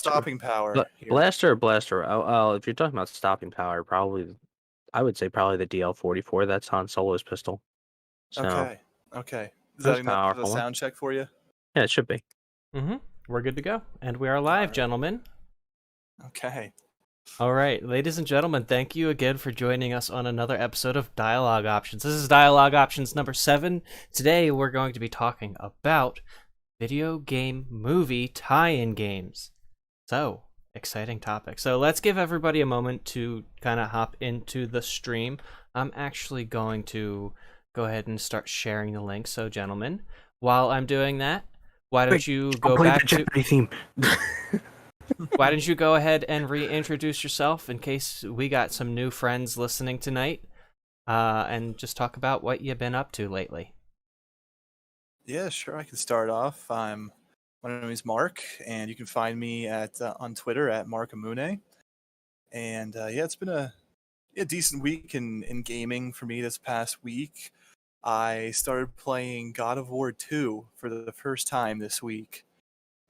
stopping power here. Blaster. Oh, if you're talking about stopping power, I would say probably the DL-44. That's Han Solo's pistol. So Okay. Is that's that enough of a powerful. sound check for you? Yeah, it should be. We're good to go, and we are live, right. gentlemen. Okay. All right, ladies and gentlemen, thank you again for joining us on another episode of Dialogue Options. This is Dialogue Options number 7. Today, we're going to be talking about video game movie tie-in games. So, exciting topic. So let's give everybody a moment to kind of hop into the stream. I'm actually going to go ahead and start sharing the link. So, gentlemen, while I'm doing that, why don't you go back to theme? Why don't you go ahead and reintroduce yourself in case we got some new friends listening tonight, and just talk about what you've been up to lately. Yeah, sure. I can start off. My name is Mark, and you can find me at on Twitter at Marcamune. And yeah, it's been a decent week in gaming for me this past week. I started playing God of War 2 for the first time this week,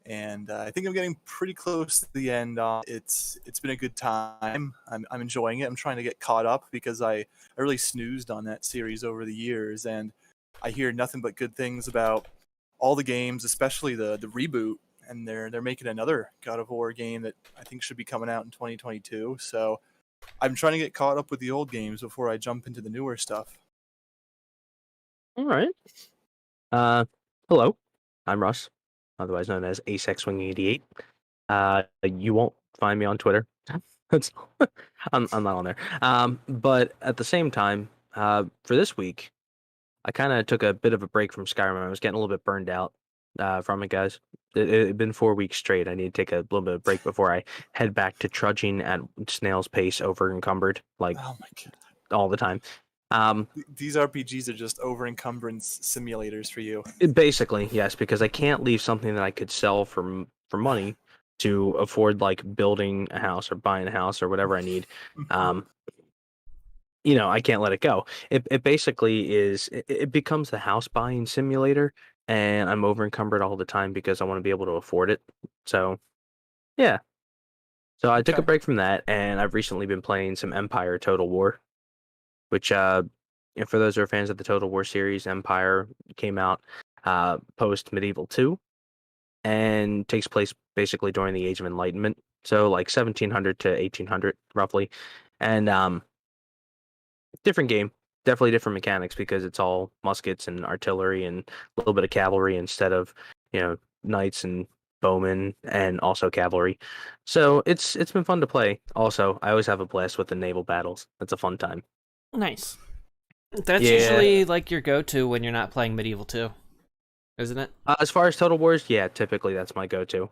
and I think I'm getting pretty close to the end. It's been a good time. I'm enjoying it. I'm trying to get caught up because I really snoozed on that series over the years, and I hear nothing but good things about all the games, especially the reboot. And they're making another God of War game that I think should be coming out in 2022. So I'm trying to get caught up with the old games before I jump into the newer stuff. All right. Hello. I'm Russ, otherwise known as ASEXWing88. You won't find me on Twitter. I'm not on there. But at the same time, for this week, I kind of took a bit of a break from Skyrim. I was getting a little bit burned out from it, guys. It'd been 4 weeks straight. I need to take a little bit of break before I head back to trudging at snail's pace, over encumbered, like Oh my god, all the time. these RPGs are just over encumbrance simulators for you. Basically, yes, because I can't leave something that I could sell for money to afford like building a house or buying a house or whatever I need. I can't let it go. It basically is. It becomes the house buying simulator, and I'm over encumbered all the time because I want to be able to afford it. So, yeah. So I took a Okay. break from that, and I've recently been playing some Empire Total War, which for those who are fans of the Total War series, Empire came out post Medieval 2 and takes place basically during the Age of Enlightenment, so like 1700 to 1800 roughly, and different game, definitely different mechanics because it's all muskets and artillery and a little bit of cavalry instead of knights and bowmen and also cavalry. So it's been fun to play. Also, I always have a blast with the naval battles. That's a fun time. Nice. That's Yeah. usually like your go-to when you're not playing Medieval 2, isn't it? As far as Total Wars, yeah, typically that's my go-to.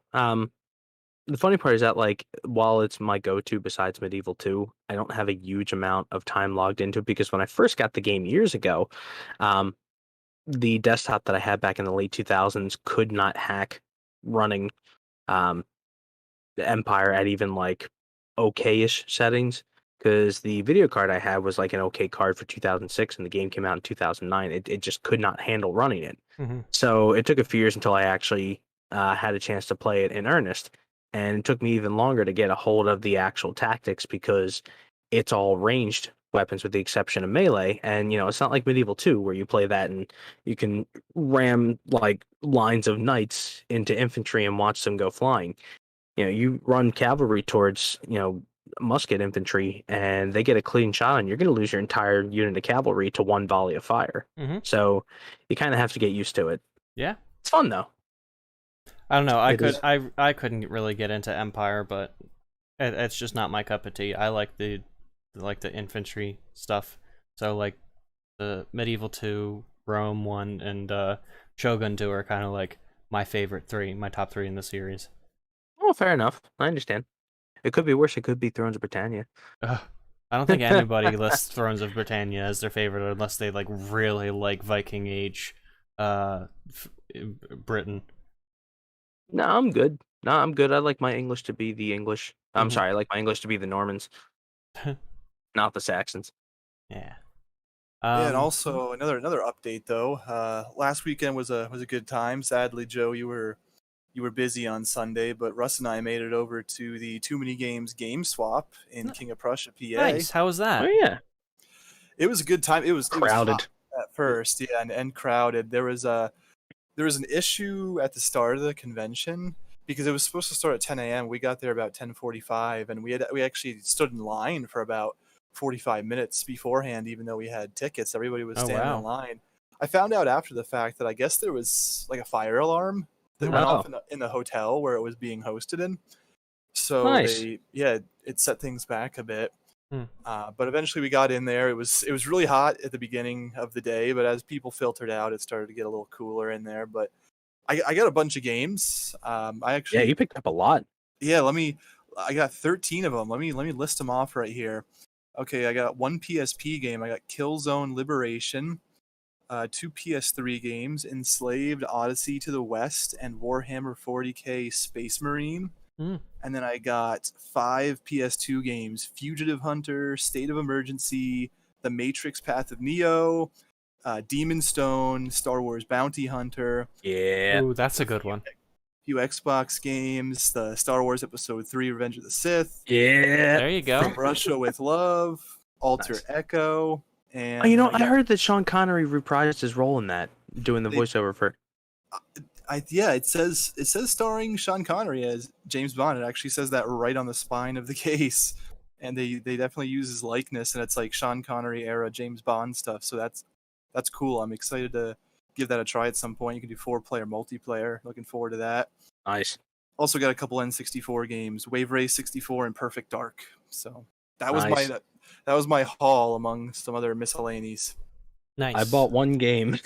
The funny part is that, like, while it's my go-to besides Medieval 2, I don't have a huge amount of time logged into it because when I first got the game years ago, the desktop that I had back in the late 2000s could not hack running the Empire at even like okay-ish settings because the video card I had was like an okay card for 2006 and the game came out in 2009. It just could not handle running it. So it took a few years until I actually had a chance to play it in earnest. And it took me even longer to get a hold of the actual tactics because it's all ranged weapons with the exception of melee. And, it's not like Medieval 2 where you play that and you can ram like lines of knights into infantry and watch them go flying. You run cavalry towards, musket infantry and they get a clean shot and you're going to lose your entire unit of cavalry to one volley of fire. So you kind of have to get used to it. Yeah. It's fun though. I don't know. I couldn't really get into Empire, but it's just not my cup of tea. I like the infantry stuff. So like the Medieval 2, Rome 1, and Shogun 2 are kind of like my favorite 3, my top 3 in the series. Oh, fair enough. I understand. It could be worse. It could be Thrones of Britannia. I don't think anybody lists Thrones of Britannia as their favorite unless they like really like Viking Age, Britain. No, I'm good. I like my English to be the English. I'm sorry, I like my English to be the Normans, not the Saxons. Yeah. Yeah, and also another update though. Last weekend was a good time. Sadly, Joe, you were you were busy on Sunday, but Russ and I made it over to the Too Many Games game swap in King of Prussia, PA. Nice. How was that? Oh yeah, It was a good time. It was crowded. hot at first, yeah, and crowded. There was an issue at the start of the convention because it was supposed to start at 10 a.m. We got there about 10:45, and we actually stood in line for about 45 minutes beforehand, even though we had tickets. Everybody was standing in line. I found out after the fact that I guess there was like a fire alarm that went off in the hotel where it was being hosted in. So Nice. it set things back a bit. But eventually we got in there. It was really hot at the beginning of the day, but as people filtered out, it started to get a little cooler in there. But I got a bunch of games. You picked up a lot. Yeah, I got 13 of them. Let me list them off right here. Okay, I got one PSP game. I got Killzone Liberation, 2 PS3 games, Enslaved, Odyssey to the West, and Warhammer 40K Space Marine. And then I got 5 PS2 games: Fugitive Hunter, State of Emergency, The Matrix Path of Neo, Demon Stone, Star Wars Bounty Hunter. Yeah. Ooh, that's a good one. A few Xbox games, the Star Wars Episode 3 Revenge of the Sith. Yeah. There you go. From Russia with Love, Alter Echo. And I heard that Sean Connery reprised his role in that, doing the voiceover for. It says starring Sean Connery as James Bond. It actually says that right on the spine of the case, and they definitely use his likeness, and it's like Sean Connery era James Bond stuff. So that's cool. I'm excited to give that a try at some point. You can do 4-player multiplayer. Looking forward to that. Nice. Also got a couple N64 games: Wave Race 64 and Perfect Dark. So that was my haul among some other miscellanies. Nice. I bought one game.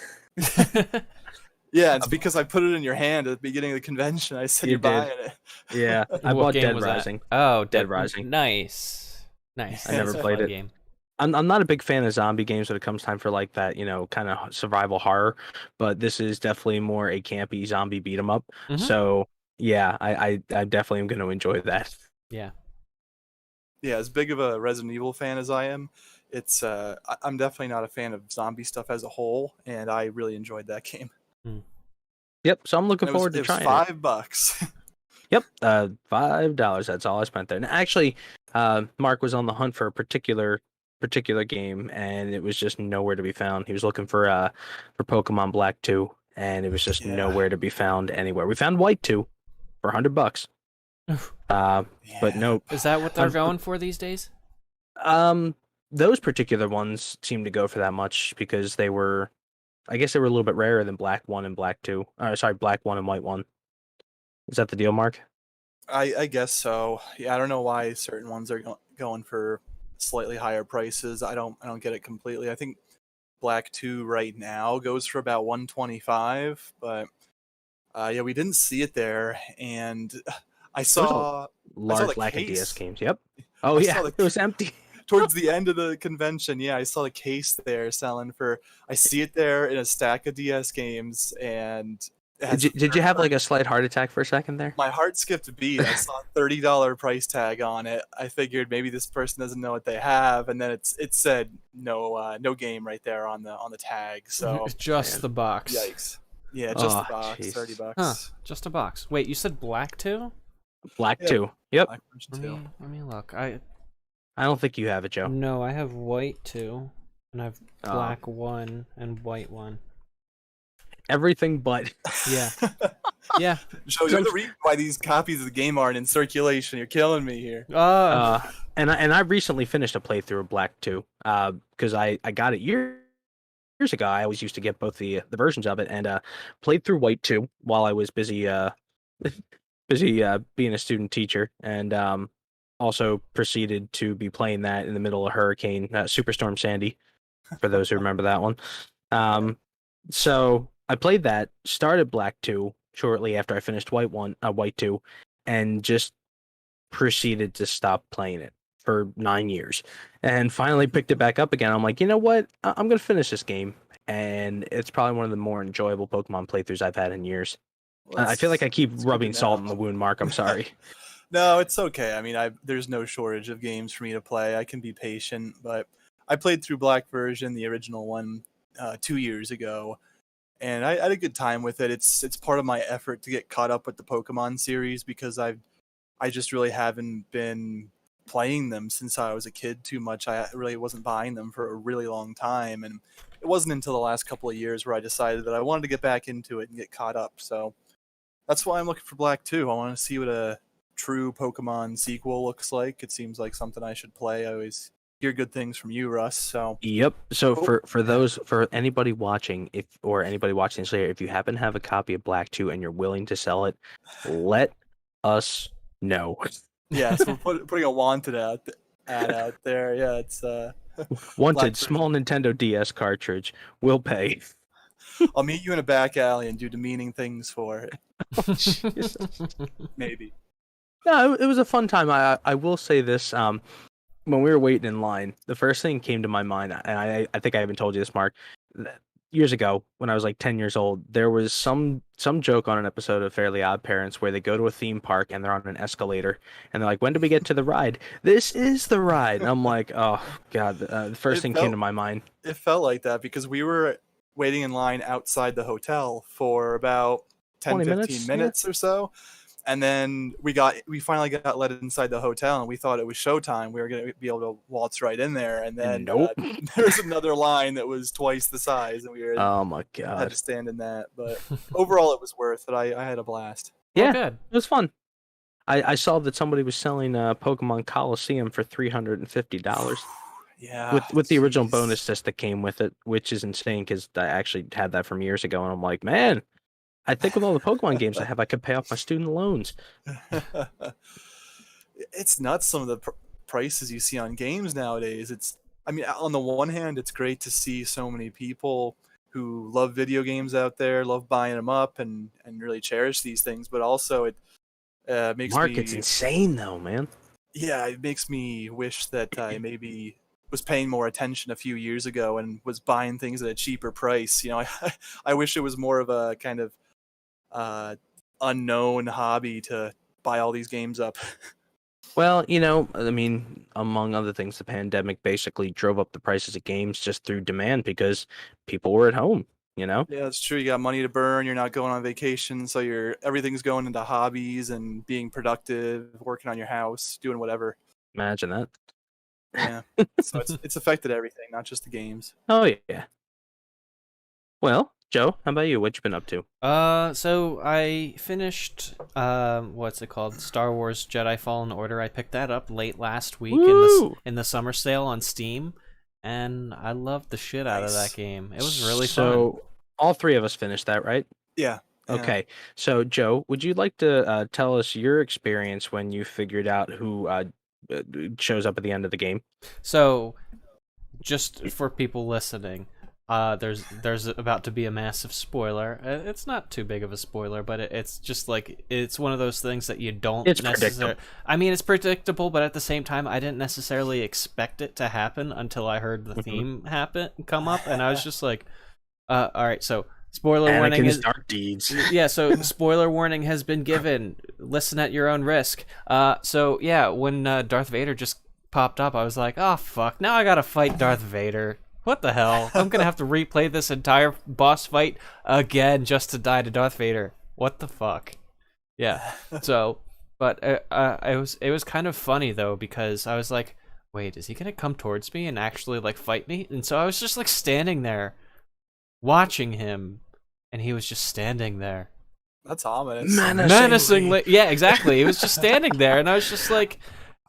Yeah, it's because I put it in your hand at the beginning of the convention. I said you're buying it. Yeah, I bought Dead Rising. Oh, Dead Rising. Nice. I never played it. Game. I'm not a big fan of zombie games when it comes time for like that, kind of survival horror. But this is definitely more a campy zombie beat 'em up. Mm-hmm. So yeah, I definitely am going to enjoy that. Yeah. Yeah, as big of a Resident Evil fan as I am, it's I'm definitely not a fan of zombie stuff as a whole, and I really enjoyed that game. Yep, so I'm looking forward to trying it. $5. Yep, $5. That's all I spent there. And actually, Mark was on the hunt for a particular game, and it was just nowhere to be found. He was looking for Pokemon Black 2, and it was just nowhere to be found anywhere. We found White 2 for $100. But nope. Is that what they're going for these days? Those particular ones seem to go for that much because I guess they were a little bit rarer than Black 1 and Black 2. Black 1 and White 1. Is that the deal, Mark? I guess so. Yeah, I don't know why certain ones are going for slightly higher prices. I don't get it completely. I think Black 2 right now goes for about $125, but we didn't see it there, and I saw large lack of DS games. Yep. Oh yeah, it was empty. Towards the end of the convention, I saw the case there selling for. I see it there in a stack of DS games, and did you have like a slight heart attack for a second there? My heart skipped a beat. I saw a $30 price tag on it. I figured maybe this person doesn't know what they have, and then it said no game right there on the tag. So it's just the box. Yikes! Yeah, just the box. Geez. $30. Huh, just a box. Wait, you said Black 2? Black 2. Yep. Black 2. Let me look. I don't think you have it, Joe. No, I have White 2, and I have Black 1 and White 1. Everything but. Yeah. Yeah. Joe, you're the reason why these copies of the game aren't in circulation. You're killing me here. And I recently finished a playthrough of Black 2 because I got it years ago. I always used to get both the versions of it, and played through White 2 while I was busy being a student teacher, and also proceeded to be playing that in the middle of Hurricane Superstorm Sandy, for those who remember that one. So I played that, started Black 2 shortly after I finished White 2, and just proceeded to stop playing it for 9 years, and finally picked it back up again. I'm like, you know what? I'm going to finish this game, and it's probably one of the more enjoyable Pokemon playthroughs I've had in years. I feel like I keep rubbing salt in the wound, Mark. I'm sorry. No, it's okay. I mean, there's no shortage of games for me to play. I can be patient, but I played through Black version, the original one, 2 years ago, and I had a good time with it. It's part of my effort to get caught up with the Pokemon series because I just really haven't been playing them since I was a kid too much. I really wasn't buying them for a really long time, and it wasn't until the last couple of years where I decided that I wanted to get back into it and get caught up. So that's why I'm looking for Black 2. I want to see what a true Pokemon sequel looks like. It seems like something I should play. I always hear good things from you, Russ. So Yep. So Oh, for anybody watching, anybody watching this later, if you happen to have a copy of Black 2 and you're willing to sell it, let us know. yeah, so we're putting a wanted ad out there. Yeah, it's Wanted Black small Nintendo DS cartridge. Will pay. I'll meet you in a back alley and do demeaning things for it. Jesus. Maybe. No, it was a fun time. I will say this. When we were waiting in line, the first thing came to my mind, and I think I even told you this, Mark. Years ago, when I was like 10 years old, there was some joke on an episode of Fairly Odd Parents where they go to a theme park and they're on an escalator, and they're like, "When do we get to the ride?" This is the ride. And I'm like, oh god. The first thing came to my mind. It felt like that because we were waiting in line outside the hotel for about 10, 20 15 minutes or so. And then we finally got let inside the hotel, and we thought it was showtime. We were going to be able to waltz right in there, and then Nope. there was another line that was twice the size, and we were Oh my had god. to stand in that. But overall, it was worth it. I had a blast. Yeah, good. it was fun. I saw that somebody was selling Pokemon Coliseum for $350. Yeah, With the original jeez. bonus disc that came with it, which is insane because I actually had that from years ago, and I'm like, man, I think with all the Pokemon games I have, I could pay off my student loans. It's nuts, some of the prices you see on games nowadays. I mean, on the one hand, it's great to see so many people who love video games out there, love buying them up, and really cherish these things. But also, it makes Mark, me it's insane though, man. yeah, it makes me wish that I maybe was paying more attention a few years ago and was buying things at a cheaper price. You know, I wish it was more of a kind of unknown hobby to buy all these games up. Well, I mean, among other things, the pandemic basically drove up the prices of games just through demand because people were at home, Yeah, it's true. You got money to burn. You're not going on vacation, so everything's going into hobbies and being productive, working on your house, doing whatever. Imagine that. Yeah. So it's affected everything, not just the games. Oh, yeah. Well, Joe, how about you? What you been up to? So I finished what's it called? Star Wars Jedi Fallen Order. I picked that up late last week in the summer sale on Steam, and I loved the shit out of that game. It was really fun. So all three of us finished that, right? Yeah. Okay. So Joe, would you like to tell us your experience when you figured out who shows up at the end of the game? So, just for people listening, there's about to be a massive spoiler. It's not too big of a spoiler, but it's just like it's one of those things that you don't necessarily. I mean, it's predictable, but at the same time, I didn't necessarily expect it to happen until I heard the theme come up, and I was just like, all right, so. Spoiler warning is dark deeds. Yeah, so spoiler warning has been given. Listen at your own risk. So yeah, when Darth Vader just popped up, I was like, oh fuck, now I gotta fight Darth Vader. What the hell? I'm gonna have to replay this entire boss fight again just to die to Darth Vader. What the fuck? Yeah. So, but it was kind of funny though because I was like, wait, is he gonna come towards me and actually like fight me? And so I was just like standing there, watching him. And he was just standing there. That's ominous. Menacingly. Yeah, exactly. He was just standing there, and I was just like,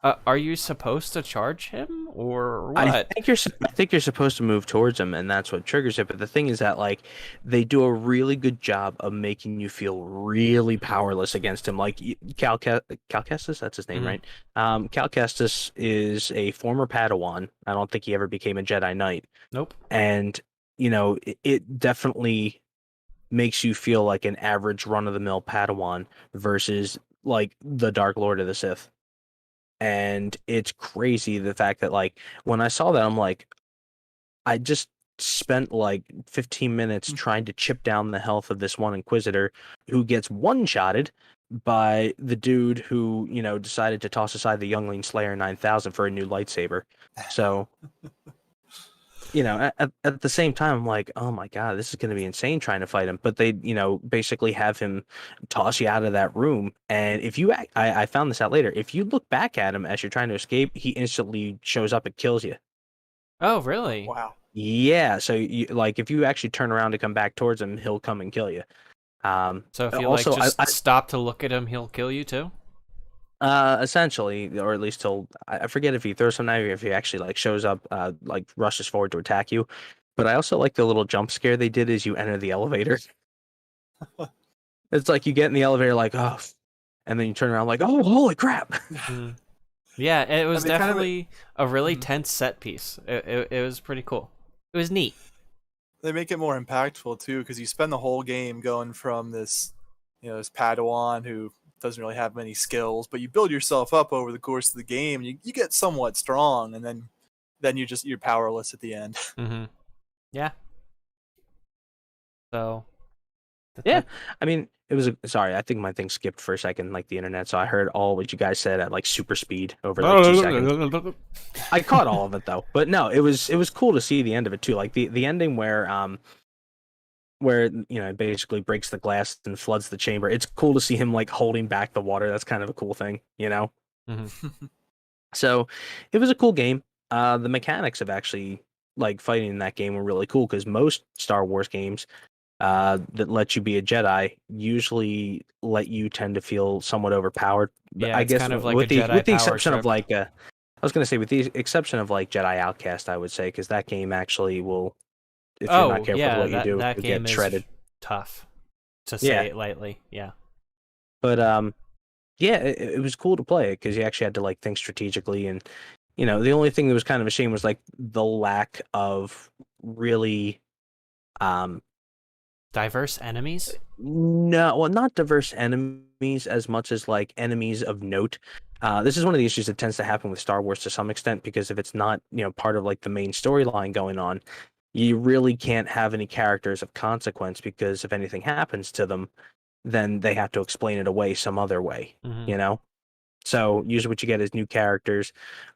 are you supposed to charge him, or what? I think you're supposed to move towards him, and that's what triggers it. But the thing is that, like, they do a really good job of making you feel really powerless against him. Like, Cal Kestis, that's his name, right? Cal Kestis is a former Padawan. I don't think he ever became a Jedi Knight. Nope. And, it definitely makes you feel like an average run-of-the-mill Padawan versus like the Dark Lord of the Sith. And it's crazy the fact that like when I saw that, I'm like, I just spent like 15 minutes trying to chip down the health of this one Inquisitor who gets one-shotted by the dude who, decided to toss aside the Youngling Slayer 9000 for a new lightsaber. So at the same time, I'm like, oh my God, this is going to be insane trying to fight him. But they, basically have him toss you out of that room. And if you, I found this out later, if you look back at him as you're trying to escape, he instantly shows up and kills you. Oh, Oh, really? wow. Yeah. So like, if you actually turn around to come back towards him, he'll come and kill you. So if you like Also, just stop to look at him, he'll kill you too? essentially, or at least I forget if he throws some knife or if he actually like shows up, like rushes forward to attack you. But I also like the little jump scare they did as you enter the elevator. It's like you get in the elevator like, oh, and then you turn around like, oh, holy crap. Mm. Yeah, it was they kind of- definitely a really Mhm. tense set piece. It was pretty cool. It was neat. They make it more impactful too, because you spend the whole game going from this, this Padawan who doesn't really have many skills, but you build yourself up over the course of the game. And you get somewhat strong, and then you're powerless at the end. Mm-hmm. Yeah. So. Yeah, I mean, sorry, I think my thing skipped for a second, like the internet, so I heard all what you guys said at like super speed over like 2 seconds. I caught all of it though, but no, it was cool to see the end of it too, like the ending where it basically breaks the glass and floods the chamber. It's cool to see him like holding back the water. That's kind of a cool thing, Mm-hmm. So it was a cool game. The mechanics of actually like fighting in that game were really cool because most Star Wars games that let you be a Jedi usually let you tend to feel somewhat overpowered. Yeah, I it's guess kind of like with a the Jedi with the power exception of trip. like I was gonna say with the exception of like Jedi Outcast, I would say because that game actually will, if you're not Oh, careful with yeah, what you do, that you'll game get is shredded. tough, to Yeah, say it lightly. Yeah. but yeah, it was cool to play it because you actually had to like think strategically, and the only thing that was kind of a shame was like the lack of really um Diverse enemies? no, well, not diverse enemies as much as like enemies of note. This is one of the issues that tends to happen with Star Wars to some extent because if it's not, part of like the main storyline going on, you really can't have any characters of consequence because if anything happens to them, then they have to explain it away some other way, Mm-hmm. you know? So usually what you get is new characters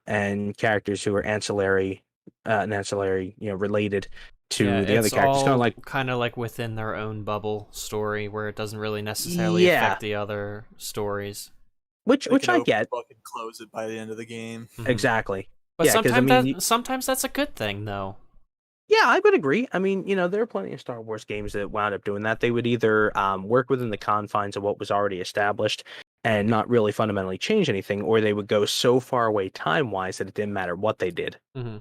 and characters who are ancillary, related Yeah, to the other it's characters. Kind of all like, kind of like within their own bubble story where it doesn't really necessarily yeah, affect the other stories. which They which can I open get. the book and close it by the end of the game. Mm-hmm. Exactly. But Yeah, because I mean, sometimes that's a good thing, though. yeah, I would agree. I mean, there are plenty of Star Wars games that wound up doing that. They would either work within the confines of what was already established and not really fundamentally change anything, or they would go so far away time-wise that it didn't matter what they did. Mm-hmm.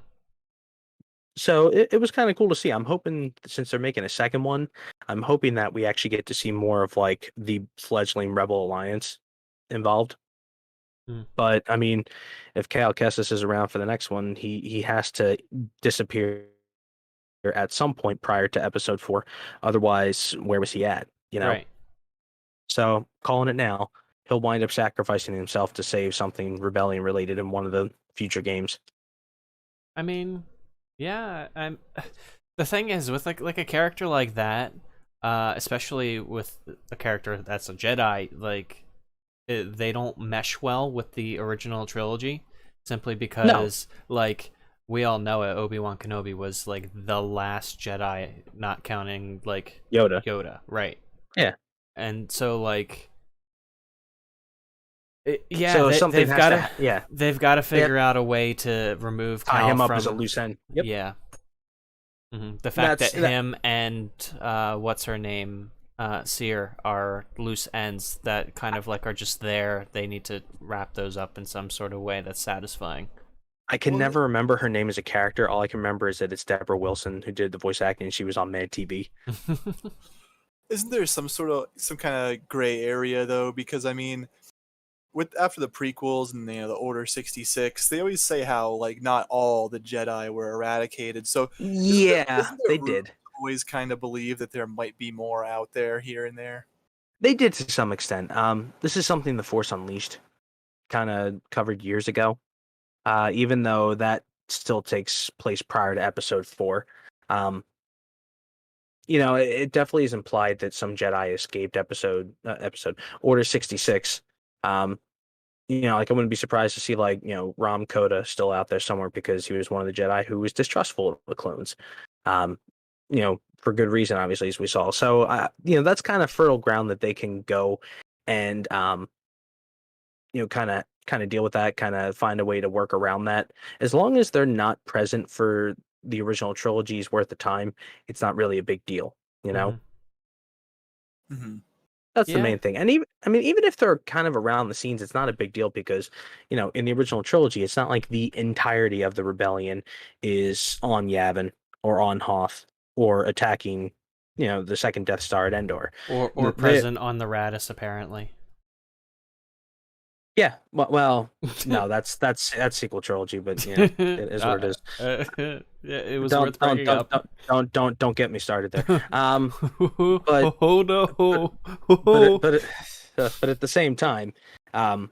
So it was kind of cool to see. I'm hoping, since they're making a second one, I'm hoping that we actually get to see more of like the fledgling Rebel Alliance involved. Mm. But I mean, if Cal Kestis is around for the next one, he has to disappear at some point prior to episode 4. Otherwise, where was he at? Right. So calling it now, he'll wind up sacrificing himself to save something rebellion related in one of the future games. I mean, yeah, I'm the thing is with like a character like that, especially with a character that's a Jedi, like they don't mesh well with the original trilogy simply No, because like we all know it, Obi-Wan Kenobi was like the last Jedi, not counting like Yoda. Yoda, right? Yeah. And so like yeah, So something they've has got to, yeah, they've got to figure out a way to remove tie Cal him up from as a loose end. Yep. yeah. The fact That's that him and what's her name, Seer are loose ends that kind of like are just there. They need to wrap those up in some sort of way that's satisfying. I can Well, never remember her name as a character. All I can remember is that it's Deborah Wilson who did the voice acting. And she was on Mad TV. Isn't there some kind of gray area though? Because I mean, with after the prequels and the Order 66, they always say how like not all the Jedi were eradicated. So Yeah, isn't there they room did. to always kind of believe that there might be more out there here and there? They did to some extent. This is something the Force Unleashed kind of covered years ago. Even though that still takes place prior to Episode 4. It definitely is implied that some Jedi escaped episode Order 66. like I wouldn't be surprised to see like, Ram Koda still out there somewhere because he was one of the Jedi who was distrustful of the clones. Um, for good reason, obviously, as we saw. So, that's kind of fertile ground that they can go and, kind of deal with that, kind of find a way to work around that. As long as they're not present for the original trilogy's worth of time, it's not really a big deal, you know? Mm-hmm. That's the Yeah. main thing. And even if they're kind of around the scenes, it's not a big deal because, in the original trilogy, it's not like the entirety of the rebellion is on Yavin or on Hoth or attacking, the second Death Star at Endor. Or present on the Radis, apparently. Yeah, well, no, that's sequel trilogy, but it is what it is. Yeah, it was worth bringing up. Don't get me started there. But oh no. but at the same time, the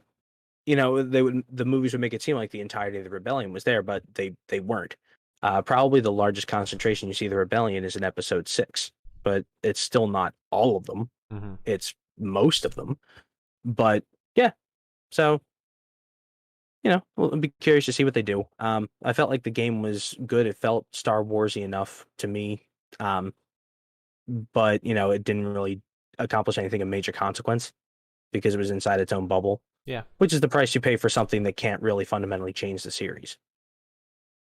movies would make it seem like the entirety of the rebellion was there, but they weren't. Probably the largest concentration you see of the rebellion is in Episode 6, but it's still not all of them. Mm-hmm. It's most of them, but yeah. So, we'll be curious to see what they do. I felt like the game was good. It felt Star Warsy enough to me. But it didn't really accomplish anything of major consequence because it was inside its own bubble. Yeah. Which is the price you pay for something that can't really fundamentally change the series.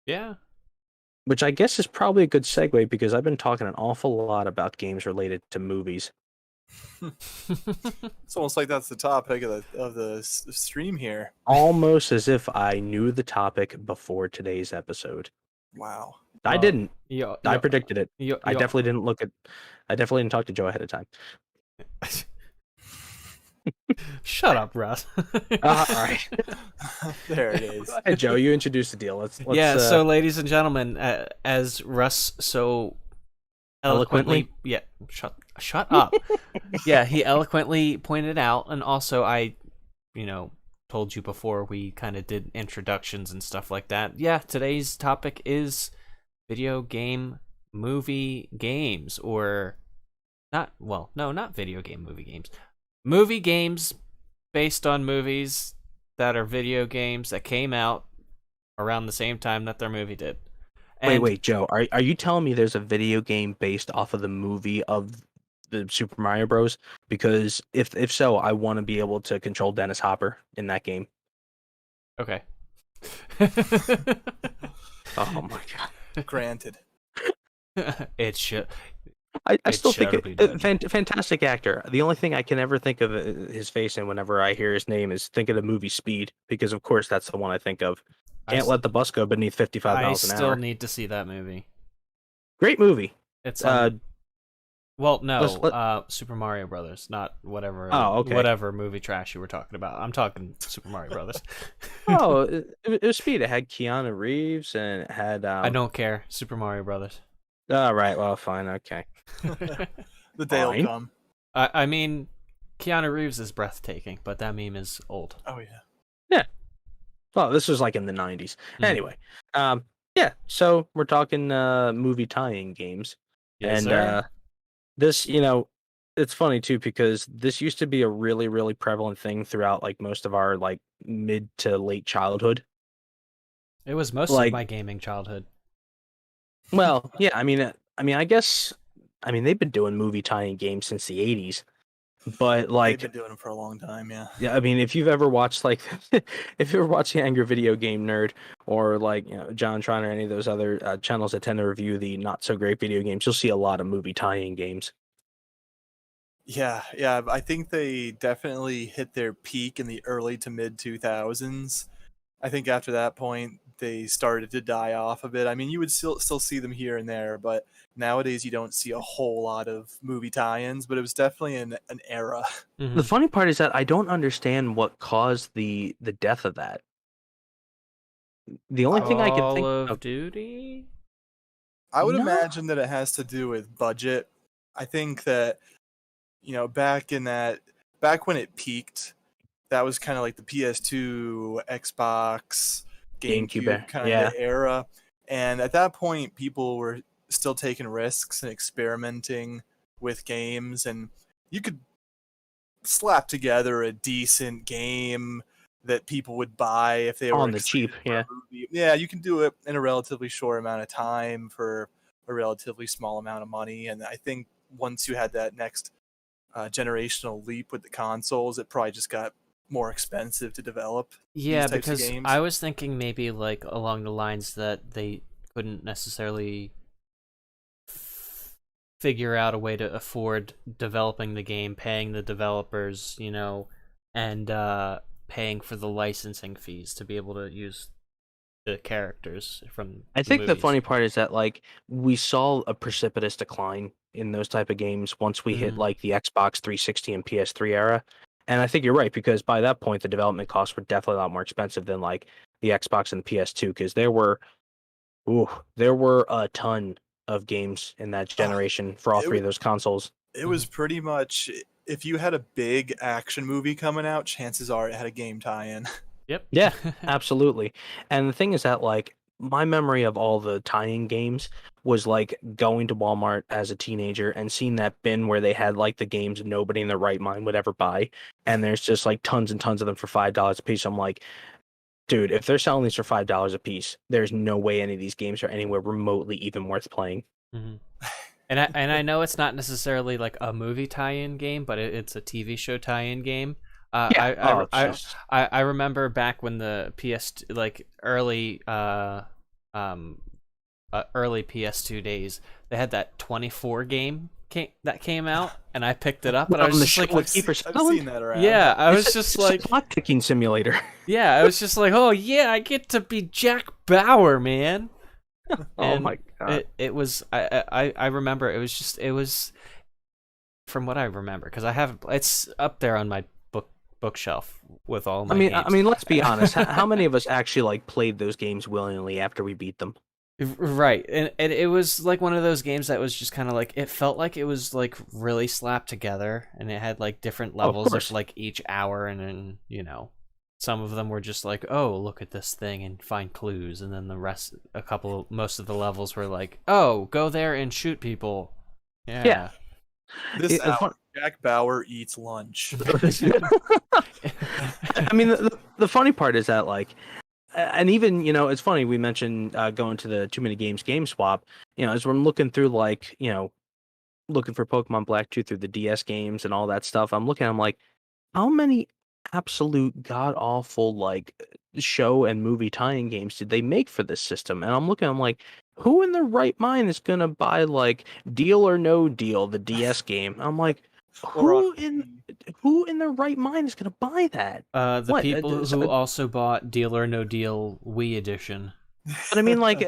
Yeah. Which I guess is probably a good segue because I've been talking an awful lot about games related to movies. It's almost like that's the topic of the stream here. Almost as if I knew the topic before today's episode. Wow. I didn't. I I predicted it. I definitely didn't I definitely didn't talk to Joe ahead of time. Shut up, Russ. All right. There it is. Hey, Joe, you introduced the deal. Let's so ladies and gentlemen, as Russ so eloquently shut up. Yeah, he eloquently pointed out, and also I, told you before we kind of did introductions and stuff like that. Yeah, today's topic is video game movie games, or not video game movie games. Movie games based on movies that are video games that came out around the same time that their movie did. And wait, Joe, are you telling me there's a video game based off of the movie of the Super Mario Bros? Because if so, I want to be able to control Dennis Hopper in that game. Okay. Oh my god. Granted. It should. I still think fantastic actor. The only thing I can ever think of his face in whenever I hear his name is think of the movie Speed, because of course that's the one I think of. Can't let the bus go beneath 55 miles an hour. I still need to see that movie. Great movie. It's Super Mario Brothers, not whatever. Oh, okay. Whatever movie trash you were talking about. I'm talking Super Mario Brothers. It was Speed. It had Keanu Reeves and it had. I don't care. Super Mario Brothers. All right. Well, fine. Okay. The day will come. I mean, Keanu Reeves is breathtaking, but that meme is old. Oh yeah. Yeah. Well, this was like in the 90s. Anyway, yeah. So we're talking movie tie-in games, Yes, and sir. this, it's funny too because this used to be a really, really prevalent thing throughout like most of our like mid to late childhood. It was most of my gaming childhood. Well, yeah. I mean, I guess, they've been doing movie tie-in games since the 80s. But like they've been doing it for a long time, yeah. Yeah, I mean, if you've ever watched like, if you're watching Angry Video Game Nerd or like John Tron or any of those other channels that tend to review the not so great video games, you'll see a lot of movie tie-in games. Yeah. I think they definitely hit their peak in the early to mid 2000s. I think after that point they started to die off a bit. I mean, you would still see them here and there, but nowadays you don't see a whole lot of movie tie-ins, but it was definitely an era. Mm-hmm. The funny part is that I don't understand what caused the death of that. The only thing I can think Call of Duty? I would imagine that it has to do with budget. I think that back when it peaked, that was kind of like the PS2, Xbox, GameCube kind of era. And at that point, people were still taking risks and experimenting with games, and you could slap together a decent game that people would buy if they were On the excited cheap, for a yeah. movie. Yeah, you can do it in a relatively short amount of time for a relatively small amount of money. And I think once you had that next generational leap with the consoles, it probably just got more expensive to develop Yeah, these types of because games. I was thinking maybe like along the lines that they couldn't necessarily figure out a way to afford developing the game, paying the developers, and paying for the licensing fees to be able to use the characters from I the think the movies. funny part is that like we saw a precipitous decline in those type of games once we hit like the Xbox 360 and PS3 era. And I think you're right, because by that point the development costs were definitely a lot more expensive than like the Xbox and the PS2, because there were a ton of games in that generation for all it three w- of those consoles. It was pretty much, if you had a big action movie coming out, chances are it had a game tie-in. Yep. Yeah, absolutely. And the thing is that like my memory of all the tie-in games was like going to Walmart as a teenager and seeing that bin where they had like the games nobody in their right mind would ever buy, and there's just like tons and tons of them for $5 a piece. I'm like, dude, if they're selling these for $5 a piece, there's no way any of these games are anywhere remotely even worth playing. Mm-hmm. And I know it's not necessarily like a movie tie-in game, but it's a TV show tie-in game. Yeah. I remember back when the early early PS2 days, they had that 24 game that came out, and I picked it up, and I was just like, I've seen that around. yeah, I was just it's like, a clock ticking simulator. yeah, I was just like, oh yeah, I get to be Jack Bauer, man. Oh my god! It was I remember it was from what I remember, because it's up there on my bookshelf with all my games. I mean, let's be honest. How many of us actually like played those games willingly after we beat them? Right, and it was like one of those games that was just kind of like, it felt like it was like really slapped together, and it had like different levels of like each hour, and then some of them were just like, oh, look at this thing and find clues, and then the rest, most of the levels were like, oh, go there and shoot people. Yeah. This hour, Jack Bauer eats lunch. I mean, the funny part is that like, and even it's funny we mentioned going to the Too Many Games game swap. As we're looking through like looking for Pokemon Black 2 through the DS games and all that stuff, I'm like, how many absolute god awful like show and movie tie-in games did they make for this system? And I'm like, who in their right mind is gonna buy like Deal or No Deal, the DS game? I'm like, who in their right mind is gonna buy that? The people who also bought Deal or No Deal Wii edition. But I mean, like,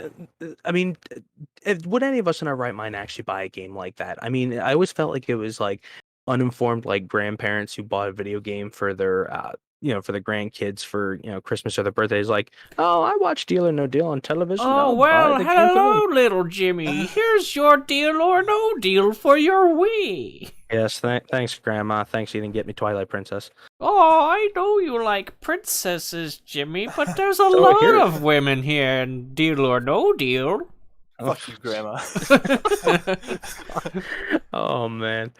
would any of us in our right mind actually buy a game like that? I mean, I always felt like it was like uninformed like grandparents who bought a video game for their for the grandkids for Christmas or their birthdays, like, oh, I watched Deal or No Deal on television. Oh, well, hello, little Jimmy. Here's your Deal or No Deal for your Wii. Yes, thanks, Grandma. Thanks, you didn't get me Twilight Princess. Oh, I know you like princesses, Jimmy, but there's a lot of women here in Deal or No Deal. Fuck you, Grandma. Oh, man.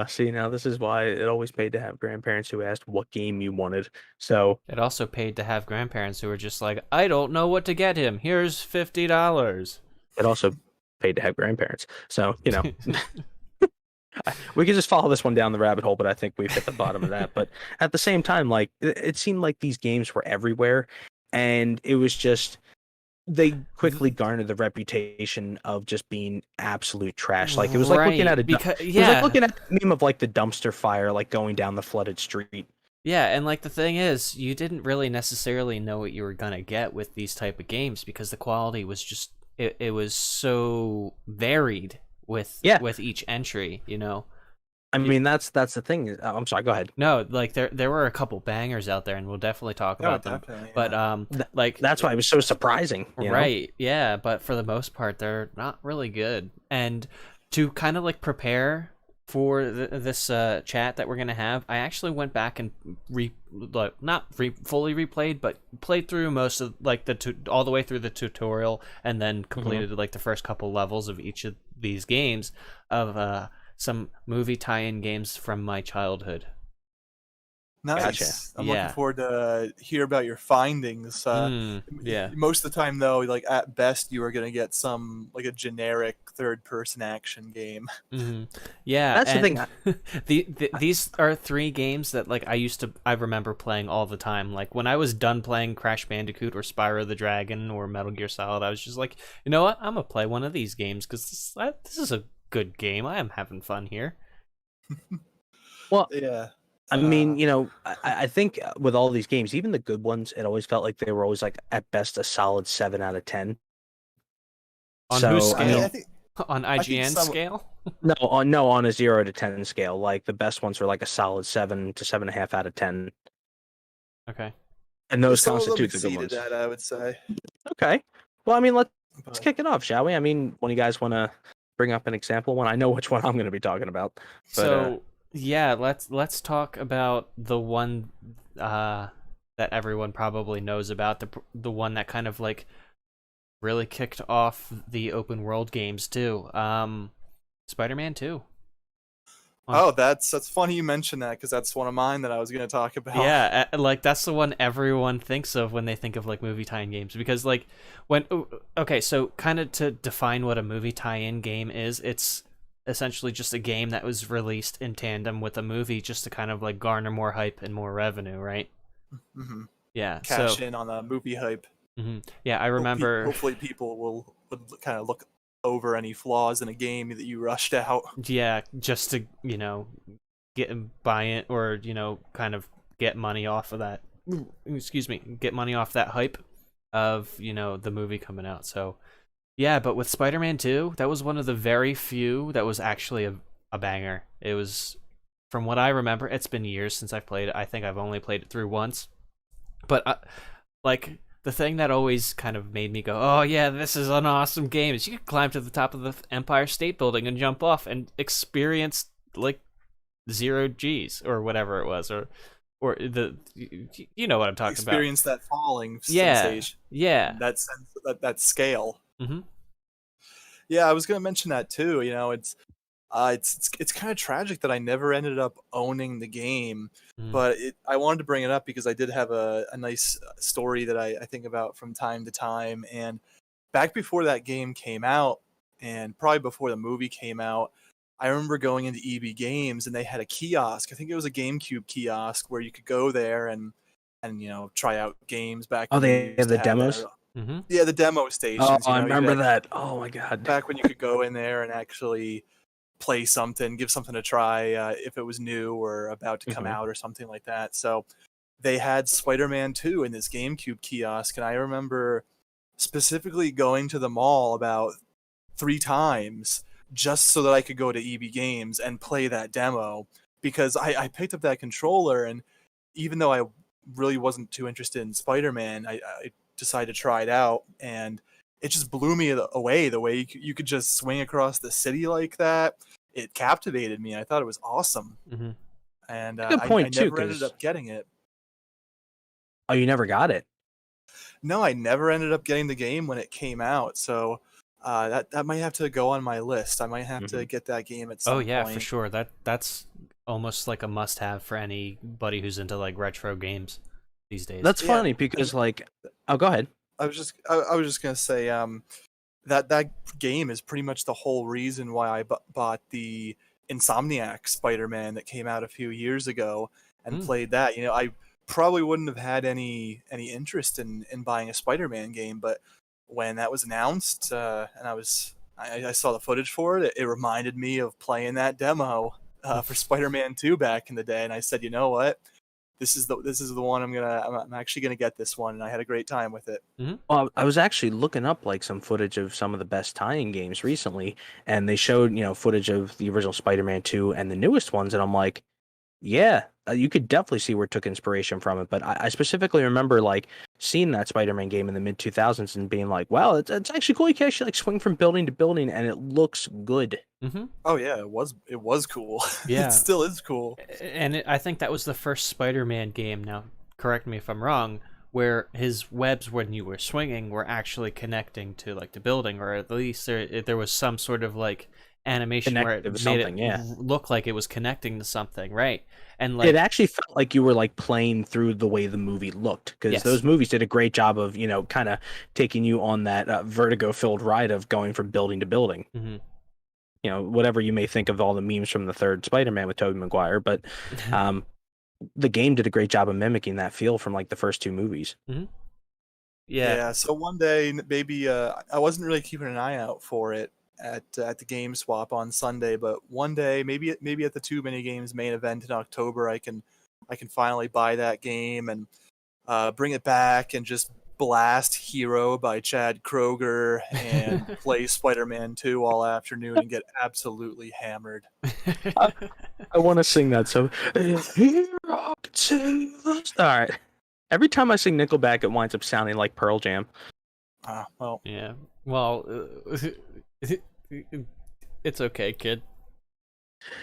See, now this is why it always paid to have grandparents who asked what game you wanted. So it also paid to have grandparents who were just like, I don't know what to get him. Here's $50. It also paid to have grandparents. So, we could just follow this one down the rabbit hole, but I think we've hit the bottom of that. But at the same time, like, it seemed like these games were everywhere, and it was just, they quickly garnered the reputation of just being absolute trash. Like, it was like looking at it was like looking at the meme of like the dumpster fire, like going down the flooded street. Yeah, and like the thing is, you didn't really necessarily know what you were gonna get with these type of games, because the quality was just it was so varied with each entry, I mean, that's the thing. I'm sorry, go ahead. No, like there were a couple bangers out there, and we'll definitely talk about them. Yeah. But like that's why it was so surprising, right? Yeah, but for the most part, they're not really good. And to kind of like prepare for this chat that we're gonna have, I actually went back and fully replayed, but played through most of like all the way through the tutorial, and then completed like the first couple levels of each of these games of some movie tie-in games from my childhood. Nice. I'm looking Yeah. forward to hear about your findings. Yeah. Most of the time, though, like at best, you are going to get some like a generic third-person action game. Yeah, That's the thing. and these are three games that like I remember playing all the time. Like when I was done playing Crash Bandicoot or Spyro the Dragon or Metal Gear Solid, I was just like, you know what? I'm gonna play one of these games because this is a good game. I am having fun here. Well, Yeah. I mean, I think with all these games, even the good ones, it always felt like they were always like at best a solid 7 out of 10. On So, whose I mean, scale? I think On I think IGN some scale? on a 0 to 10 scale, like the best ones were like a solid 7 to 7.5 out of 10, Okay. and those some of them constitute the good exceeded ones. that, I would say. Okay. Well, I mean, let's But kick it off, shall we? I mean, when you guys want to bring up an example one, I know which one I'm going to be talking about. But, So yeah, let's talk about the one that everyone probably knows about, the one that kind of like really kicked off the open world games too. Spider-Man 2. oh, that's funny you mentioned that because that's one of mine that I was going to talk about. Yeah, like that's the one everyone thinks of when they think of like movie tie-in games because like okay, so kind of to define what a movie tie-in game is, it's essentially just a game that was released in tandem with a movie just to kind of like garner more hype and more revenue, right? Hmm. Yeah. Cash in on the movie hype. Yeah, I remember. Hopefully, people would kind of look over any flaws in a game that you rushed out. Yeah, just to buy it or kind of get money off of that. Excuse me, get money off that hype of the movie coming out. So yeah, but with Spider-Man 2, that was one of the very few that was actually a banger. It was, from what I remember, it's been years since I've played it. I think I've only played it through once, but like. The thing that always kind of made me go, oh yeah, this is an awesome game, is you could climb to the top of the Empire State Building and jump off and experience like 0 G's or whatever it was, or you know what I'm talking about. Experience that falling sensation. Yeah. That sense, that scale. Mm-hmm. Yeah, I was gonna mention that too. It's kind of tragic that I never ended up owning the game, but I wanted to bring it up because I did have a nice story that I think about from time to time. And back before that game came out, and probably before the movie came out, I remember going into EB Games and they had a kiosk. I think it was a GameCube kiosk where you could go there and try out games back. Oh, when they used have the to demos? Yeah, the demo stations. Oh, I remember that. Oh my god. Back when you could go in there and actually play something, give something a try if it was new or about to come out or something like that. So they had Spider-Man 2 in this GameCube kiosk, and I remember specifically going to the mall about 3 times just so that I could go to EB Games and play that demo, because I picked up that controller, and even though I really wasn't too interested in Spider-Man, I decided to try it out, and it just blew me away the way you could just swing across the city like that. It captivated me. I thought it was awesome. And Good point, I too, never ended up getting it. Oh, you never got it? No, I never ended up getting the game when it came out. So that might have to go on my list. I might have to get that game at some point. Oh yeah, for sure. That's almost like a must-have for anybody who's into like retro games these days. That's funny because like, oh, go ahead. I was just gonna say that game is pretty much the whole reason why I bought the Insomniac Spider-Man that came out a few years ago and played that. I probably wouldn't have had any interest in buying a Spider-Man game, but when that was announced and I saw the footage for it, it reminded me of playing that demo for Spider-Man 2 back in the day, and I said, you know what? This is the one I'm actually gonna get this one, and I had a great time with it. Well, I was actually looking up like some footage of some of the best tie-in games recently, and they showed footage of the original Spider-Man 2 and the newest ones, and I'm like, yeah, you could definitely see where it took inspiration from it. But I specifically remember like seeing that Spider-Man game in the mid 2000s and being like, wow, it's actually cool. You can actually like swing from building to building, and it looks good. Oh yeah, it was cool. Yeah, it still is cool. And I think that was the first Spider-Man game. Now, correct me if I'm wrong, where his webs when you were swinging were actually connecting to like the building, or at least there was some sort of like animation where Connected it with made it something, yeah. look like it was connecting to something, right? And It like, actually felt like you were like playing through the way the movie looked, because yes. those movies did a great job of, kind of taking you on that vertigo-filled ride of going from building to building. Hmm. Whatever you may think of all the memes from the third Spider-Man with Tobey Maguire, but the game did a great job of mimicking that feel from like the first two movies. Hmm. Yeah. So one day, maybe I wasn't really keeping an eye out for it at the Game Swap on Sunday, but one day, maybe at the Too Many Games main event in October, I can finally buy that game and bring it back and just blast Hero by Chad Kroger and play Spider-Man 2 all afternoon and get absolutely hammered. I want to sing that, so all right. Every time I sing Nickelback, it winds up sounding like Pearl Jam. Well, Yeah. Well, it's okay, kid.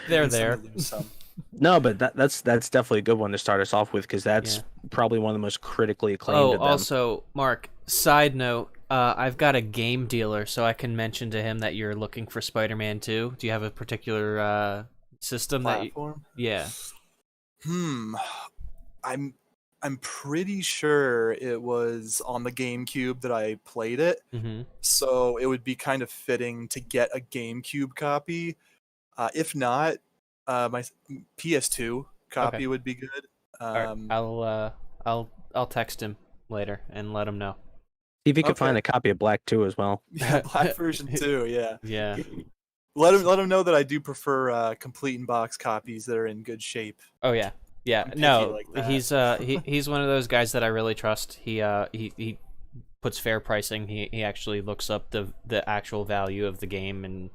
They're win some there. to lose some. No, but that's definitely a good one to start us off with, because that's probably one of the most critically acclaimed Oh, of them. also, Mark, side note, I've got a game dealer, so I can mention to him that you're looking for Spider-Man 2. Do you have a particular system Platform? Yeah. I'm pretty sure it was on the GameCube that I played it. Mm-hmm. So it would be kind of fitting to get a GameCube copy. If not, my PS2 copy would be good. All right. I'll text him later and let him know. See if you can find a copy of Black 2 as well. Yeah, Black version 2, yeah. Yeah. Let him know that I do prefer complete in box copies that are in good shape. Oh yeah. Yeah. I'm picky No, like that. he's one of those guys that I really trust. He puts fair pricing. He actually looks up the actual value of the game, and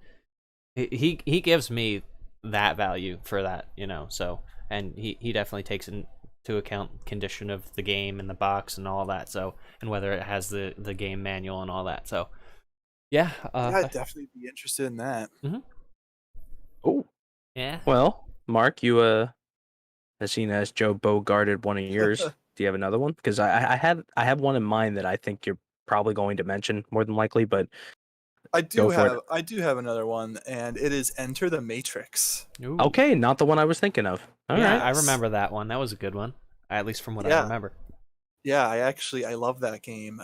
he gives me that value for that, so, and he definitely takes into account condition of the game and the box and all that, so, and whether it has the game manual and all that, so yeah. I'd definitely be interested in that. Mm-hmm. Oh yeah. Well, Mark, you as seen as Joe Bogarted one of yours. Do you have another one? Because I have one in mind that I think you're probably going to mention more than likely, but I do have another one, and it is Enter the Matrix. Ooh. Okay, not the one I was thinking of. All right. I remember that one. That was a good one, at least from what I remember. Yeah, I love that game.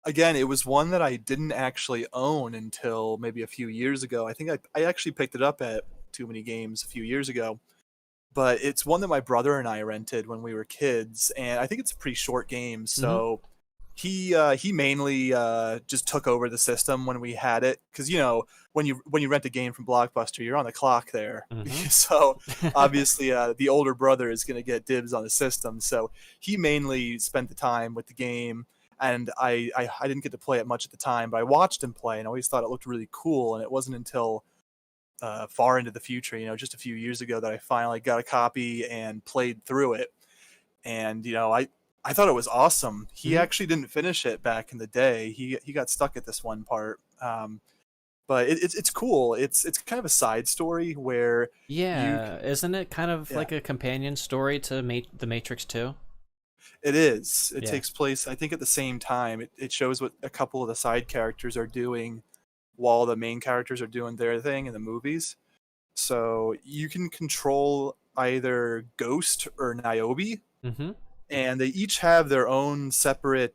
It was one that I didn't actually own until maybe a few years ago. I think I actually picked it up at Too Many Games a few years ago. But it's one that my brother and I rented when we were kids, and I think it's a pretty short game. So he mainly just took over the system when we had it, because when you rent a game from Blockbuster, you're on the clock there. So obviously the older brother is going to get dibs on the system. So he mainly spent the time with the game, and I didn't get to play it much at the time, but I watched him play and always thought it looked really cool. And it wasn't until far into the future, just a few years ago, that I finally got a copy and played through it. And I thought it was awesome. He actually didn't finish it back in the day. He got stuck at this one part. But it's cool. It's kind of a side story where isn't it kind of like a companion story to the Matrix 2? It is. It takes place, I think, at the same time. It shows what a couple of the side characters are doing while the main characters are doing their thing in the movies. So you can control either Ghost or Niobe, and they each have their own separate,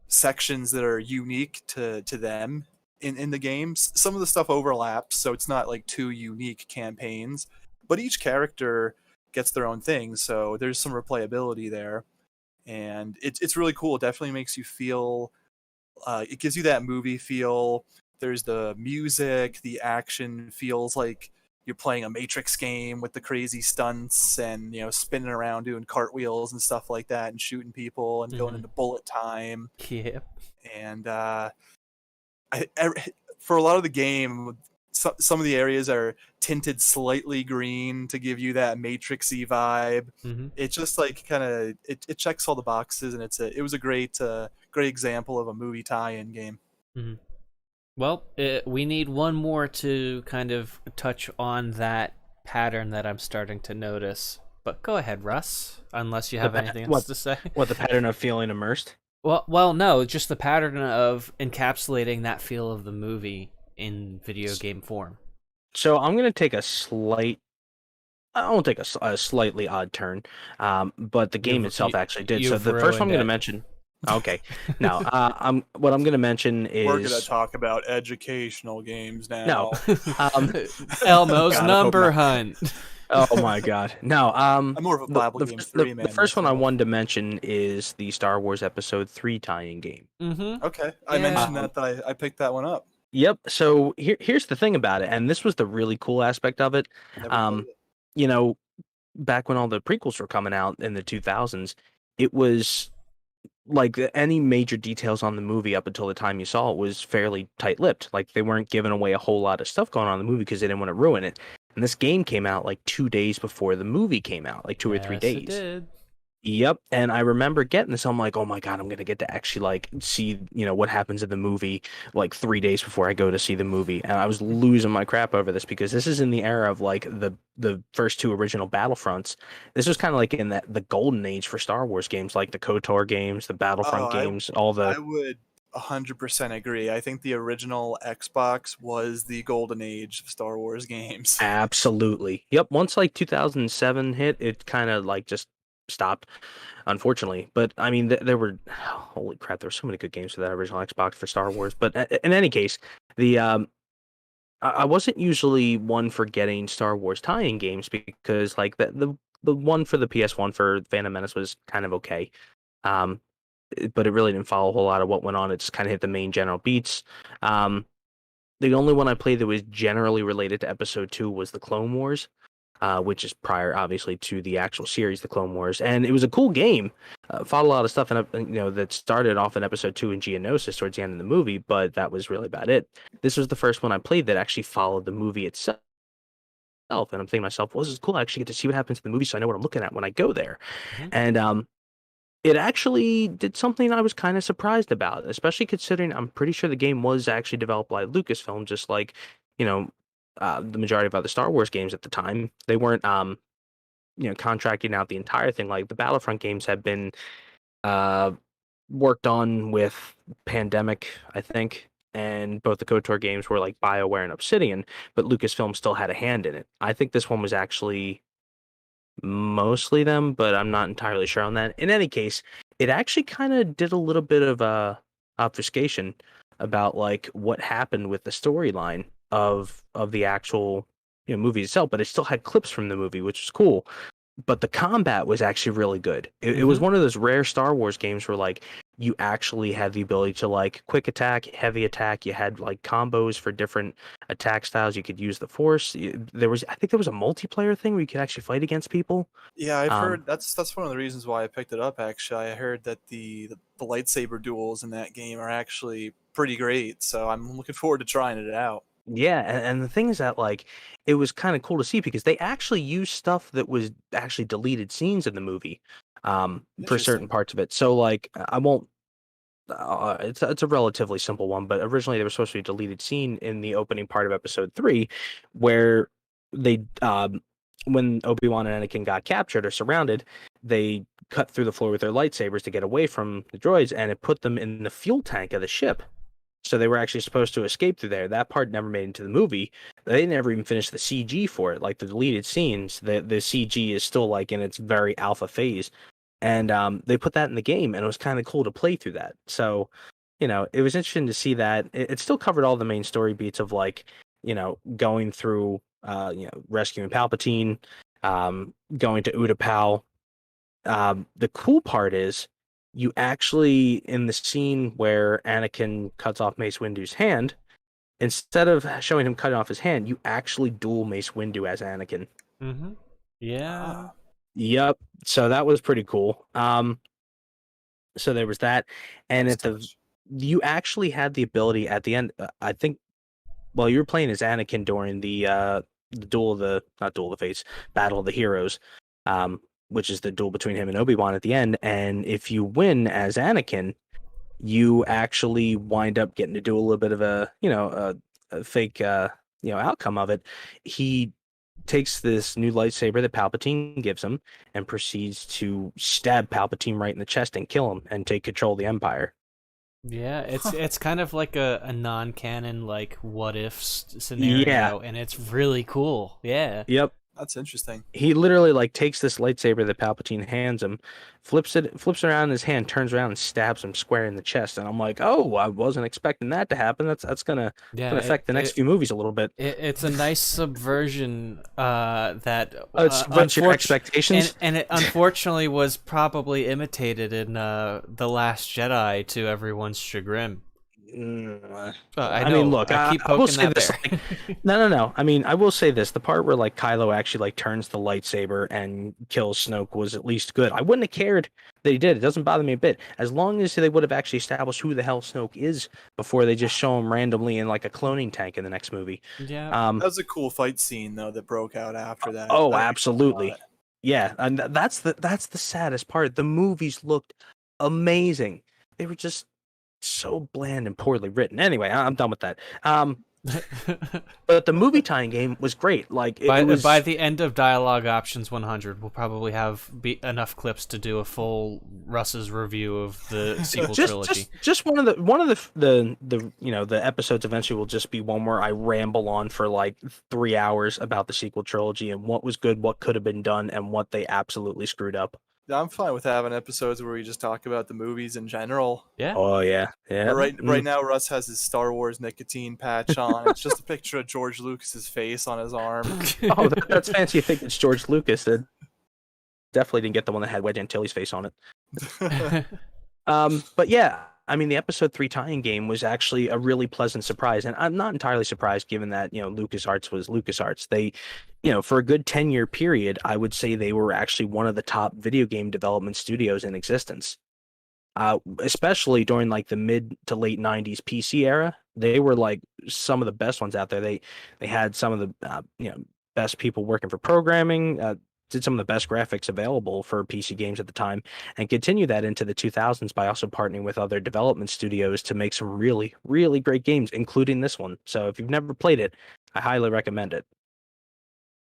sections that are unique to them in the games. Some of the stuff overlaps, so it's not like two unique campaigns, but each character gets their own thing, so there's some replayability there, and it's really cool. It definitely makes you feel. It gives you that movie feel. There's the music, the action feels like you're playing a Matrix game with the crazy stunts and spinning around doing cartwheels and stuff like that and shooting people and going into bullet time. Yeah. And for a lot of the game, some of the areas are tinted slightly green to give you that Matrix-y vibe. It's just like kind of it checks all the boxes, and it was a great example of a movie tie-in game. Well, we need one more to kind of touch on that pattern that I'm starting to notice. But go ahead, Russ, unless you have anything else to say. What, the pattern of feeling immersed? Well, no, just the pattern of encapsulating that feel of the movie in video game form. So I'm gonna take a slight. I won't take a slightly odd turn, but the game itself actually did. So You've the first one I'm ruined going to it. mention. Okay, now what I'm going to mention We're gonna is talk about educational games no. now. Elmo's God, I hope Number not. Hunt. Oh my God, no. I'm more of a Bible Games The 3 the man first one I myself. wanted to mention is the Star Wars Episode 3 tie-in game. Mm-hmm. Okay, I Yeah. mentioned that I picked that one up. Yep. So here's the thing about it, and this was the really cool aspect of it. Never played Um, it. you know, back when all the prequels were coming out in the 2000s, it was like any major details on the movie up until the time you saw it was fairly tight-lipped. Like they weren't giving away a whole lot of stuff going on in the movie because they didn't want to ruin it. And this game came out like 2 days before the movie came out, like 2 or 3 Yes, it days. did. Yep, and I remember getting this. I'm like, oh my God, I'm gonna get to actually like see, what happens in the movie like 3 days before I go to see the movie. And I was losing my crap over this because this is in the era of like the first two original Battlefronts. This was kind of like in the golden age for Star Wars games, like the KOTOR games, the Oh, Battlefront games, all I the would 100% agree. I think the original Xbox was the golden age of Star Wars games. absolutely. Yep, once like 2007 hit, it kind of like just stopped, unfortunately. But I mean, there were holy crap, there were so many good games for that original Xbox for Star Wars. But in any case, the I wasn't usually one for getting Star Wars tie-in games because like the one for the PS1 for Phantom Menace was kind of okay. Um, but it really didn't follow a whole lot of what went on. It just kind of hit the main general beats. Um, the only one I played that was generally related to Episode 2 was the Clone Wars, which is prior, obviously, to the actual series, the Clone Wars, and it was a cool game. Fought a lot of stuff, that started off in Episode 2 in Geonosis towards the end of the movie, but that was really about it. This was the first one I played that actually followed the movie itself. And I'm thinking to myself, well, this is cool. I actually get to see what happens in the movie, so I know what I'm looking at when I go there. Mhm. And it actually did something I was kind of surprised about, especially considering I'm pretty sure the game was actually developed by Lucasfilm, just like, you know, the majority of other Star Wars games at the time. They weren't, contracting out the entire thing. Like the Battlefront games have been uh, worked on with Pandemic, I think, and both the KOTOR games were like BioWare and Obsidian, but Lucasfilm still had a hand in it. I think this one was actually mostly them, but I'm not entirely sure on that. In any case, it actually kind of did a little bit of obfuscation about like what happened with the storyline of the actual movie itself, but it still had clips from the movie, which was cool. But the combat was actually really good. It was one of those rare Star Wars games where like you actually had the ability to like quick attack, heavy attack. You had like combos for different attack styles. You could use the Force. I think there was a multiplayer thing where you could actually fight against people. Yeah, I've Um, heard that's one of the reasons why I picked it up. Actually, I heard that the lightsaber duels in that game are actually pretty great. So I'm looking forward to trying it out. yeah, and the thing is that like it was kind of cool to see because they actually used stuff that was actually deleted scenes in the movie, for certain Interesting. parts of it. So like I won't. It's a relatively simple one, but originally there was supposed to be a deleted scene in the opening part of Episode 3, where they when Obi-Wan and Anakin got captured or surrounded, they cut through the floor with their lightsabers to get away from the droids, and it put them in the fuel tank of the ship. So they were actually supposed to escape through there. That part never made into the movie. They never even finished the CG for it, like the deleted scenes. The CG is still like in its very alpha phase, and they put that in the game, and it was kind of cool to play through that. So, it was interesting to see that it still covered all the main story beats of like, going through, rescuing Palpatine, going to Utapau. The cool part is you actually in the scene where Anakin cuts off Mace Windu's hand, instead of showing him cutting off his hand, you actually duel Mace Windu as Anakin. Mm-hmm. Yeah. Ah, Yep. So that was pretty cool. So there was that, and nice touch. you actually had the ability at the end. I think while you were playing as Anakin during the duel of the not duel of the fates, battle of the heroes, which is the duel between him and Obi-Wan at the end. And if you win as Anakin, you actually wind up getting to do a little bit of a fake outcome of it. He takes this new lightsaber that Palpatine gives him and proceeds to stab Palpatine right in the chest and kill him and take control of the Empire. Yeah, it's kind of like a non-canon like what if scenario, and it's really cool. Yeah. Yep. That's interesting. He literally like takes this lightsaber that Palpatine hands him, flips around in his hand, turns around and stabs him square in the chest. And I'm like, oh, I wasn't expecting that to happen. That's gonna affect the next few movies a little bit. It's a nice subversion that subverts your expectations, and it unfortunately was probably imitated in The Last Jedi to everyone's chagrin. I mean, look, I keep I will poking say that this. bear. No. I mean, I will say this: the part where like Kylo actually like turns the lightsaber and kills Snoke was at least good. I wouldn't have cared that he did. It doesn't bother me a bit, as long as they would have actually established who the hell Snoke is before they just show him randomly in like a cloning tank in the next movie. Yeah, that was a cool fight scene though that broke out after that. Oh, absolutely. Yeah, and that's the saddest part. The movies looked amazing. They were just so bland and poorly written. Anyway, I'm done with that. But the movie tie-in game was great. Like by the end of Dialogue Options 100, we'll probably have enough clips to do a full Russ's review of the sequel trilogy. Just one of the episodes eventually will just be one where I ramble on for like 3 hours about the sequel trilogy and what was good, what could have been done, and what they absolutely screwed up. I'm fine with having episodes where we just talk about the movies in general. Yeah. Oh yeah. But right now, Russ has his Star Wars nicotine patch on. It's just a picture of George Lucas's face on his arm. Oh, that's fancy. You think it's George Lucas? That definitely didn't get the one that had Wedge Antilles' face on it. But yeah, I mean, the Episode 3 tie-in game was actually a really pleasant surprise, and I'm not entirely surprised given that, LucasArts was LucasArts. They, for a good 10-year period, I would say they were actually one of the top video game development studios in existence. Especially during like the mid to late 90s PC era, they were like some of the best ones out there. They had some of the best people working for programming, did some of the best graphics available for PC games at the time, and continue that into the 2000s by also partnering with other development studios to make some really, really great games, including this one. So if you've never played it, I highly recommend it.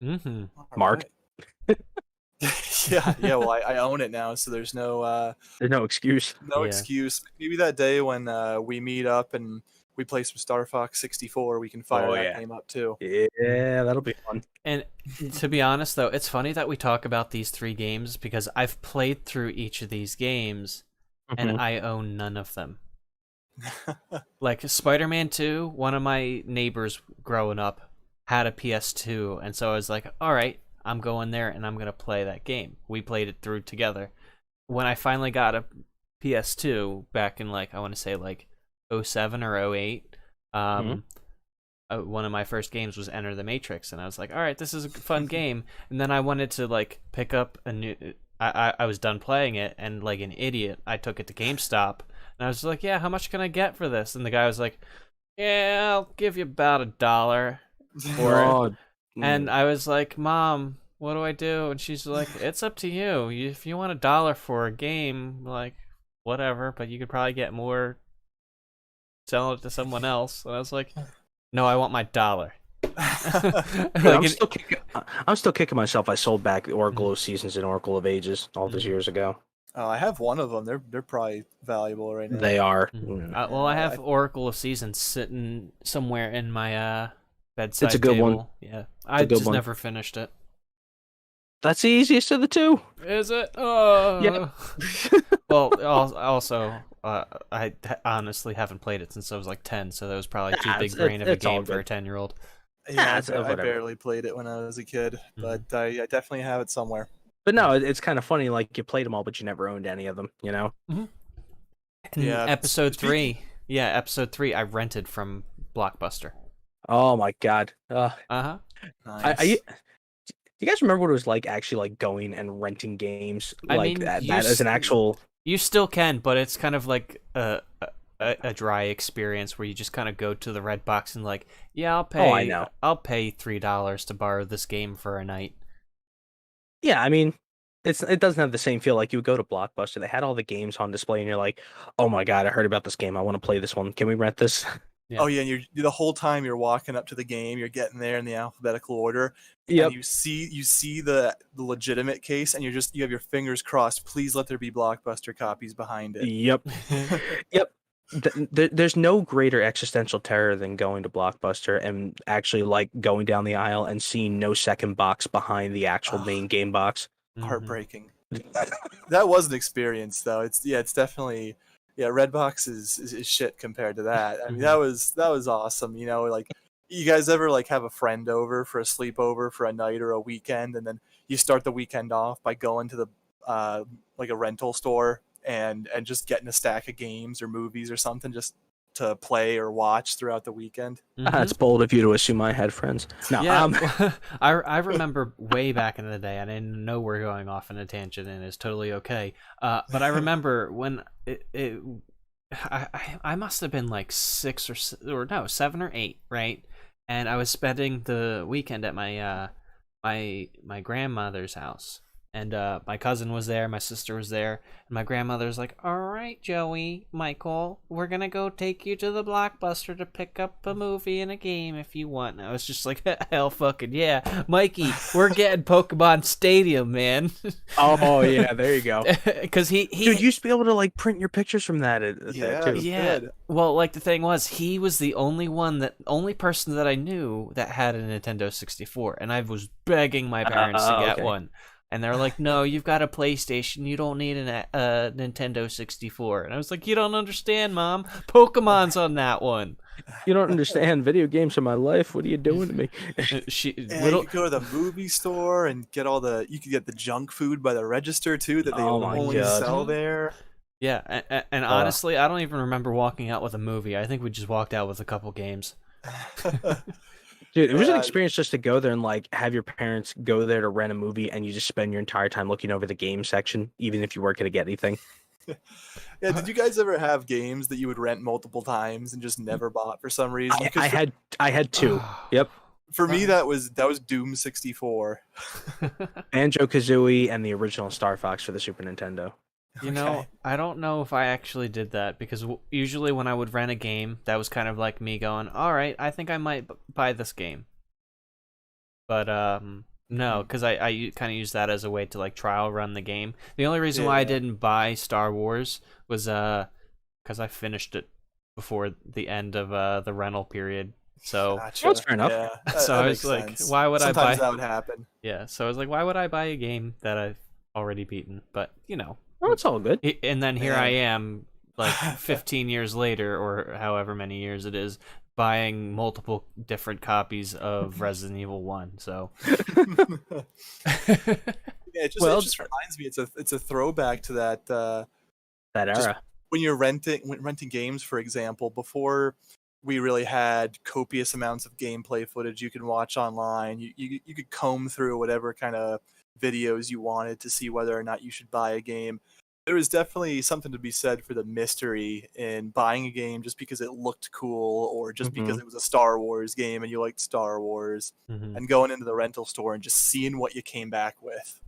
Mm-hmm. Mark? Right. Yeah. Well, I own it now, so there's no excuse. No excuse. Maybe that day when we meet up and we play some Star Fox 64, we can fire that game up too. Yeah, that'll be fun. And to be honest, though, it's funny that we talk about these 3 games because I've played through each of these games and I own none of them. Like Spider-Man 2, one of my neighbors growing up had a PS2, and so I was like, all right, I'm going there and I'm going to play that game. We played it through together. When I finally got a PS2 back in I want to say 07 or 08, one of my first games was Enter the Matrix, and I was like, all right, this is a fun game. And then I wanted to pick up a new, I was done playing it, and like an idiot, I took it to GameStop, and I was like, yeah, how much can I get for this? And the guy was like, yeah, I'll give you about $1 for it. And I was like, Mom, what do I do? And she's like, it's up to you. If you want $1 for a game, whatever, but you could probably get more selling it to someone else. And I was like, no, I want my $1. I'm still kicking myself. I sold back Oracle of Seasons and Oracle of Ages all those years ago. Oh, I have one of them. They're probably valuable right now. They are. Well, I have Oracle of Seasons sitting somewhere in my bedside It's a good table. one. Yeah, I just never finished it. That's the easiest of the 2. Is it? Oh. Yeah. Well, also, I honestly haven't played it since I was 10, so that was probably too big brain of a game for a 10-year-old. Yeah, I barely played it when I was a kid, but I definitely have it somewhere. But no, it's kind of funny. You played them all, but you never owned any of them. Mm-hmm. Yeah. Episode 3. Yeah, Episode 3. I rented from Blockbuster. Oh my god. Nice. Do you guys remember what it was like actually going and renting games that as an actual? You still can, but it's kind of like a dry experience where you just kind of go to the red box and yeah, I'll pay. Oh, I know. I'll pay $3 to borrow this game for a night. Yeah, I mean, it doesn't have the same feel. You would go to Blockbuster, they had all the games on display, and you're like, oh my god, I heard about this game, I want to play this one. Can we rent this? Oh yeah, and you're the whole time you're walking up to the game, you're getting there in the alphabetical order, Yep. and you see the legitimate case, and you have your fingers crossed. Please let there be Blockbuster copies behind it. Yep. Yep. There's no greater existential terror than going to Blockbuster and actually like going down the aisle and seeing no second box behind the actual main game box. Heartbreaking. That was an experience, though. It's definitely Redbox is shit compared to that. I mean, that was awesome. You know, like you guys ever like have a friend over for a sleepover for a night or a weekend, and then you start the weekend off by going to the like a rental store and just getting a stack of games or movies or something just to play or watch throughout the weekend. It's bold of you to assume I had friends. No, I remember way back in the day. I didn't know we're going off on a tangent, and it's totally okay. But I remember when I must have been like 7 or 8, right? And I was spending the weekend at my my grandmother's house. And my cousin was there, my sister was there, and my grandmother was like, "All right, Joey, Michael, we're gonna go take you to the Blockbuster to pick up a movie and a game if you want." And I was just like, "Hell fucking yeah, Mikey, we're getting Pokemon Stadium, man." Oh yeah, there you go. Because he Dude, you used to be able to like print your pictures from that. Too. Yeah. Well, like the thing was, he was the only person that I knew that had a Nintendo 64, and I was begging my parents to get one. And they're like, "No, you've got a PlayStation. You don't need a Nintendo 64." And I was like, "You don't understand, Mom. Pokemon's on that one." You don't understand. Video games are my life. What are you doing to me? You could go to the movie store and get you could get the junk food by the register too that they only sell there. Yeah, and honestly, I don't even remember walking out with a movie. I think we just walked out with a couple games. Dude, it was an experience just to go there and like have your parents go there to rent a movie, and you just spend your entire time looking over the game section, even if you weren't going to get anything. Yeah, did you guys ever have games that you would rent multiple times and just never bought for some reason? I had 2. Yep. For me, that was Doom 64. Banjo-Kazooie and the original Star Fox for the Super Nintendo. You know, I don't know if I actually did that, because usually when I would rent a game, that was kind of like me going, "All right, I think I might buy this game." But no, because I kind of used that as a way to like trial run the game. The only reason why I didn't buy Star Wars was because I finished it before the end of the rental period. So that's fair enough. Yeah, so I was like, why would I buy? Sometimes that would happen. Yeah, so I was like, why would I buy a game that I've already beaten? But you know. Oh, it's all good. And then here I am, like 15 years later, or however many years it is, buying multiple different copies of Resident Evil 1. So it just reminds me. It's a throwback to that era. When you're renting games, for example, before we really had copious amounts of gameplay footage you could watch online. You could comb through whatever kind of videos you wanted to see whether or not you should buy a game. There was definitely something to be said for the mystery in buying a game just because it looked cool, or just because it was a Star Wars game and you liked Star Wars, and going into the rental store and just seeing what you came back with.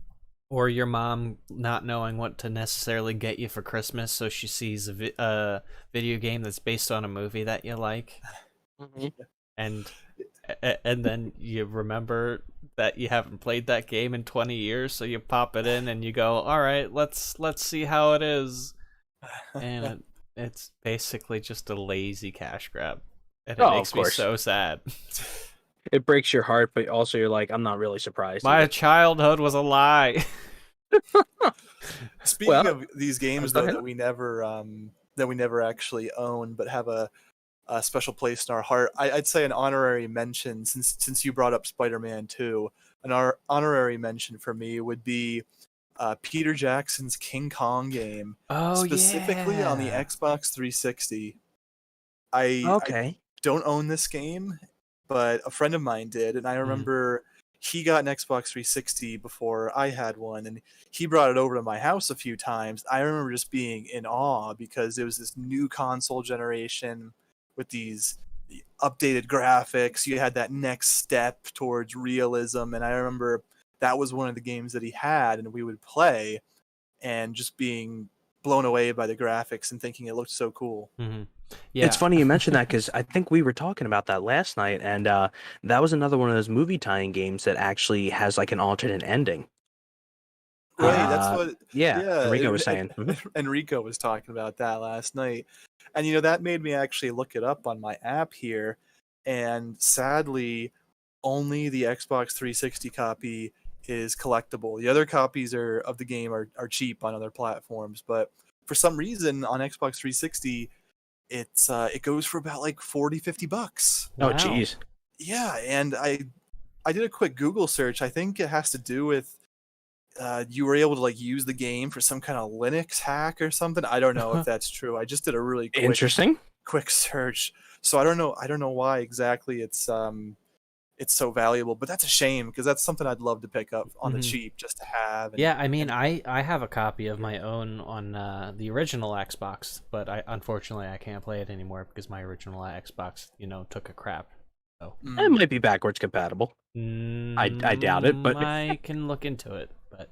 Or your mom not knowing what to necessarily get you for Christmas, so she sees a video game that's based on a movie that you like. And then you remember that you haven't played that game in 20 years, so you pop it in and you go, "All right, let's see how it is." And it's basically just a lazy cash grab, and it makes me so sad. It breaks your heart, but also you're like, I'm not really surprised. My childhood was a lie. Speaking of these games though, that we never actually own but have a special place in our heart, I'd say an honorary mention, since you brought up Spider-Man 2, an honorary mention for me would be Peter Jackson's King Kong game, specifically on the Xbox 360. I don't own this game, but a friend of mine did, and I remember he got an Xbox 360 before I had one, and he brought it over to my house a few times. I remember just being in awe because it was this new console generation with these updated graphics. You had that next step towards realism, and I remember that was one of the games that he had and we would play, and just being blown away by the graphics and thinking it looked so cool. Mm-hmm. Yeah, It's funny you mentioned that because I think we were talking about that last night, and that was another one of those movie tie-in games that actually has like an alternate ending. Right, that's what. Yeah, Yeah, Enrico was saying. Mhm. Enrico was talking about that last night, and that made me actually look it up on my app here, and sadly, only the Xbox 360 copy is collectible. The other copies of the game are cheap on other platforms, but for some reason on Xbox 360, it goes for about like 40-50 bucks. Oh, wow. geez. Yeah, and I did a quick Google search. I think it has to do with you were able to like use the game for some kind of Linux hack or something. I don't know if that's true. I just did a really Interesting. quick search, so I don't know why exactly it's so valuable. But that's a shame because that's something I'd love to pick up on the Mhm. cheap just to have. Yeah, I mean, I have a copy of my own on the original Xbox, but unfortunately I can't play it anymore because my original Xbox, took a crap. So It might be backwards compatible. I doubt it, but I can look into it. But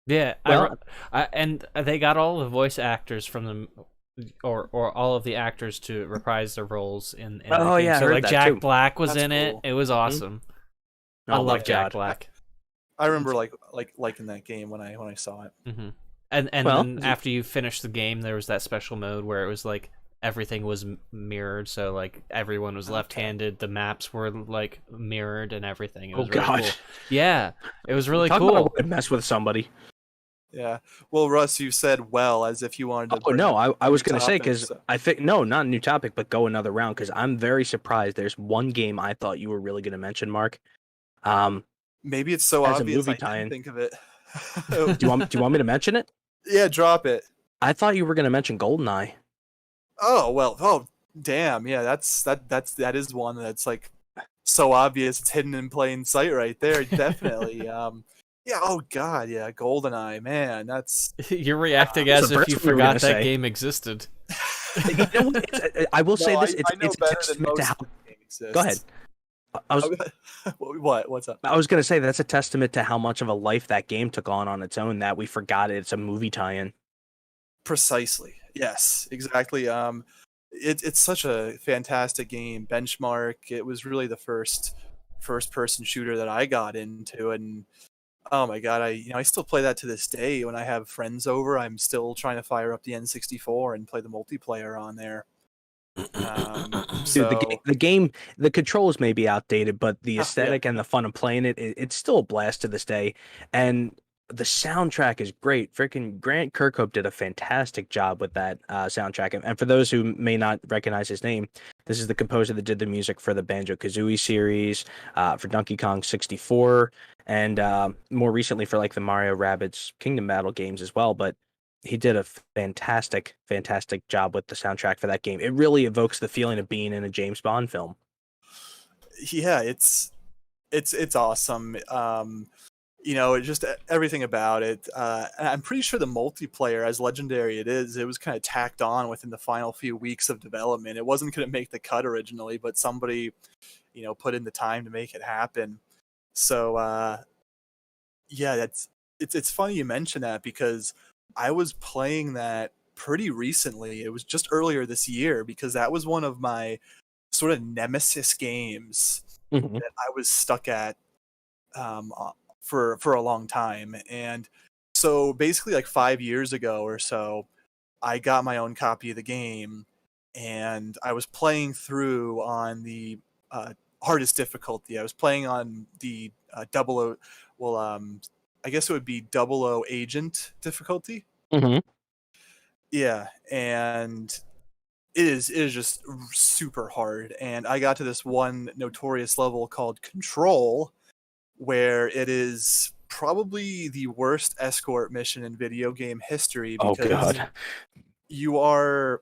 yeah, Well- and they got all the voice actors from them, or all of the actors to reprise their roles in the Oh, game. yeah, I So heard like that, Jack too. Black was That's in it. cool. It was awesome. I Oh my love Jack God. Black. I remember liking that game when I saw it. Hmm. And Well, then after you finish the game, there was that special mode where it was like everything was mirrored, so like everyone was left-handed. The maps were like mirrored and everything. It was really God. cool. Yeah, it was really Talk cool. about a way to mess with somebody. Yeah. Well, Russ, you said as if you wanted to. Oh bring no, up I was new gonna say because topics, so. I think no, not a new topic, but go another round because I'm very surprised. There's one game I thought you were really gonna mention, Mark. Maybe it's so as a obvious movie I didn't tie-in. think of it. Do you want me to mention it? Yeah, drop it. I thought you were gonna mention GoldenEye. Oh well. Oh damn. Yeah, that is one that's like so obvious. It's hidden in plain sight right there. Definitely. Yeah. Oh god. Yeah. GoldenEye. Man, that's. You're reacting That's as the if first you one we were forgot gonna that say. game existed. You know what? I will say No, this. I know It's a better than testament to most how. of the game exists. Go ahead. I was What's up? I was gonna say that's a testament to how much of a life that game took on its own that we forgot it's a movie tie-in. Precisely. Yes, exactly. It's such a fantastic game. Benchmark. It was really the first person shooter that I got into, and oh my god, I still play that to this day. When I have friends over, I'm still trying to fire up the N64 and play the multiplayer on there. Dude, So the controls may be outdated, but the yeah. aesthetic and the fun of playing it's still a blast to this day. And the soundtrack is great. Freaking Grant Kirkhope did a fantastic job with that soundtrack. And for those who may not recognize his name, this is the composer that did the music for the Banjo-Kazooie series, for Donkey Kong 64, and more recently for like the Mario Rabbids Kingdom Battle games as well. But he did a fantastic job with the soundtrack for that game. It really evokes the feeling of being in a James Bond film. Yeah, it's awesome. Just everything about it. And I'm pretty sure the multiplayer, as legendary it was kind of tacked on within the final few weeks of development. It wasn't going to make the cut originally, but somebody, put in the time to make it happen. So, yeah, it's funny you mention that because I was playing that pretty recently. It was just earlier this year because that was one of my sort of nemesis games Mhm. that I was stuck at for a long time. And so basically like 5 years ago or so, I got my own copy of the game and I was playing through on the hardest difficulty. I was playing on the double O, well, I guess it would be double O agent difficulty. Mhm. Yeah, and it is just super hard. And I got to this one notorious level called Control, where it is probably the worst escort mission in video game history Oh because God. you're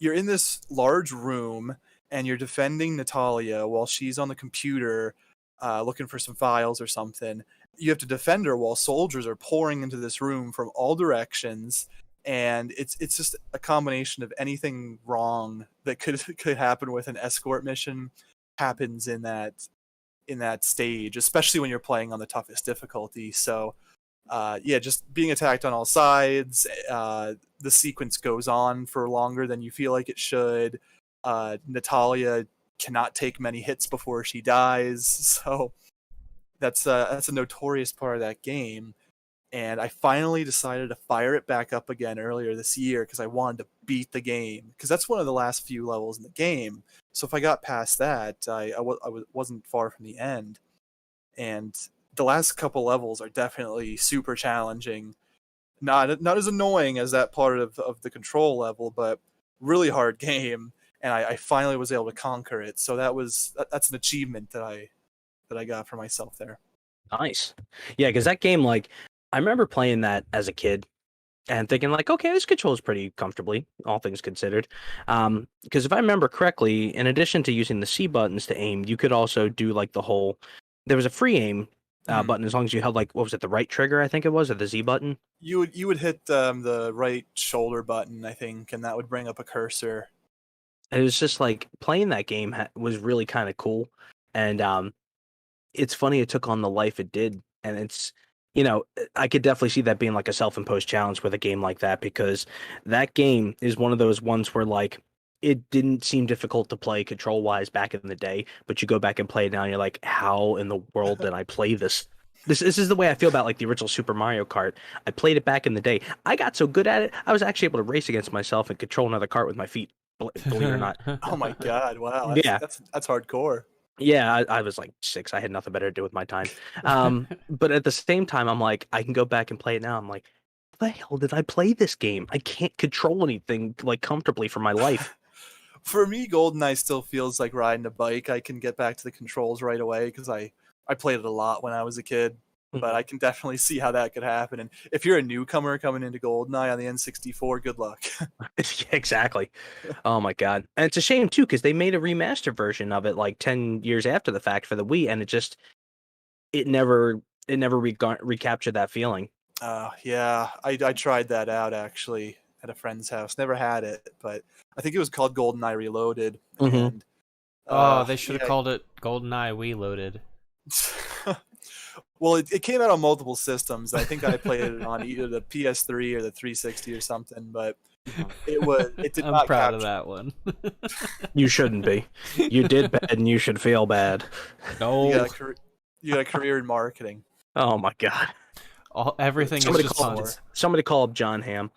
in this large room and you're defending Natalia while she's on the computer looking for some files or something. You have to defend her while soldiers are pouring into this room from all directions, and it's just a combination of anything wrong that could happen with an escort mission happens in that stage, especially when you're playing on the toughest difficulty. So just being attacked on all sides. The sequence goes on for longer than you feel like it should. Natalia cannot take many hits before she dies, so that's a notorious part of that game. And I finally decided to fire it back up again earlier this year because I wanted to beat the game, because that's one of the last few levels in the game. So if I got past that, wasn't far from the end. And the last couple levels are definitely super challenging. Not as annoying as that part of the control level, but really hard game. And I finally was able to conquer it. So that's an achievement that I got for myself there. Nice. Yeah, because that game, like, I remember playing that as a kid and thinking, like, okay, this controls pretty comfortably, all things considered. Because if I remember correctly, in addition to using the C buttons to aim, you could also do, like, there was a free aim button as long as you held, like, what was it, the right trigger, I think it was, or the Z button? You would hit the right shoulder button, I think, and that would bring up a cursor. It was just, like, playing that game was really kind of cool. And it's funny it took on the life it did. And it's, I could definitely see that being like a self-imposed challenge with a game like that, because that game is one of those ones where, like, it didn't seem difficult to play control-wise back in the day, but you go back and play it now and you're like, how in the world did I play this? This is the way I feel about, like, the original Super Mario Kart. I played it back in the day. I got so good at it, I was actually able to race against myself and control another cart with my feet, believe it or not. Oh my god! Wow, Yeah. that's hardcore. Yeah, I was like 6. I had nothing better to do with my time. But at the same time, I'm like, I can go back and play it now. I'm like, how the hell did I play this game? I can't control anything, like, comfortably for my life. For me, GoldenEye still feels like riding a bike. I can get back to the controls right away because I played it a lot when I was a kid. But I can definitely see how that could happen. And if you're a newcomer coming into GoldenEye on the N64, good luck. Yeah, exactly. Oh my god. And it's a shame too, because they made a remaster version of it like 10 years after the fact for the Wii, and it never recaptured that feeling. Yeah, I tried that out actually at a friend's house. Never had it, but I think it was called GoldenEye Reloaded. And they should have called it GoldenEye Wii Loaded. Well, it came out on multiple systems. I think I played it on either the PS3 or the 360 or something, but it did I'm not proud capture. of that one. You shouldn't be. You did bad and you should feel bad. No. You got a career in marketing. Oh my god. Everything is just puns. Somebody call up John Hamm.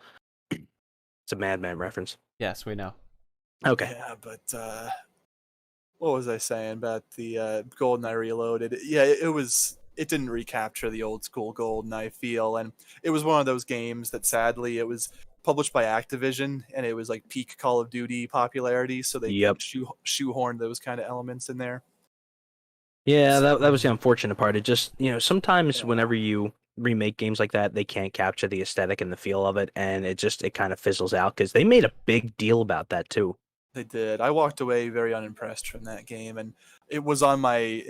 It's a Mad Men reference. Yes, we know. Okay. Yeah, but what was I saying about the GoldenEye Reloaded? Yeah, it didn't recapture the old school GoldenEye feel, and it was one of those games that sadly it was published by Activision, and it was like peak Call of Duty popularity, so they shoehorned those kind of elements in there. Yeah, that was the unfortunate part. It just, sometimes whenever you remake games like that, they can't capture the aesthetic and the feel of it, and it kind of fizzles out, because they made a big deal about that too. They did. I walked away very unimpressed from that game, and it was on my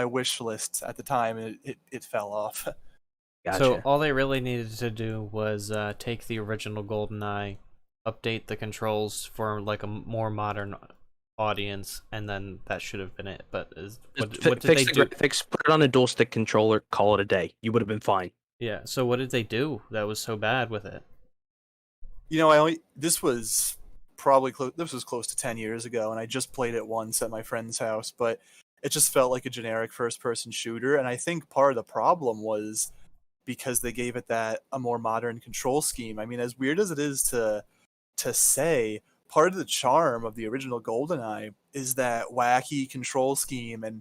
wish list at the time, and it fell off. Gotcha. So all they really needed to do was take the original GoldenEye, update the controls for like a more modern audience, and then that should have been it. But what did they do? Graphics, put it on a dual stick controller, call it a day. You would have been fine. Yeah. So what did they do that was so bad with it? This was close to 10 years ago, and I just played it once at my friend's house, but it just felt like a generic first-person shooter, and I think part of the problem was because they gave it a more modern control scheme. I mean, as weird as it is to say, part of the charm of the original GoldenEye is that wacky control scheme and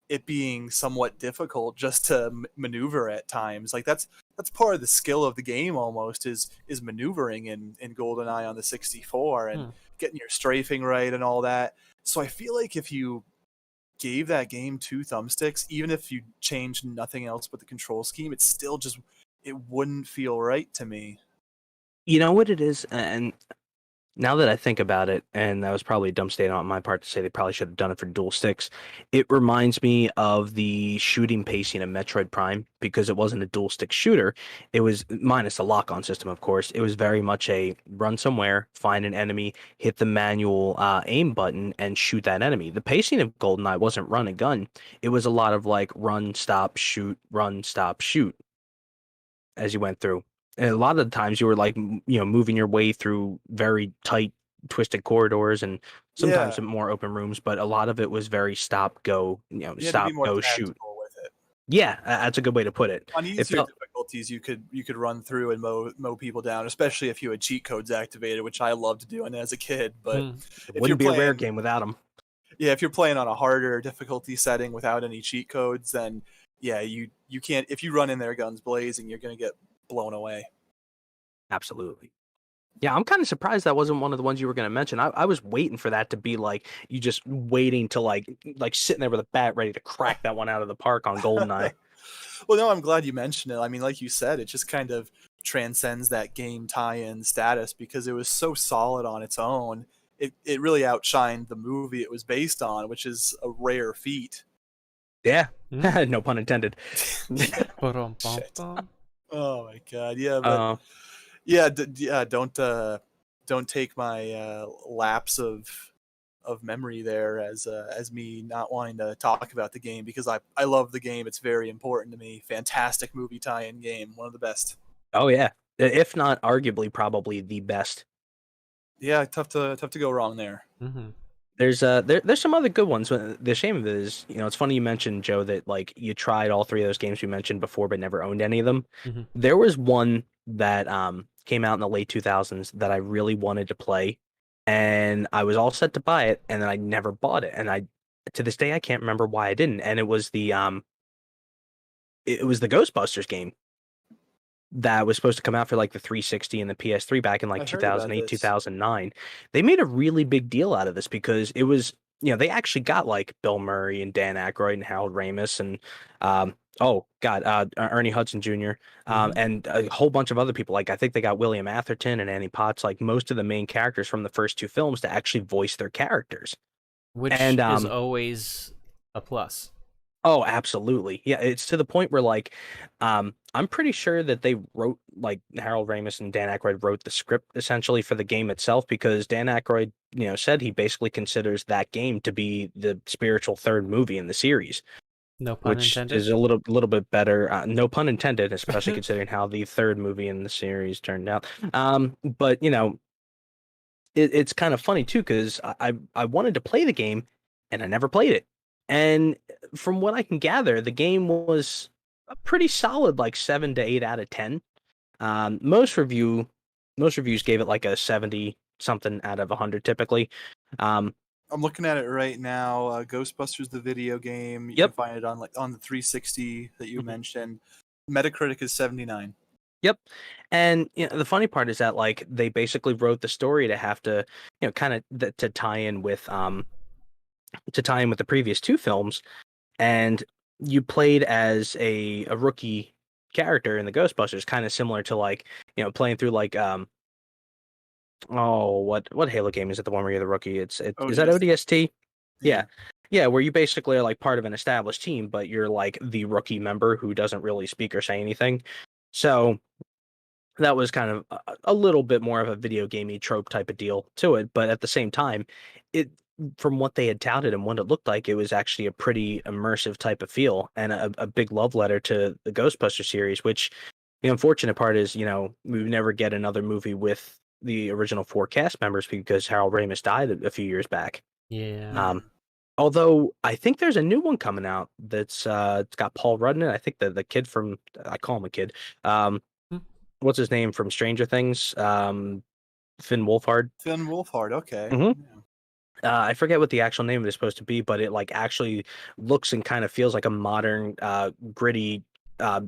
it being somewhat difficult just to maneuver at times. Like that's part of the skill of the game almost is maneuvering in GoldenEye on the 64 and getting your strafing right and all that. So I feel like if you gave that game 2 thumbsticks, even if you changed nothing else but the control scheme, it still it wouldn't feel right to me. You know what it is? And now that I think about it, and that was probably a dumb statement on my part to say they probably should have done it for dual sticks, it reminds me of the shooting pacing of Metroid Prime, because it wasn't a dual stick shooter. It was, minus the lock-on system, of course. It was very much a run somewhere, find an enemy, hit the manual aim button, and shoot that enemy. The pacing of GoldenEye wasn't run and gun. It was a lot of like run, stop, shoot, run, stop, shoot. as you went through. And a lot of the times you were like, moving your way through very tight, twisted corridors and sometimes Yeah, some more open rooms, but a lot of it was very stop, go, you had to be stop, more go, shoot. tactical with it. Yeah, that's a good way to put it. On It easier felt, difficulties, you could run through and mow people down, especially if you had cheat codes activated, which I loved doing as a kid. But it if you're wouldn't be a rare playing, game without them. yeah, if you're playing on a harder difficulty setting without any cheat codes, then yeah, you can't. If you run in there guns blazing, you're gonna get blown away. Absolutely. Yeah, I'm kind of surprised that wasn't one of the ones you were going to mention. I was waiting for that to be like you just waiting to like sitting there with a bat ready to crack that one out of the park on GoldenEye. Well, no, I'm glad you mentioned it. I mean, like you said, it just kind of transcends that game tie-in status because it was so solid on its own. It really outshined the movie it was based on, which is a rare feat. Yeah, no pun intended. Shit. Oh my god, yeah, but don't take my lapse of memory there as me not wanting to talk about the game because I love the game. It's very important to me. Fantastic movie tie-in game, one of the best. Oh yeah, if not arguably probably the best. Yeah, tough to go wrong there. Mm-hmm. There's some other good ones. The shame of it is, it's funny you mentioned, Joe, that like you tried all three of those games we mentioned before but never owned any of them. Mm-hmm. There was one that came out in the late 2000s that I really wanted to play, and I was all set to buy it, and then I never bought it, and I to this day I can't remember why I didn't. And it was the Ghostbusters game that was supposed to come out for like the 360 and the PS3 back in like 2008, 2009. They made a really big deal out of this because it was, they actually got like Bill Murray and Dan Aykroyd and Harold Ramis and Ernie Hudson Jr. And a whole bunch of other people. Like I think they got William Atherton and Annie Potts, like most of the main characters from the first two films to actually voice their characters. Which is always a plus. Oh, absolutely. Yeah, it's to the point where like I'm pretty sure that they wrote like Harold Ramis and Dan Aykroyd wrote the script essentially for the game itself because Dan Aykroyd, said he basically considers that game to be the spiritual third movie in the series. No pun intended. Which is a little bit better. No pun intended, especially considering how the third movie in the series turned out. But it's kind of funny too because I wanted to play the game and I never played it. And from what I can gather, the game was a pretty solid, like 7 to 8 out of 10. Most reviews gave it like a 70 something out of 100 typically. I'm looking at it right now. Ghostbusters, the video game. You can find it on the 360 that you mentioned. Metacritic is 79. Yep. And the funny part is that like they basically wrote the story to have to, kind of to tie in with the previous two films, and you played as a rookie character in the Ghostbusters, kind of similar to like playing through like what Halo game is it, the one where you're the rookie? Is that ODST? Yeah, where you basically are like part of an established team, but you're like the rookie member who doesn't really speak or say anything. So that was kind of a little bit more of a video gamey trope type of deal to it, but at the same time, from what they had touted and what it looked like, it was actually a pretty immersive type of feel and a big love letter to the Ghostbuster series, which the unfortunate part is, we never get another movie with the original four cast members because Harold Ramis died a few years back. Yeah. Although I think there's a new one coming out that's it's got Paul Rudd in it. I think the kid from, I call him a kid. What's his name from Stranger Things? Finn Wolfhard. Finn Wolfhard, okay. Mm-hmm. Yeah. I forget what the actual name of it is supposed to be, but it like actually looks and kind of feels like a modern, gritty,